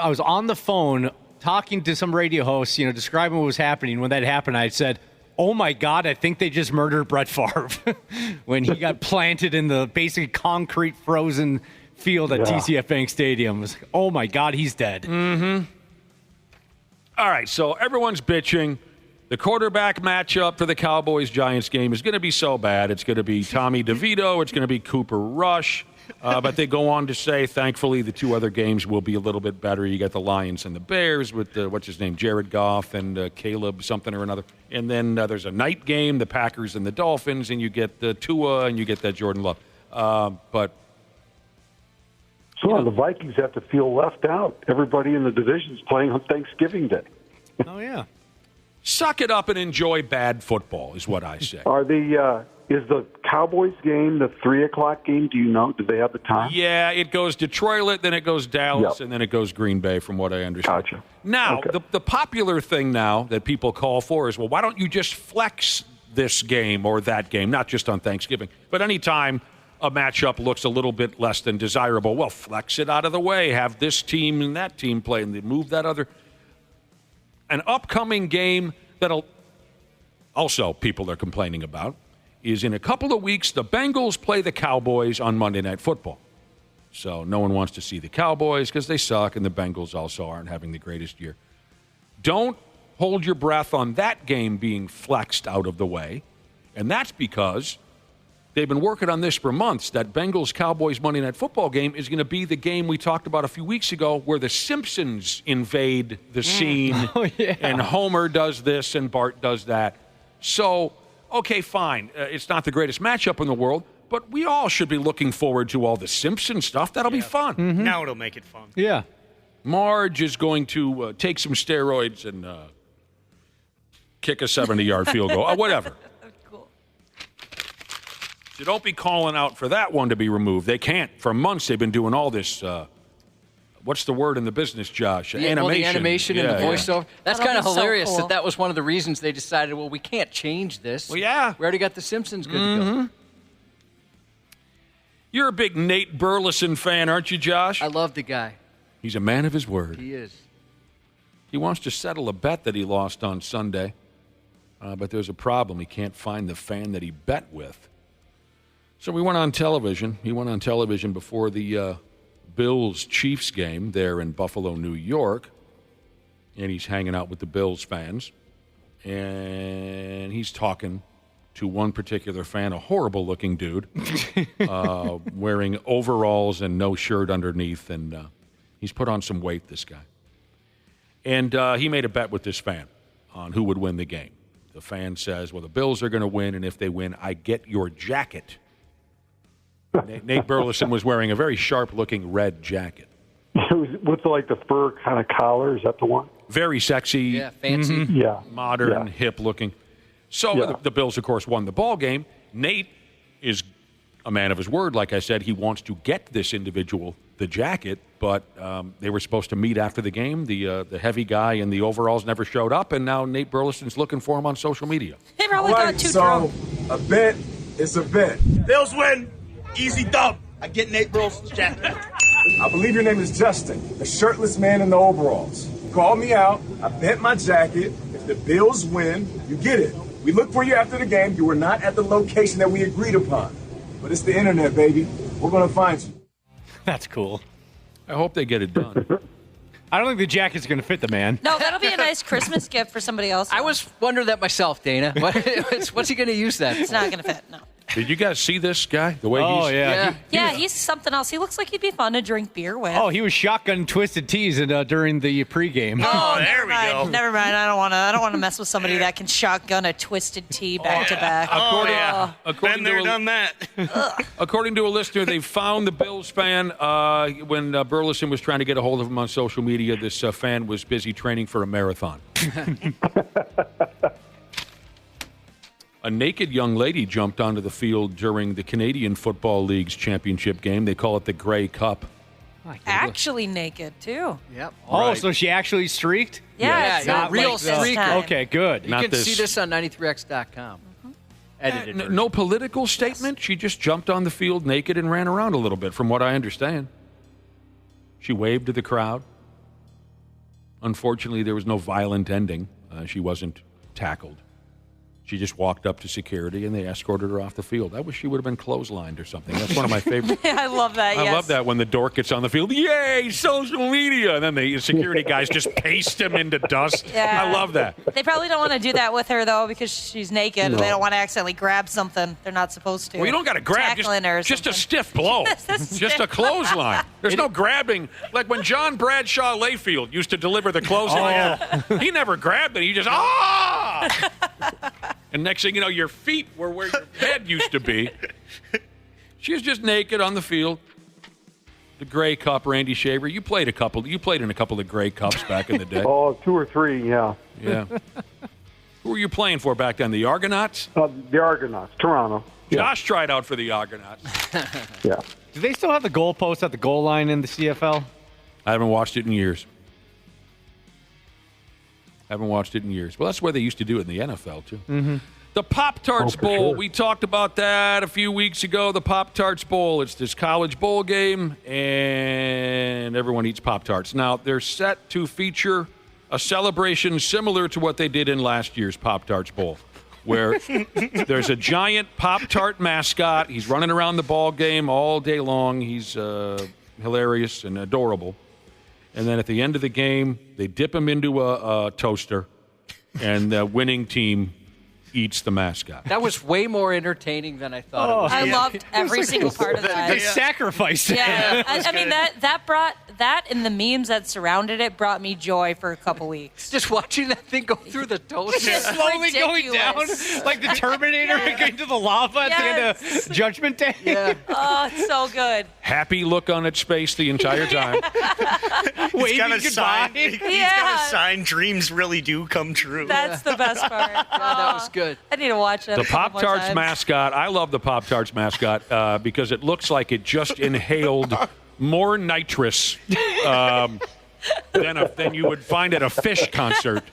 was on the phone talking to some radio hosts, describing what was happening. When that happened, I said, "Oh my God, I think they just murdered Brett Favre," when he got planted in the basically concrete frozen field at TCF Bank Stadium. It was like, oh my God, he's dead. Mm-hmm. All right, so everyone's bitching. The quarterback matchup for the Cowboys-Giants game is going to be so bad. It's going to be Tommy DeVito. It's going to be Cooper Rush. But they go on to say, thankfully, the two other games will be a little bit better. You got the Lions and the Bears with, Jared Goff and Caleb something or another. And then there's a night game, the Packers and the Dolphins, and you get the Tua and you get that Jordan Love. But the Vikings have to feel left out. Everybody in the division's playing on Thanksgiving Day. Oh, yeah. Suck it up and enjoy bad football is what I say. Are they Is the Cowboys game the 3 o'clock game? Do you know? Do they have the time? Yeah, it goes Detroit, then it goes Dallas, and then it goes Green Bay, from what I understand. Gotcha. Now, the popular thing now that people call for is, well, why don't you just flex this game or that game? Not just on Thanksgiving, but anytime a matchup looks a little bit less than desirable, well, flex it out of the way. Have this team and that team play, and move that other. An upcoming game that'll also people are complaining about is in a couple of weeks, the Bengals play the Cowboys on Monday Night Football. So no one wants to see the Cowboys because they suck, and the Bengals also aren't having the greatest year. Don't hold your breath on that game being flexed out of the way, and that's because they've been working on this for months. That Bengals-Cowboys Monday Night Football game is going to be the game we talked about a few weeks ago where the Simpsons invade the scene, and Homer does this and Bart does that. So, okay, fine. It's not the greatest matchup in the world, but we all should be looking forward to all the Simpsons stuff. That'll be fun. Mm-hmm. Now it'll make it fun. Yeah. Marge is going to take some steroids and kick a 70-yard field goal. Whatever. Cool. So don't be calling out for that one to be removed. They can't. For months they've been doing all this, what's the word in the business, Josh? Animation. Well, the animation and the voiceover. That's That'll kind of be so hilarious cool. that was one of the reasons they decided, well, we can't change this. Well, yeah. We already got The Simpsons good to go. You're a big Nate Burleson fan, aren't you, Josh? I love the guy. He's a man of his word. He is. He wants to settle a bet that he lost on Sunday, but there's a problem. He can't find the fan that he bet with. So we went on television. He went on television before the Bills-Chiefs game there in Buffalo, New York, and he's hanging out with the Bills fans, and he's talking to one particular fan, a horrible-looking dude, wearing overalls and no shirt underneath, and he's put on some weight, this guy. And he made a bet with this fan on who would win the game. The fan says, well, the Bills are going to win, and if they win, I get your jacket. Nate Burleson was wearing a very sharp-looking red jacket. With like the fur kind of collar, is that the one? Very sexy. Yeah, fancy. Yeah. Modern, hip-looking. So the Bills, of course, won the ball game. Nate is a man of his word. Like I said, he wants to get this individual the jacket, but they were supposed to meet after the game. The heavy guy in the overalls never showed up, and now Nate Burleson's looking for him on social media. He probably got too drunk. A bet is a bet. Bills win. Easy dub. I get Nate Burleson's jacket. I believe your name is Justin, the shirtless man in the overalls. You called me out. I bet my jacket. If the Bills win, you get it. We looked for you after the game. You were not at the location that we agreed upon. But it's the internet, baby. We're going to find you. That's cool. I hope they get it done. I don't think the jacket's going to fit the man. No, that'll be a nice Christmas gift for somebody else. I was wondering that myself, Dana. What's he going to use that for? It's not going to fit, no. Did you guys see this guy? The way Oh, he's... yeah. Yeah, he's something else. He looks like he'd be fun to drink beer with. Oh, he was shotgun twisted teas during the pregame. Oh, there we go. Never mind. I don't want to mess with somebody that can shotgun a twisted tea back to back. According Been there, done that. According to a listener, they found the Bills fan when Burleson was trying to get a hold of him on social media. This fan was busy training for a marathon. A naked young lady jumped onto the field during the Canadian Football League's championship game. They call it the Grey Cup. Actually naked, too. Yep. Oh, Right. so she actually streaked? Yeah, it's not real like this streaker. time. Okay, good. You Not can this- see this on 93x.com. Edited version. No political statement. She just jumped on the field naked and ran around a little bit, from what I understand. She waved to the crowd. Unfortunately, there was no violent ending. She wasn't tackled. She just walked up to security, and they escorted her off the field. I wish she would have been clotheslined or something. That's one of my favorites. I love that, I love that when the dork gets on the field. Yay, social media! And then the security guys just paste him into dust. Yeah. I love that. They probably don't want to do that with her, though, because she's naked. And they don't want to accidentally grab something they're not supposed to. Well, you don't got to grab. Tackling her or Just a something. stiff blow. Just a clothesline. There's no grabbing. Like when John Bradshaw Layfield used to deliver the clothesline. He never grabbed it. He just, And next thing you know, your feet were where your head used to be. She was just naked on the field. The Grey Cup, Randy Shaver. You played in a couple of Grey Cups back in the day. Oh, 2 or 3, yeah. Yeah. Who were you playing for back then? The Argonauts? The Argonauts, Toronto. Josh tried out for the Argonauts. Yeah. Do they still have the goalpost at the goal line in the CFL? I haven't watched it in years. Well, that's where they used to do it in the NFL, too. Mm-hmm. The Pop-Tarts Bowl. sure. We talked about that a few weeks ago. The Pop-Tarts Bowl. It's this college bowl game, and everyone eats Pop-Tarts. Now, they're set to feature a celebration similar to what they did in last year's Pop-Tarts Bowl, where there's a giant Pop-Tart mascot. He's running around the ball game all day long. He's hilarious and adorable. And then at the end of the game, they dip him into a toaster, and the winning team eats the mascot. That was way more entertaining than I thought it was. I loved every single part of that. They sacrificed it. Yeah, I mean that brought that and the memes that surrounded it brought me joy for a couple weeks. Just watching that thing go through the toaster. It's Slowly going down ridiculous. like the Terminator going to the lava at the end of Judgment Day. Yeah. Oh, it's so good. Happy look on its face the entire time. He's got a goodbye. sign. He's got Yeah. a sign. Dreams really do come true. That's the best part. That was good. I need to watch it. The a couple more Pop-Tarts times. mascot, I love the Pop-Tarts mascot because it looks like it just inhaled more nitrous than you would find at a Fish concert.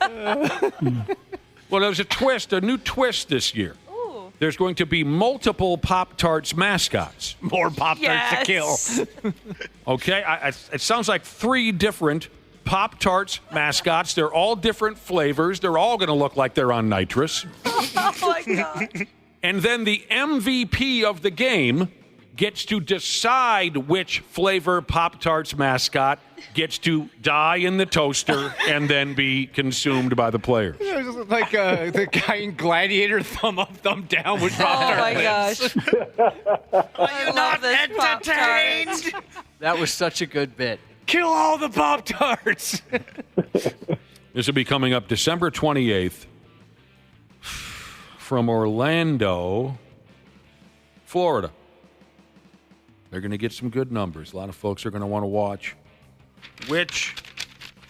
Well, there's a new twist this year. Ooh. There's going to be multiple Pop-Tarts mascots. More Pop-Tarts to kill. Okay, it sounds like 3 different Pop-Tarts mascots. They're all different flavors. They're all going to look like they're on nitrous. Oh my god. And then the MVP of the game gets to decide which flavor Pop-Tarts mascot gets to die in the toaster and then be consumed by the players. It was like the guy in Gladiator, thumb up, thumb down with Oh Pop-Tart my gosh. I love this Pop-Tart. That was such a good bit. Kill all the Pop-Tarts. This will be coming up December 28th from Orlando, Florida. They're going to get some good numbers. A lot of folks are going to want to watch. Which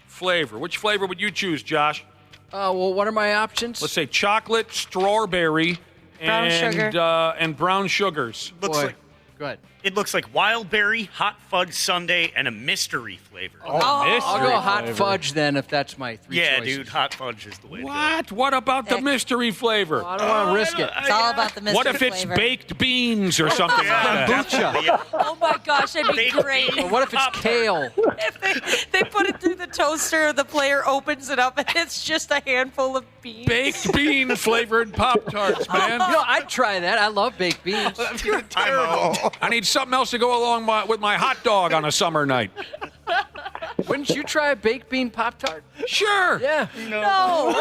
flavor would you choose, Josh? Well, what are my options? Let's say chocolate, strawberry, Brown sugar. And brown sugars. Good. It looks like wild berry, hot fudge sundae, and a mystery flavor. I'll go hot fudge then if that's my 3 Yeah, choices. dude, hot fudge is the way to go. What? What about the mystery flavor? I don't want to risk it. It's all about the mystery What if it's flavor. baked beans or something like that? Kombucha. Oh my gosh, that'd be great. Or what if it's kale? If they put it through the toaster, the player opens it up, and it's just a handful of beans. Baked bean flavored Pop-Tarts, man. I'd try that. I love baked beans. I need something else to go along with my hot dog on a summer night. Wouldn't you try a baked bean Pop-Tart? Sure. Yeah. No.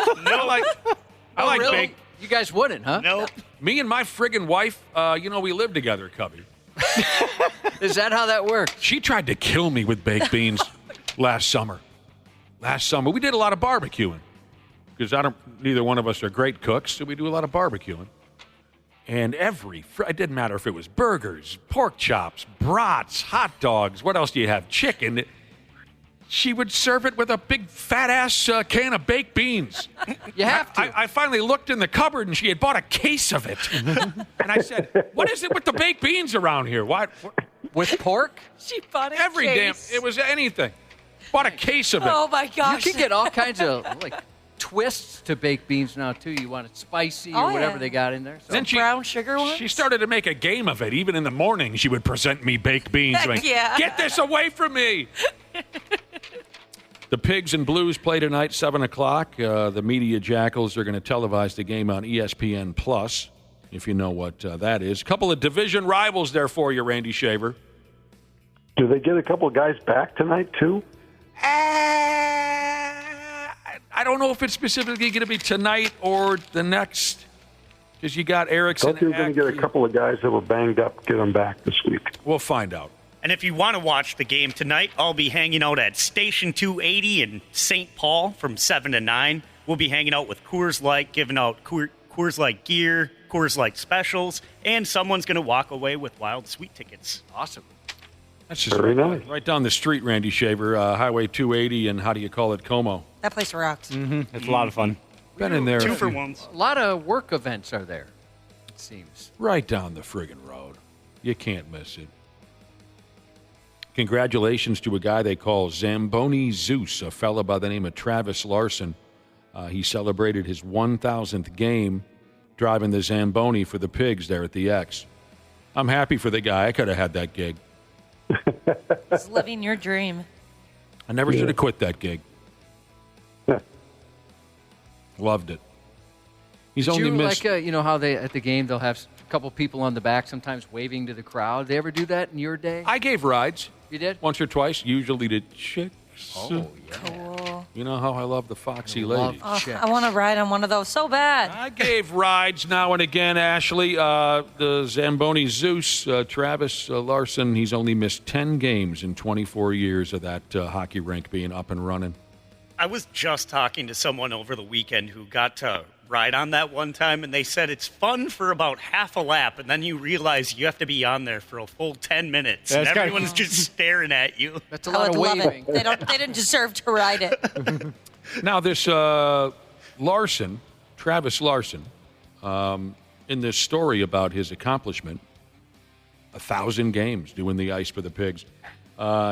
I like really? baked. You guys wouldn't, huh? Nope. Me and my friggin' wife, we live together, Cubby. Is that how that works? She tried to kill me with baked beans last summer. We did a lot of barbecuing because neither one of us are great cooks, so we do a lot of barbecuing. And it didn't matter if it was burgers, pork chops, brats, hot dogs. What else do you have? Chicken. She would serve it with a big fat-ass can of baked beans. You have to. I finally looked in the cupboard, and she had bought a case of it. And I said, what is it with the baked beans around here? What? With pork? She bought a Every case. it was anything. Bought a case of it. Oh my gosh. You can get all kinds of twists to baked beans now too. You want it spicy or whatever they got in there. So. Then brown sugar ones? She started to make a game of it. Even in the morning, she would present me baked beans. Heck yeah. Get this away from me. The Pigs and Blues play tonight, 7 o'clock. The Media Jackals are going to televise the game on ESPN Plus, if you know what that is. A couple of division rivals there for you, Randy Shaver. Do they get a couple of guys back tonight, too? I don't know if it's specifically going to be tonight or the next, because you got Erickson. Thought you were going to get a couple of guys that were banged up, get them back this week. We'll find out. And if you want to watch the game tonight, I'll be hanging out at Station 280 in St. Paul from 7 to 9. We'll be hanging out with Coors Light, giving out Coors Light gear, Coors Light specials, and someone's going to walk away with Wild Sweet tickets. Awesome. That's just Very nice. right down the street, Randy Shaver, Highway 280 and how do you call it, Como. That place rocks. It's a lot of fun. Been in there. 2 for 1s. A lot of work events are there. it seems. Right down the friggin' road. You can't miss it. Congratulations to a guy they call Zamboni Zeus, a fella by the name of Travis Larson. He celebrated his 1,000th game driving the Zamboni for the Pigs there at the X. I'm happy for the guy. I could have had that gig. He's living your dream. I never should have quit that gig. Loved it. He's Did only you missed. like, how they at the game they'll have a couple people on the back sometimes waving to the crowd. They ever do that in your day? I gave rides. You did? Once or twice, usually to chicks. Oh, yeah. Cool. You know how I love the foxy ladies. Oh, I want to ride on one of those so bad. I gave rides now and again, Ashley. The Zamboni Zeus, Travis Larson, he's only missed 10 games in 24 years of that hockey rink being up and running. I was just talking to someone over the weekend who got to ride on that one time, and they said it's fun for about half a lap, and then you realize you have to be on there for a full 10 minutes, and everyone's just staring at you. That's a I lot would of love waving. it. They didn't deserve to ride it. Now, this Larson, Travis Larson, in this story about his accomplishment, 1,000 games doing the ice for the Pigs,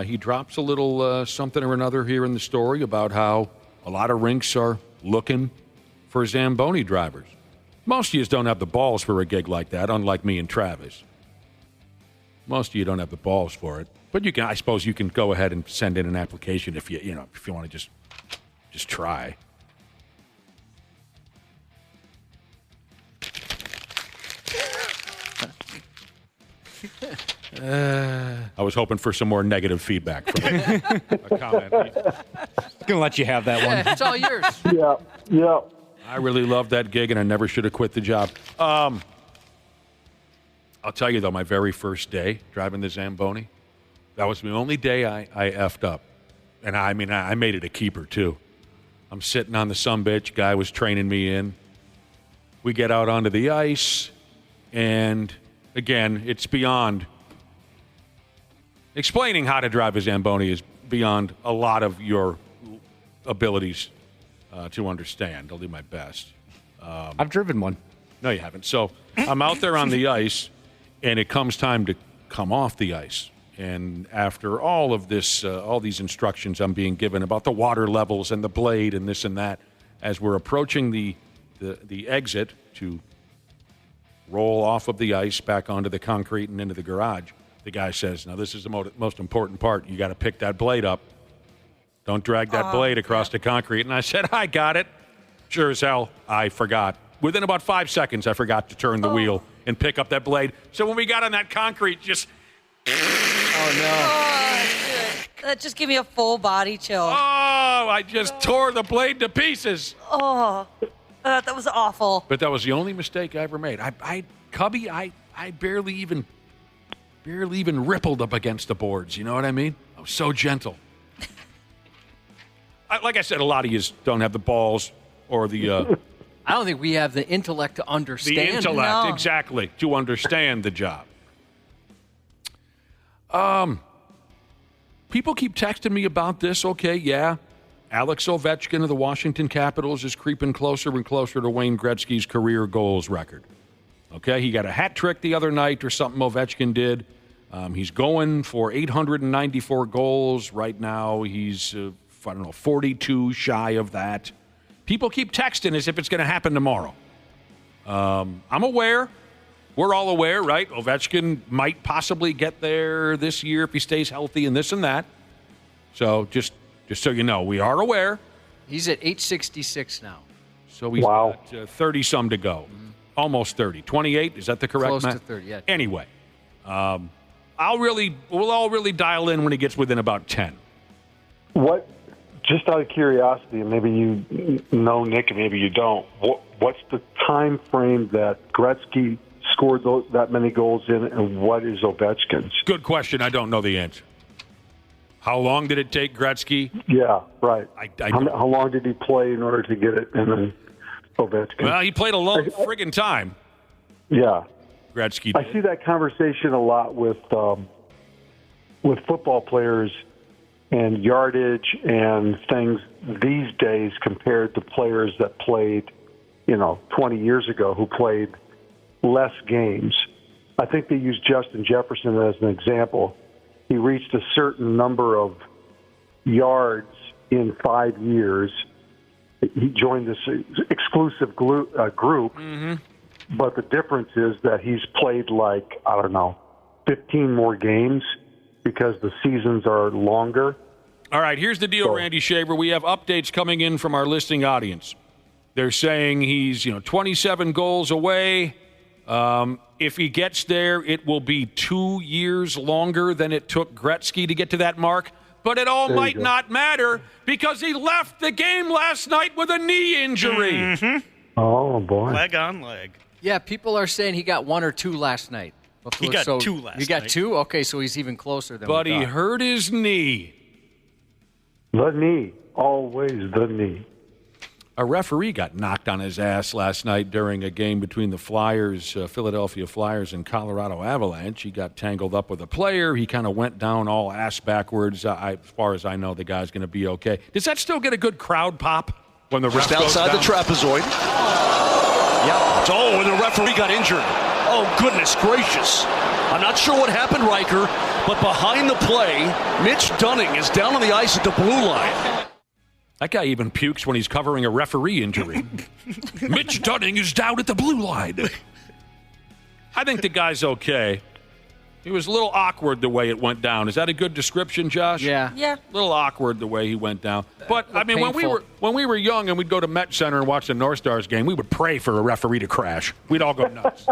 he drops a little something or another here in the story about how a lot of rinks are looking for Zamboni drivers. Most of you don't have the balls for a gig like that, unlike me and Travis. Most of you don't have the balls for it. But you can, I suppose you can go ahead and send in an application if you want to just try. I was hoping for some more negative feedback from a comment. Gonna let you have that one. Yeah, it's all yours. Yeah. I really loved that gig, and I never should have quit the job. I'll tell you, though, my very first day driving the Zamboni, that was the only day I effed up. And I mean, I made it a keeper, too. I'm sitting on the sumbitch. Guy was training me in. We get out onto the ice, and, again, it's beyond... Explaining how to drive a Zamboni is beyond a lot of your abilities to understand. I'll do my best. I've driven one. No, you haven't. So I'm out there on the ice, and it comes time to come off the ice. And after all of this, all these instructions I'm being given about the water levels and the blade and this and that, as we're approaching the exit to roll off of the ice back onto the concrete and into the garage, the guy says, now this is the most important part. You got to pick that blade up. Don't drag that blade across the concrete. And I said, I got it. Sure as hell, I forgot. Within about 5 seconds, I forgot to turn the wheel and pick up that blade. So when we got on that concrete, just... Oh, no. That just gave me a full body chill. Oh, I just tore the blade to pieces. Oh, that was awful. But that was the only mistake I ever made. Cubby, I barely even rippled up against the boards. You know what I mean? I was so gentle. Like I said, a lot of you don't have the balls or the... I don't think we have the intellect to understand. The intellect, exactly, to understand the job. People keep texting me about this. Okay, yeah. Alex Ovechkin of the Washington Capitals is creeping closer and closer to Wayne Gretzky's career goals record. Okay, he got a hat trick the other night or something Ovechkin did. He's going for 894 goals. Right now, he's, 42 shy of that. People keep texting as if it's going to happen tomorrow. I'm aware. We're all aware, right? Ovechkin might possibly get there this year if he stays healthy and this and that. So just so you know, we are aware. He's at 866 now. So he's got 30-some to go. Mm-hmm. Almost 30. 28, is that the correct Close math? to 30, yeah. Anyway, we'll all really dial in when he gets within about 10. What, just out of curiosity, and maybe you know, Nick, and maybe you don't, what's the time frame that Gretzky scored that many goals in, and what is Ovechkin's? Good question. I don't know the answer. How long did it take Gretzky? Yeah, right. How long did he play in order to get it? And then Ovechkin. Well, he played a long friggin' time. Yeah. Gretzky did. I see that conversation a lot with football players and yardage and things these days compared to players that played, 20 years ago who played, less games. I think they used Justin Jefferson as an example. He reached a certain number of yards in 5 years. He joined this exclusive group, but the difference is that he's played 15 more games because the seasons are longer. All right, here's the deal, Randy Shaver. We have updates coming in from our listening audience. They're saying he's 27 goals away. If he gets there, it will be 2 years longer than it took Gretzky to get to that mark. But it all might not matter because he left the game last night with a knee injury. Mm-hmm. Oh, boy. Leg on leg. Yeah, people are saying he got 1 or 2 last night. He got 2 last night. He got 2? Okay, so he's even closer than But we he thought. hurt his knee. The knee. Always the knee. A referee got knocked on his ass last night during a game between the Flyers, Philadelphia Flyers, and Colorado Avalanche. He got tangled up with a player. He kind of went down all ass backwards. As far as I know, the guy's going to be okay. Does that still get a good crowd pop when the ref Just outside the trapezoid. Yep. Oh, and the referee got injured. Oh, goodness gracious. I'm not sure what happened, Riker, but behind the play, Mitch Dunning is down on the ice at the blue line. That guy even pukes when he's covering a referee injury. Mitch Dunning is down at the blue line. I think the guy's okay. It was a little awkward the way it went down. Is that a good description, Josh? Yeah. Yeah. A little awkward the way he went down. But I mean, painful. when we were young and we'd go to Met Center and watch the North Stars game, we would pray for a referee to crash. We'd all go nuts.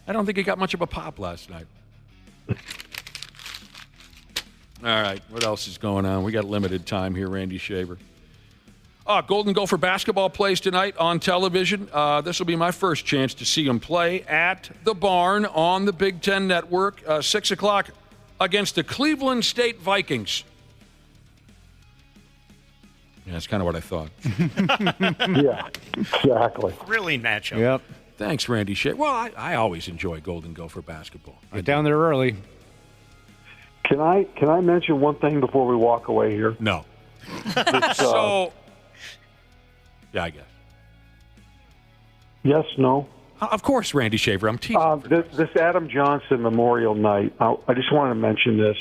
I don't think he got much of a pop last night. All right, what else is going on? We got limited time here, Randy Shaver. Golden Gopher basketball plays tonight on television. This will be my first chance to see them play at the Barn on the Big Ten Network, 6 o'clock against the Cleveland State Vikings. Yeah, that's kind of what I thought. Yeah, exactly. Really matchup. Yep. Thanks, Randy Shaver. Well, I always enjoy Golden Gopher basketball. Get down there early. Can I mention one thing before we walk away here? No. This, Yeah, I guess. Yes, no? Of course, Randy Shaver. I'm teasing. This Adam Johnson Memorial Night, I just want to mention this.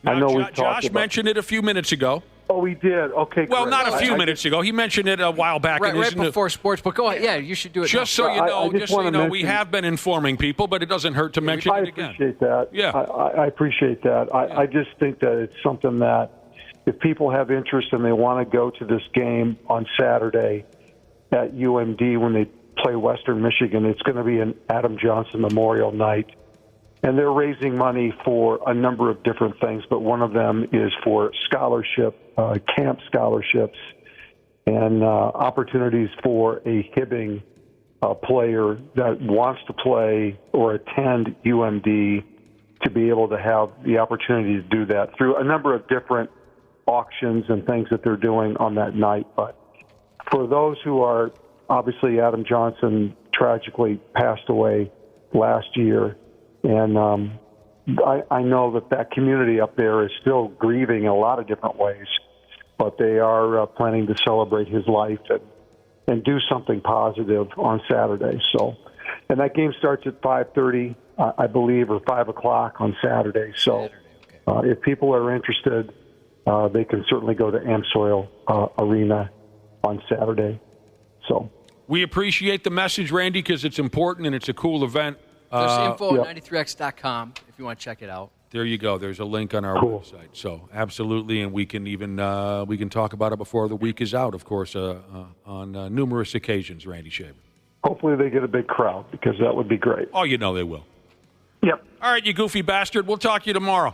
Now, I know we Josh mentioned it a few minutes ago. Oh, he did? Okay, Well, great. not a few minutes ago. He mentioned it a while back. Right before sports, but go ahead. Yeah, you should do it Just now. so you know, just wanna we mention- have been informing people, but it doesn't hurt to mention it again. I appreciate that. Yeah. I appreciate that. I just think that it's something that if people have interest and they want to go to this game on Saturday at UMD when they play Western Michigan, it's going to be an Adam Johnson Memorial Night. And they're raising money for a number of different things, but one of them is for camp scholarships and opportunities for a Hibbing player that wants to play or attend UMD to be able to have the opportunity to do that through a number of different auctions and things that they're doing on that night. But for those who are, obviously Adam Johnson tragically passed away last year, and I know that community up there is still grieving in a lot of different ways, but they are planning to celebrate his life and do something positive on Saturday. So, and that game starts at 5:30, I believe, or 5 o'clock on Saturday. So if people are interested, they can certainly go to Amsoil Arena on Saturday. So we appreciate the message, Randy, because it's important and it's a cool event. There's info at 93x.com if you want to check it out. There you go. There's a link on our website. So absolutely, and we can even we can talk about it before the week is out, of course, on numerous occasions, Randy Shaver. Hopefully they get a big crowd because that would be great. Oh, you know they will. Yep. All right, you goofy bastard. We'll talk to you tomorrow.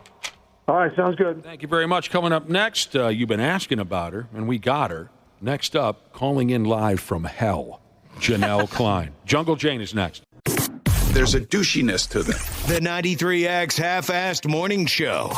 All right, sounds good. Thank you very much. Coming up next, you've been asking about her, and we got her. Next up, calling in live from hell, Janelle Klein. Jungle Jane is next. There's a douchiness to them. The 93X Half-Assed Morning Show.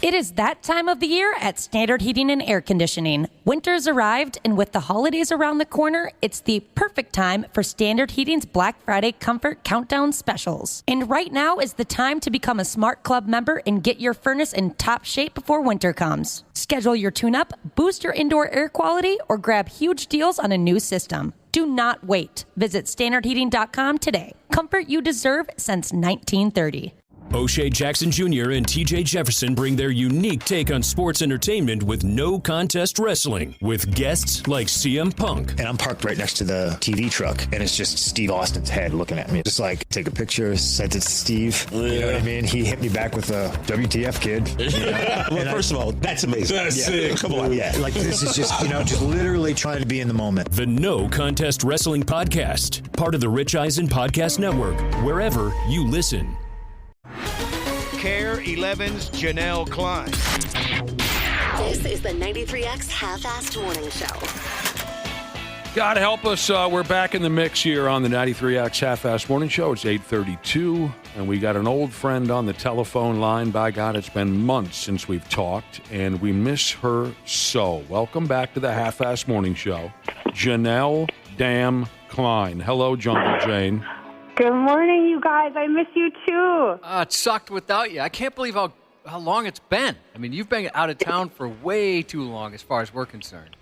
It is that time of the year at Standard Heating and Air Conditioning. Winter's arrived, and with the holidays around the corner, it's the perfect time for Standard Heating's Black Friday Comfort Countdown specials. And right now is the time to become a Smart Club member and get your furnace in top shape before winter comes. Schedule your tune-up, boost your indoor air quality, or grab huge deals on a new system. Do not wait. Visit standardheating.com today. Comfort you deserve since 1930. O'Shea Jackson Jr. and TJ Jefferson bring their unique take on sports entertainment with no contest wrestling, with guests like CM Punk. And I'm parked right next to the TV truck, and it's just Steve Austin's head looking at me. Just like, take a picture, sent it to Steve. You know what I mean? He hit me back with a WTF, kid. Well, first of all, that's amazing. That's sick. Come on. Yeah, like this is just, just literally trying to be in the moment. The No Contest Wrestling Podcast, part of the Rich Eisen Podcast Network, wherever you listen. KARE 11's Janel Klein. This is the 93X Half-Assed Morning Show. God help us. We're back in the mix here on the 93X Half-Assed Morning Show. It's 8:32, and we got an old friend on the telephone line. By God, it's been months since we've talked, and we miss her so. Welcome back to the Half-Assed Morning Show, Janelle Klein. Hello, Jungle Jane. Good morning, you guys. I miss you too. It sucked without you. I can't believe how long it's been. I mean, you've been out of town for way too long as far as we're concerned.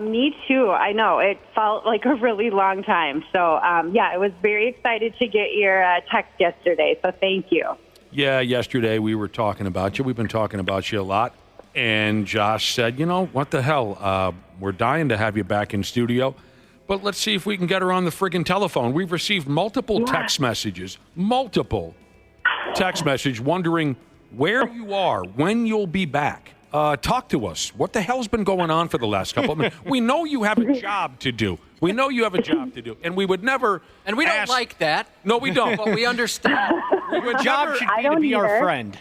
Me too. I know. It felt like a really long time. So, I was very excited to get your text yesterday. So thank you. Yeah, yesterday we were talking about you. We've been talking about you a lot. And Josh said, what the hell? We're dying to have you back in studio. But let's see if we can get her on the friggin' telephone. We've received multiple text messages wondering where you are, when you'll be back. Talk to us. What the hell's been going on for the last couple of minutes? We know you have a job to do. And we would never. And we don't like that. No, we don't. But we understand. Your job should be to be our friend.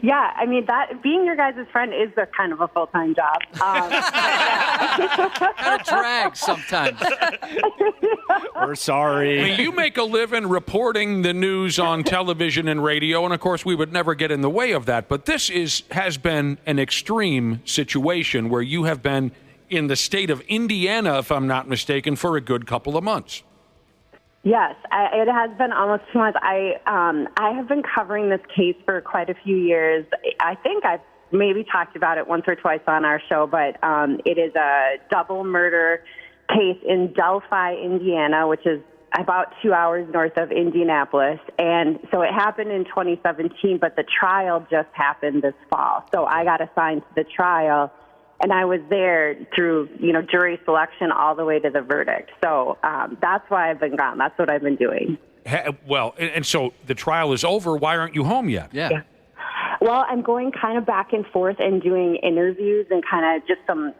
Yeah, I mean, that being your guys' friend is a kind of a full-time job. Kind of drags sometimes. We're sorry. I mean, you make a living reporting the news on television and radio, and of course we would never get in the way of that. But this has been an extreme situation where you have been in the state of Indiana, if I'm not mistaken, for a good couple of months. Yes, it has been almost 2 months. I have been covering this case for quite a few years. I think I've maybe talked about it once or twice on our show, but it is a double murder case in Delphi, Indiana, which is about 2 hours north of Indianapolis. And so it happened in 2017, but the trial just happened this fall. So I got assigned to the trial. And I was there through, jury selection all the way to the verdict. So that's why I've been gone. That's what I've been doing. Well, and so the trial is over. Why aren't you home yet? Yeah. Well, I'm going kind of back and forth and doing interviews and kind of just some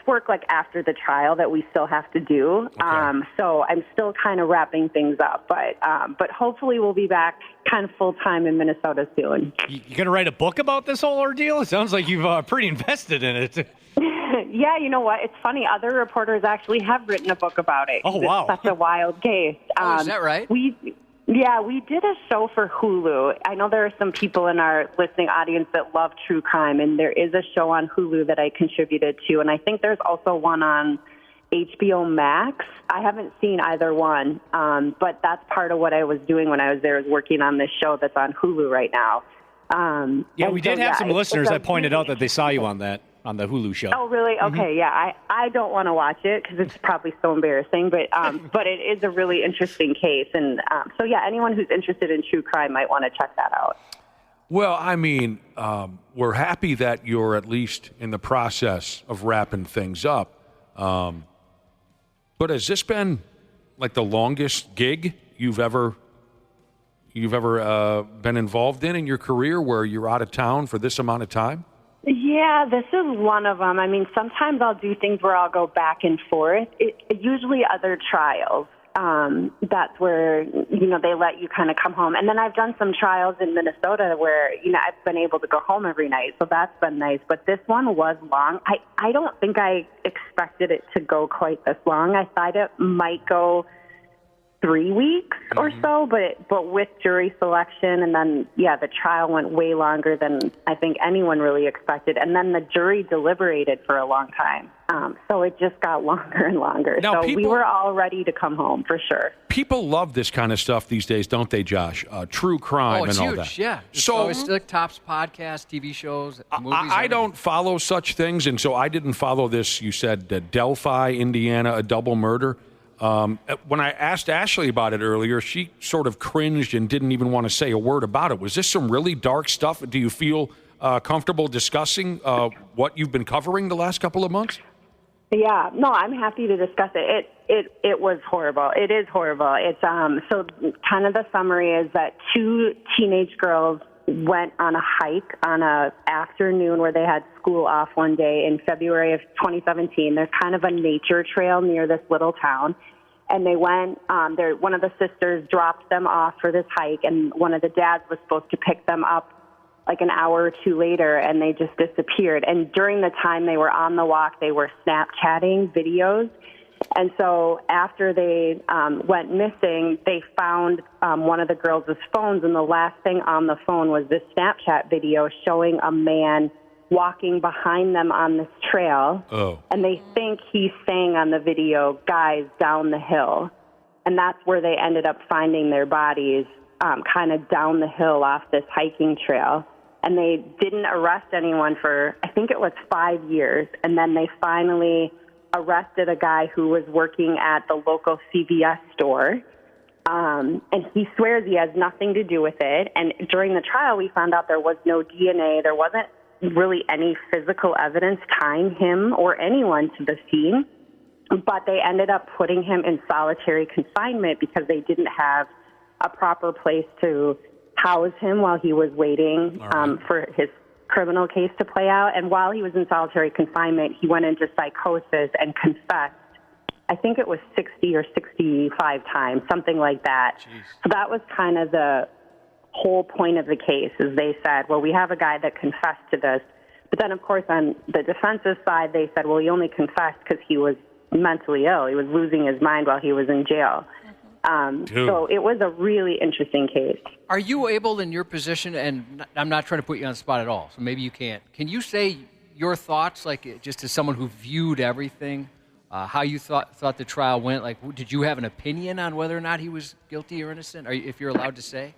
work like after the trial that we still have to do. Okay. So I'm still kind of wrapping things up, but hopefully we'll be back kind of full time in Minnesota soon. You gonna write a book about this whole ordeal? It sounds like you've pretty invested in it. Yeah, you know what? It's funny. Other reporters actually have written a book about it. Oh, wow. It's such a wild case. Is that right? We did a show for Hulu. I know there are some people in our listening audience that love true crime, and there is a show on Hulu that I contributed to, and I think there's also one on HBO Max. I haven't seen either one, but that's part of what I was doing when I was there, is working on this show that's on Hulu right now. We did have some listeners that pointed out that they saw you on the Hulu show. Oh, really? Okay, yeah. I don't want to watch it because it's probably so embarrassing, but it is a really interesting case. And anyone who's interested in true crime might want to check that out. Well, I mean, we're happy that you're at least in the process of wrapping things up. But has this been like the longest gig you've ever been involved in your career, where you're out of town for this amount of time? Yeah, this is one of them. I mean, sometimes I'll do things where I'll go back and forth. Usually other trials. That's where, they let you kind of come home. And then I've done some trials in Minnesota where, I've been able to go home every night. So that's been nice. But this one was long. I don't think I expected it to go quite this long. I thought it might go 3 weeks or so, but with jury selection, and then the trial went way longer than I think anyone really expected, and then the jury deliberated for a long time. So it just got longer and longer. Now, we were all ready to come home for sure. People love this kind of stuff these days, don't they, Josh? True crime it's and all huge, that. yeah. So it's like Tops podcasts, TV shows, movies. I don't follow such things, and so I didn't follow this. You said Delphi, Indiana, a double murder. When I asked Ashley about it earlier, she sort of cringed and didn't even want to say a word about it. Was this some really dark stuff? Do you feel comfortable discussing what you've been covering the last couple of months? Yeah, no, I'm happy to discuss it. It was horrible. It is horrible. It's so kind of the summary is that 2 teenage girls went on a hike on a afternoon where they had school off one day in February of 2017. There's kind of a nature trail near this little town. And they went, one of the sisters dropped them off for this hike, and one of the dads was supposed to pick them up like an hour or two later, and they just disappeared. And during the time they were on the walk, they were Snapchatting videos. And so after they went missing, they found one of the girls' phones, and the last thing on the phone was this Snapchat video showing a man walking behind them on this trail. Oh. And they think he's saying on the video, "Guys, down the hill." And that's where they ended up finding their bodies, kind of down the hill off this hiking trail. And they didn't arrest anyone for, I think it was 5 years. And then they finally arrested a guy who was working at the local CVS store. And he swears he has nothing to do with it. And during the trial, we found out there was no DNA. There wasn't really any physical evidence tying him or anyone to the scene. But they ended up putting him in solitary confinement because they didn't have a proper place to house him while he was waiting for his criminal case to play out. And while he was in solitary confinement, he went into psychosis and confessed, I think it was 60 or 65 times, something like that. Jeez. So that was kind of the whole point of the case, is they said, well, we have a guy that confessed to this. But then, of course, on the defense's side, they said, well, he only confessed because he was mentally ill. He was losing his mind while he was in jail. So it was a really interesting case. Are you able, in your position, and I'm not trying to put you on the spot at all, so maybe you can't. Can you say your thoughts, like just as someone who viewed everything, how you thought the trial went? Like, did you have an opinion on whether or not he was guilty or innocent, or if you're allowed to say?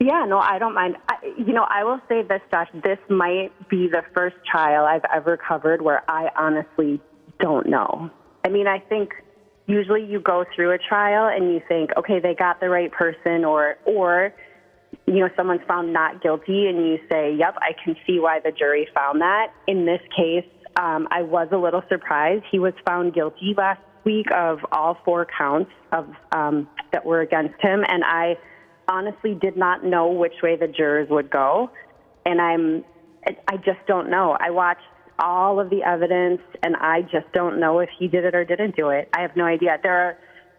Yeah, no, I don't mind. I will say this, Josh. This might be the first trial I've ever covered where I honestly don't know. I mean, I think usually you go through a trial and you think, okay, they got the right person, or someone's found not guilty, and you say, yep, I can see why the jury found that. In this case, I was a little surprised. He was found guilty last week of all 4 counts of that were against him, and I honestly did not know which way the jurors would go, and I just don't know. I watched all of the evidence, and I just don't know if he did it or didn't do it. I have no idea.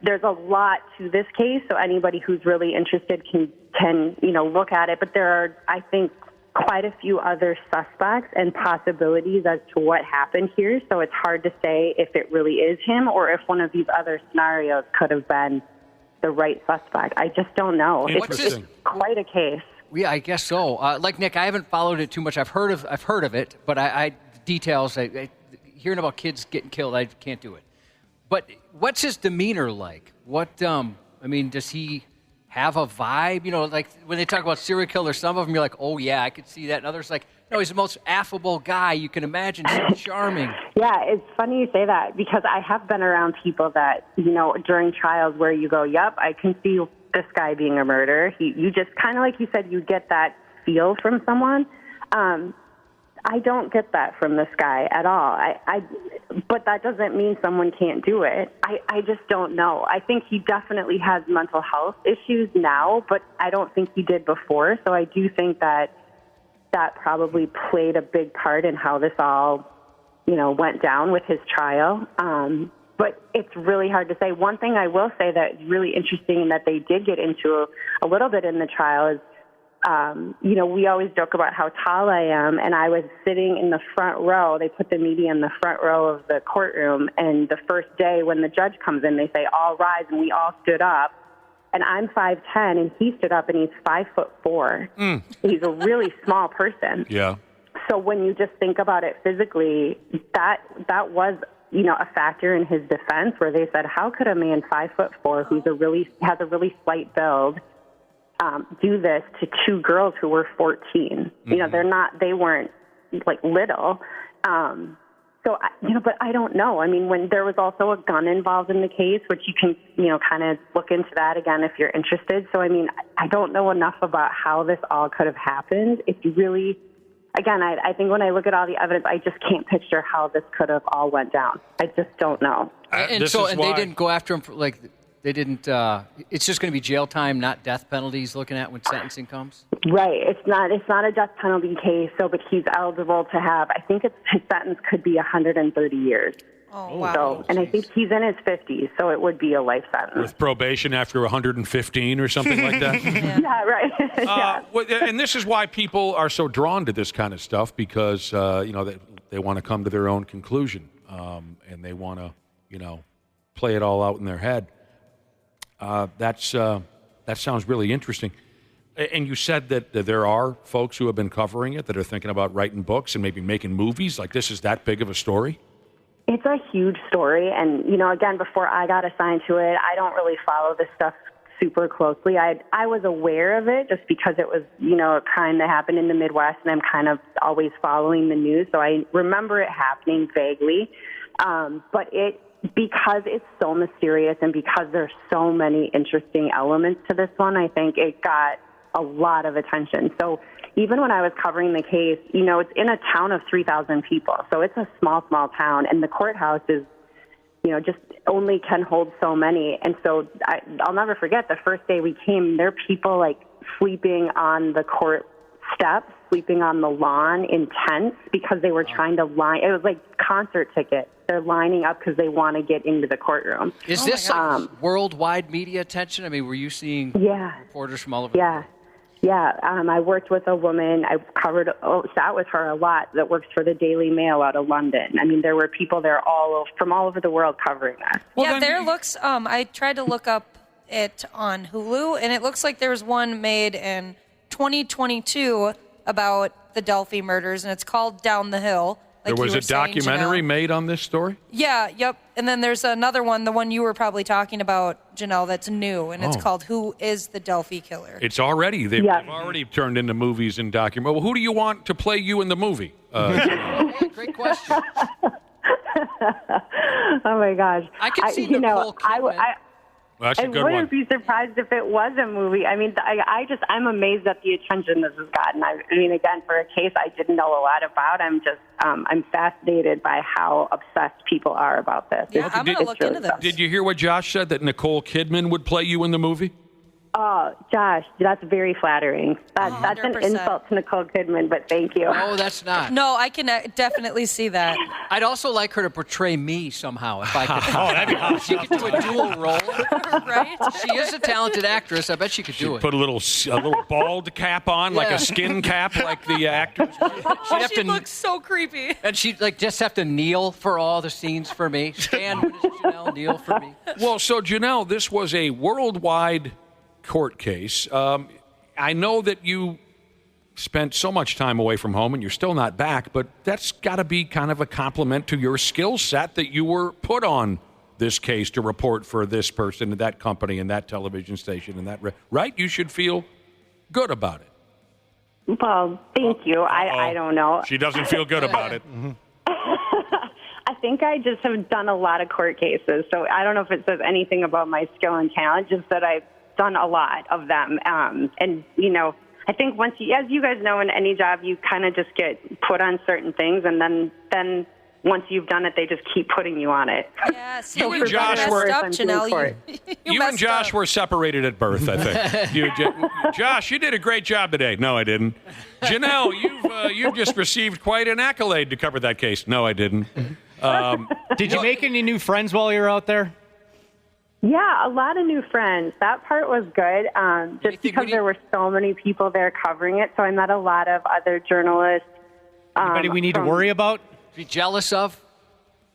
There's a lot to this case, so anybody who's really interested can look at it. But there are, I think, quite a few other suspects and possibilities as to what happened here. So it's hard to say if it really is him or if one of these other scenarios could have been the right suspect. I just don't know. It's just quite a case. Yeah, I guess so. Like Nick, I haven't followed it too much. I've heard of it, but I details. Hearing about kids getting killed, I can't do it. But what's his demeanor like? Does he have a vibe? Like when they talk about serial killers, some of them you're like, oh yeah, I could see that. And others like, no, he's the most affable guy you can imagine. So charming. Yeah, it's funny you say that because I have been around people that, during trials where you go, yep, I can see this guy being a murderer. You just kind of like you said, you get that feel from someone. I don't get that from this guy at all. But that doesn't mean someone can't do it. I just don't know. I think he definitely has mental health issues now, but I don't think he did before. So I do think that probably played a big part in how this all, went down with his trial. But it's really hard to say. One thing I will say that is really interesting and that they did get into a little bit in the trial is, we always joke about how tall I am, and I was sitting in the front row. They put the media in the front row of the courtroom, and the first day when the judge comes in, they say, all rise, and we all stood up. and I'm 5'10", and he stood up and he's 5'4". He's a really small person. Yeah. So when you just think about it physically, that was, a factor in his defense where they said, how could a man 5'4" who's has a really slight build do this to two girls who were 14? They weren't like little. But I don't know. I mean, when there was also a gun involved in the case, which you can, kind of look into that again if you're interested. So, I mean, I don't know enough about how this all could have happened. If you really, again, I think when I look at all the evidence, I just can't picture how this could have all went down. I just don't know. They didn't go after him for, they didn't, it's just going to be jail time, not death penalties looking at when sentencing comes? Right. It's not a death penalty case, but he's eligible to have, I think his sentence could be 130 years. Oh, wow. So, and I think he's in his 50s, so it would be a life sentence. With probation after 115 or something like that? Yeah, right. And this is why people are so drawn to this kind of stuff, because, they want to come to their own conclusion, and they want to, play it all out in their head. That sounds really interesting. And you said that there are folks who have been covering it that are thinking about writing books and maybe making movies. Like, this is that big of a story? It's a huge story. And, again, before I got assigned to it, I don't really follow this stuff super closely. I was aware of it just because it was, a crime that happened in the Midwest, and I'm kind of always following the news. So I remember it happening vaguely. But because it's so mysterious and because there's so many interesting elements to this one, I think it got a lot of attention. So even when I was covering the case, it's in a town of 3,000 people. So it's a small, small town, and the courthouse is, just only can hold so many. And so I'll never forget the first day we came, there are people sleeping on the court steps, sleeping on the lawn in tents because they were trying to line. It was like concert tickets. They're lining up because they want to get into the courtroom. Is this worldwide media attention? I mean, were you seeing reporters from all over the world? Yeah. I worked with a woman. I sat with her a lot that works for the Daily Mail out of London. I mean, there were people there from all over the world covering that. I tried to look up it on Hulu, and it looks like there was one made in 2022 about the Delphi murders, and it's called Down the Hill. There was a documentary made on this story? Yeah, yep. And then there's another one, the one you were probably talking about, Janelle, that's new, and it's called Who is the Delphi Killer? It's already. They've already turned into movies and documentaries. Well, who do you want to play you in the movie? Great question. Oh, my gosh. I can see Nicole Kidman. That's a good one. I wouldn't be surprised if it was a movie. I mean, I'm amazed at the attention this has gotten. I mean, again, for a case I didn't know a lot about, I'm fascinated by how obsessed people are about this. Yeah, I'm going to look into this. Did you hear what Josh said, that Nicole Kidman would play you in the movie? Oh, Josh, that's very flattering. That's an insult to Nicole Kidman, but thank you. No, that's not. No, I can definitely see that. I'd also like her to portray me somehow, if I could. That'd be awesome. She could do a dual role. Right? She is a talented actress. I bet she could do it. Put a little bald cap on, like a skin cap, like the actors. She looks so creepy. And she'd just have to kneel for all the scenes for me. Stand with Janelle, kneel for me. Well, so Janelle, this was a worldwide court case. I know that you spent so much time away from home and you're still not back, but that's got to be kind of a compliment to your skill set that you were put on this case to report for this person and that company and that television station and that, right? You should feel good about it. Well, thank you. I don't know. She doesn't feel good about it. I think I just have done a lot of court cases, so I don't know if it says anything about my skill and talent, just that I've done a lot of them. And, I think as you guys know, in any job, you kind of just get put on certain things, and then once you've done it, they just keep putting you on it. Yes. You and Josh were separated at birth, I think. Josh, you did a great job today. No, I didn't. Janelle, you've just received quite an accolade to cover that case. No, I didn't. Did you make any new friends while you were out there? Yeah, a lot of new friends. That part was good, just because there were so many people there covering it. So I met a lot of other journalists. Anybody we need to worry about? Be jealous of?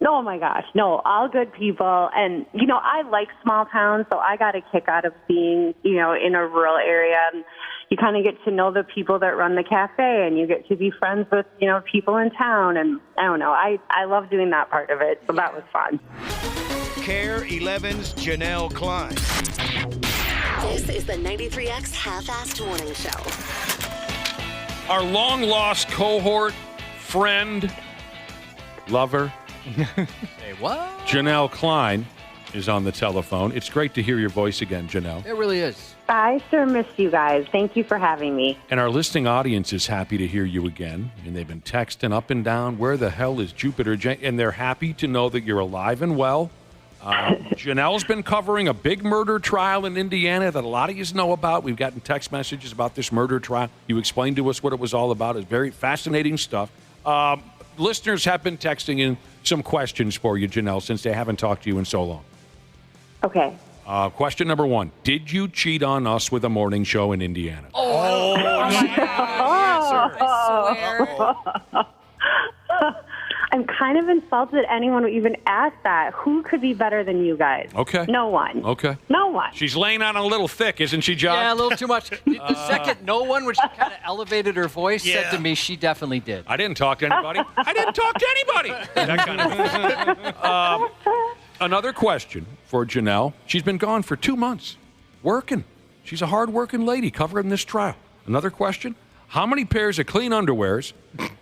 Oh, my gosh. No, all good people. And, I like small towns, so I got a kick out of being, in a rural area. And you kind of get to know the people that run the cafe, and you get to be friends with, people in town. And I don't know. I love doing that part of it, so that was fun. KARE 11's Janel Klein. This is the 93X Half-Assed Morning Show. Our long-lost cohort, friend, lover, Hey, what? Janelle Klein is on the telephone. It's great to hear your voice again, Janelle. It really is. I sure miss you guys. Thank you for having me. And our listening audience is happy to hear you again. And they've been texting up and down, where the hell is Jupiter? And they're happy to know that you're alive and well. Janelle's been covering a big murder trial in Indiana that a lot of you know about. We've gotten text messages about this murder trial. You explained to us what it was all about. It's very fascinating stuff. Listeners have been texting in some questions for you, Janelle, since they haven't talked to you in so long. Okay. Question number 1. Did you cheat on us with a morning show in Indiana? I'm kind of insulted anyone would even ask that. Who could be better than you guys? Okay. No one. Okay. No one. She's laying on a little thick, isn't she, John? Yeah, a little too much. The second no one, when she kind of elevated her voice, said to me she definitely did. I didn't talk to anybody. I didn't talk to anybody. That kind of thing. Another question for Janelle. She's been gone for 2 months, working. She's a hard-working lady covering this trial. Another question. How many pairs of clean underwears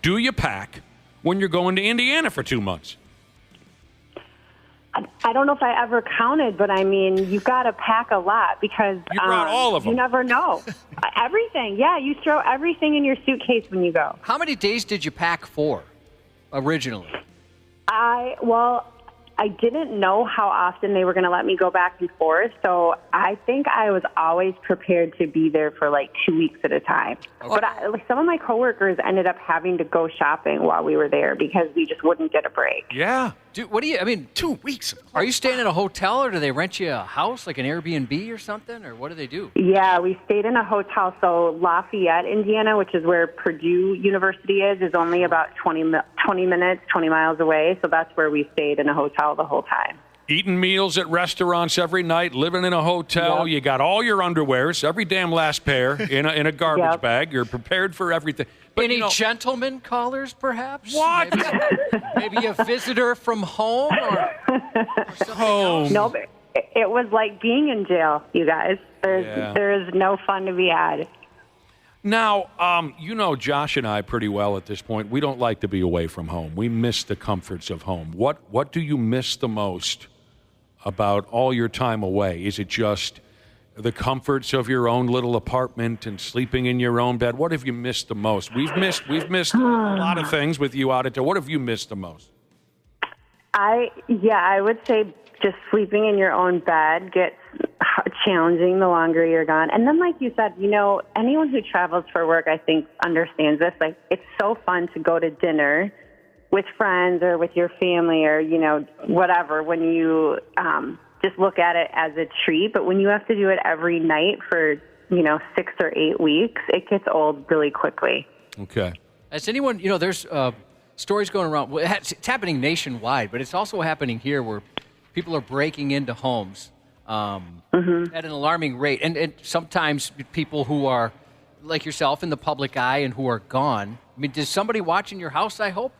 do you pack when you're going to Indiana for 2 months? I don't know if I ever counted, but I mean, you've got to pack a lot because you brought all of them. You never know. Everything. Yeah, you throw everything in your suitcase when you go. How many days did you pack for originally? I didn't know how often they were going to let me go back and forth, so I think I was always prepared to be there for like 2 weeks at a time. Okay. But some of my coworkers ended up having to go shopping while we were there because we just wouldn't get a break. Yeah. Dude, 2 weeks. Are you staying in a hotel, or do they rent you a house, like an Airbnb or something, or what do they do? Yeah, we stayed in a hotel. So Lafayette, Indiana, which is where Purdue University is only about 20 miles away. So that's where we stayed in a hotel the whole time. Eating meals at restaurants every night, living in a hotel. Yep. You got all your underwears, every damn last pair in a garbage bag. You're prepared for everything. But, any gentlemen callers, perhaps? What? Maybe a visitor from home or home? No, but it was like being in jail, you guys. There is no fun to be had. Now, Josh and I pretty well at this point. We don't like to be away from home. We miss the comforts of home. What do you miss the most about all your time away? Is it just the comforts of your own little apartment and sleeping in your own bed? What have you missed the most? We've missed a lot of things with you out there. What have you missed the most? I would say just sleeping in your own bed gets challenging the longer you're gone. And then, like you said, anyone who travels for work, I think, understands this. Like, it's so fun to go to dinner with friends or with your family or, whatever, when you just look at it as a treat. But when you have to do it every night for, 6 or 8 weeks, it gets old really quickly. Okay. Has anyone, there's stories going around. Well, it's happening nationwide, but it's also happening here where people are breaking into homes at an alarming rate. And sometimes people who are, like yourself, in the public eye and who are gone. I mean, does somebody watch in your house, I hope?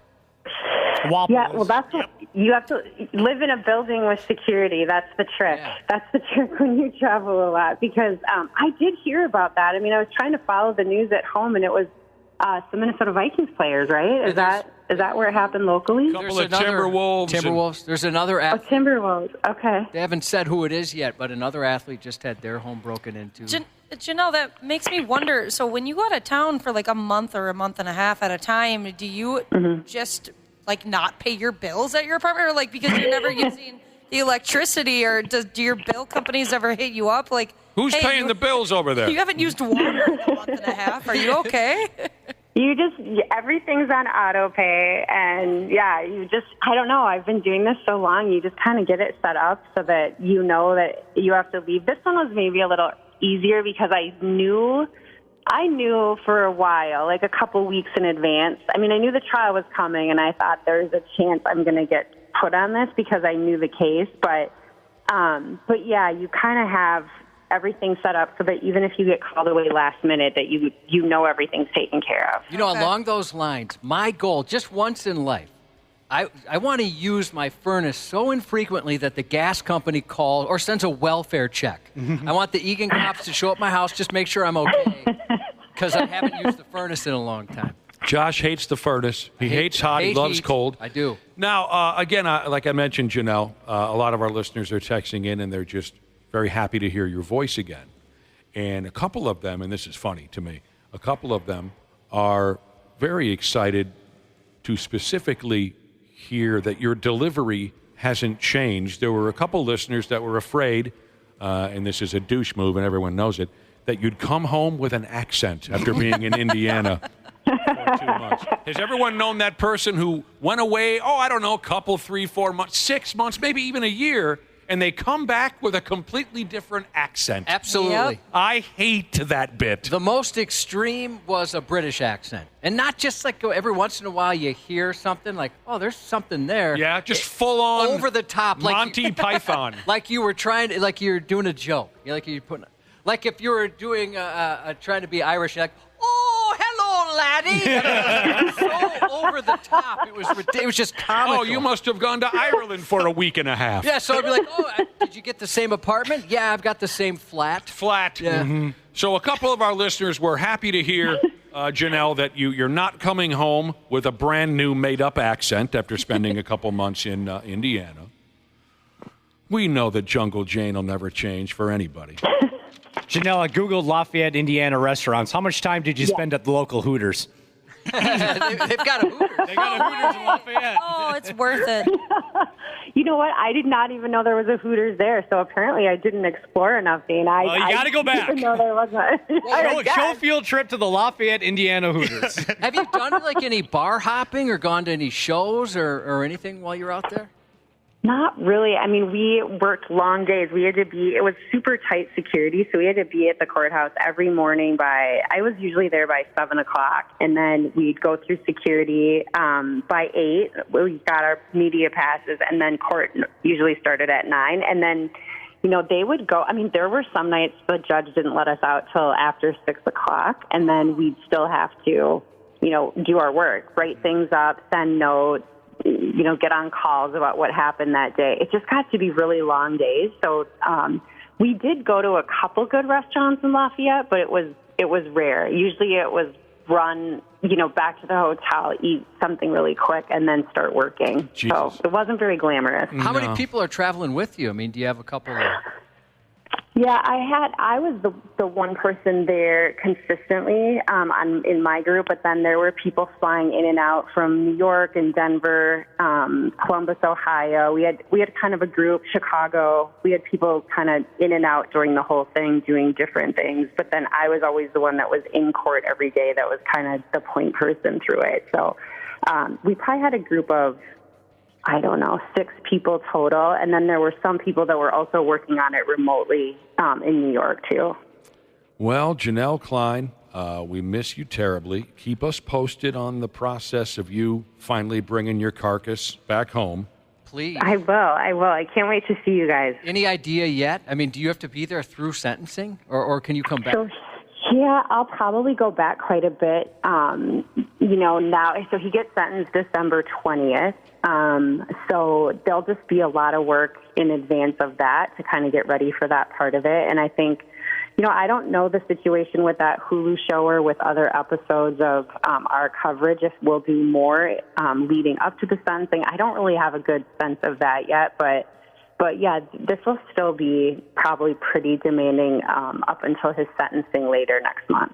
Yeah, well, that's what you have to live in a building with security. That's the trick. Yeah. That's the trick when you travel a lot, because I did hear about that. I mean, I was trying to follow the news at home, and it was some Minnesota Vikings players, right? Is that where it happened locally? Couple of Timberwolves. There's another athlete. Oh, Timberwolves. Okay. They haven't said who it is yet, but another athlete just had their home broken into. Janelle, that makes me wonder. So when you go out of town for like a month or a month and a half at a time, do you just not pay your bills at your apartment, or because you're never using the electricity, or do your bill companies ever hit you up who's paying the bills over there? You haven't used water in a month and a half. Are you okay? Everything's on auto pay, and I don't know. I've been doing this so long, you just kind of get it set up so that you know that you have to leave. This one was maybe a little easier because I knew for a while, like a couple weeks in advance. I mean, I knew the trial was coming, and I thought there's a chance I'm going to get put on this because I knew the case, but yeah, you kind of have everything set up so that even if you get called away last minute, that you know everything's taken care of. You know, along those lines, my goal, just once in life, I want to use my furnace so infrequently that the gas company calls or sends a welfare check. I want the Egan cops to show up at my house, just make sure I'm okay, because I haven't used the furnace in a long time. Josh hates the furnace. He hates hot. He loves cold. I do. Now, again, like I mentioned, Janelle, a lot of our listeners are texting in, and they're just very happy to hear your voice again. And a couple of them, and this is funny to me, a couple of them are very excited to specifically hear that your delivery hasn't changed. There were a couple listeners that were afraid, and this is a douche move, and everyone knows it, that you'd come home with an accent after being in Indiana for 2 months. Has everyone known that person who went away, I don't know, a couple, 3, 4 months, 6 months, maybe even a year, and they come back with a completely different accent? Absolutely. Yep. I hate that bit. The most extreme was a British accent. And not just like every once in a while you hear something like, there's something there. Yeah, just full on over the top. Monty Python. Like you were like you're doing a joke. Like if you were doing trying to be Irish, you're like, hello, laddie. So over the top. It was just comical. You must have gone to Ireland for a week and a half. Yeah, so I'd be like, did you get the same apartment? Yeah, I've got the same flat. Yeah. Mm-hmm. So a couple of our listeners were happy to hear, Janelle, that you're not coming home with a brand new made-up accent after spending a couple months in Indiana. We know that Jungle Jane will never change for anybody. Janelle, I Googled Lafayette, Indiana restaurants. How much time did you spend at the local Hooters? They've got a Hooters. They got a Hooters in Lafayette. It's worth it. You know what? I did not even know there was a Hooters there, so apparently I didn't explore enough, Dane. Well, you got to go back. I didn't know there wasn't. Show a field trip to the Lafayette, Indiana Hooters. Have you done any bar hopping or gone to any shows or anything while you're out there? Not really. I mean, we worked long days. It was super tight security, so we had to be at the courthouse every morning I was usually there by 7 o'clock, and then we'd go through security by 8. We got our media passes, and then court usually started at 9, and then, they would go. I mean, there were some nights the judge didn't let us out till after 6 o'clock, and then we'd still have to, do our work, write things up, send notes, get on calls about what happened that day. It just got to be really long days. So we did go to a couple good restaurants in Lafayette, but it was rare. Usually it was run, back to the hotel, eat something really quick, and then start working. Jesus. So it wasn't very glamorous. How many people are traveling with you? I mean, do you have a couple of... Yeah, I was the one person there consistently in my group, but then there were people flying in and out from New York and Denver, Columbus, Ohio. We had kind of a group, Chicago. We had people kind of in and out during the whole thing, doing different things. But then I was always the one that was in court every day. That was kind of the point person through it. So we probably had a group of, 6 people total. And then there were some people that were also working on it remotely in New York, too. Well, Janelle Klein, we miss you terribly. Keep us posted on the process of you finally bringing your carcass back home. Please. I will. I can't wait to see you guys. Any idea yet? I mean, do you have to be there through sentencing, or can you come back? Yeah, I'll probably go back quite a bit. Now, so he gets sentenced December 20th. So there'll just be a lot of work in advance of that to kind of get ready for that part of it. And I think, I don't know the situation with that Hulu show or with other episodes of our coverage, if we'll do more leading up to the sentencing. I don't really have a good sense of that yet, but yeah, this will still be probably pretty demanding up until his sentencing later next month.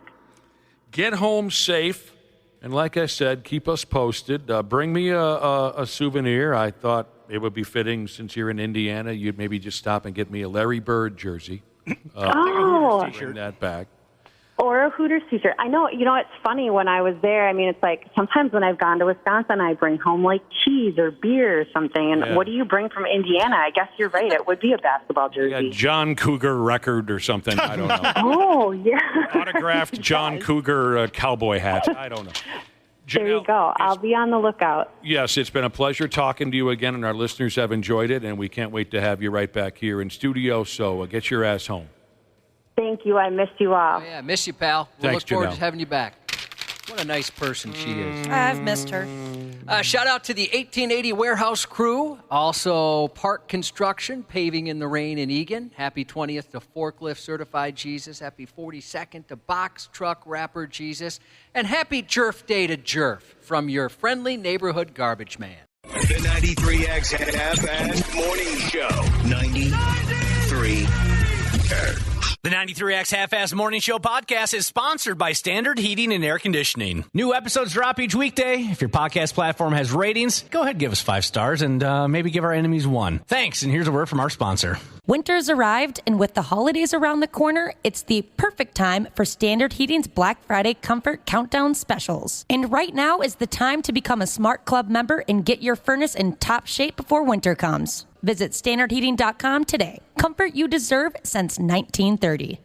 Get home safe, and like I said, keep us posted. Bring me a souvenir. I thought it would be fitting, since you're in Indiana, you'd maybe just stop and get me a Larry Bird jersey. Bring that back. Or a Hooters t-shirt. I know, it's funny when I was there. I mean, it's like sometimes when I've gone to Wisconsin, I bring home like cheese or beer or something. And what do you bring from Indiana? I guess you're right. It would be a basketball jersey. A John Cougar record or something. I don't know. Oh, yeah. Autographed John Cougar cowboy hat. I don't know. There you go. I'll be on the lookout. Yes, it's been a pleasure talking to you again, and our listeners have enjoyed it, and we can't wait to have you right back here in studio, so get your ass home. Thank you. I missed you all. Oh, yeah, miss you, pal. We'll Thanks, look forward Janelle. to having you back. What a nice person she is. I've missed her. Shout out to the 1880 Warehouse crew. Also, Park Construction, paving in the rain in Egan. Happy 20th to Forklift Certified Jesus. Happy 42nd to Box Truck Wrapper Jesus. And happy Jerf Day to Jerf from your friendly neighborhood garbage man. The 93X Half-Assed Morning Show. 93 The 93X Half-Assed Morning Show podcast is sponsored by Standard Heating and Air Conditioning. New episodes drop each weekday. If your podcast platform has ratings, go ahead and give us 5 stars and maybe give our enemies 1. Thanks, and here's a word from our sponsor. Winter's arrived, and with the holidays around the corner, it's the perfect time for Standard Heating's Black Friday Comfort Countdown specials. And right now is the time to become a Smart Club member and get your furnace in top shape before winter comes. Visit standardheating.com today. Comfort you deserve since 1930.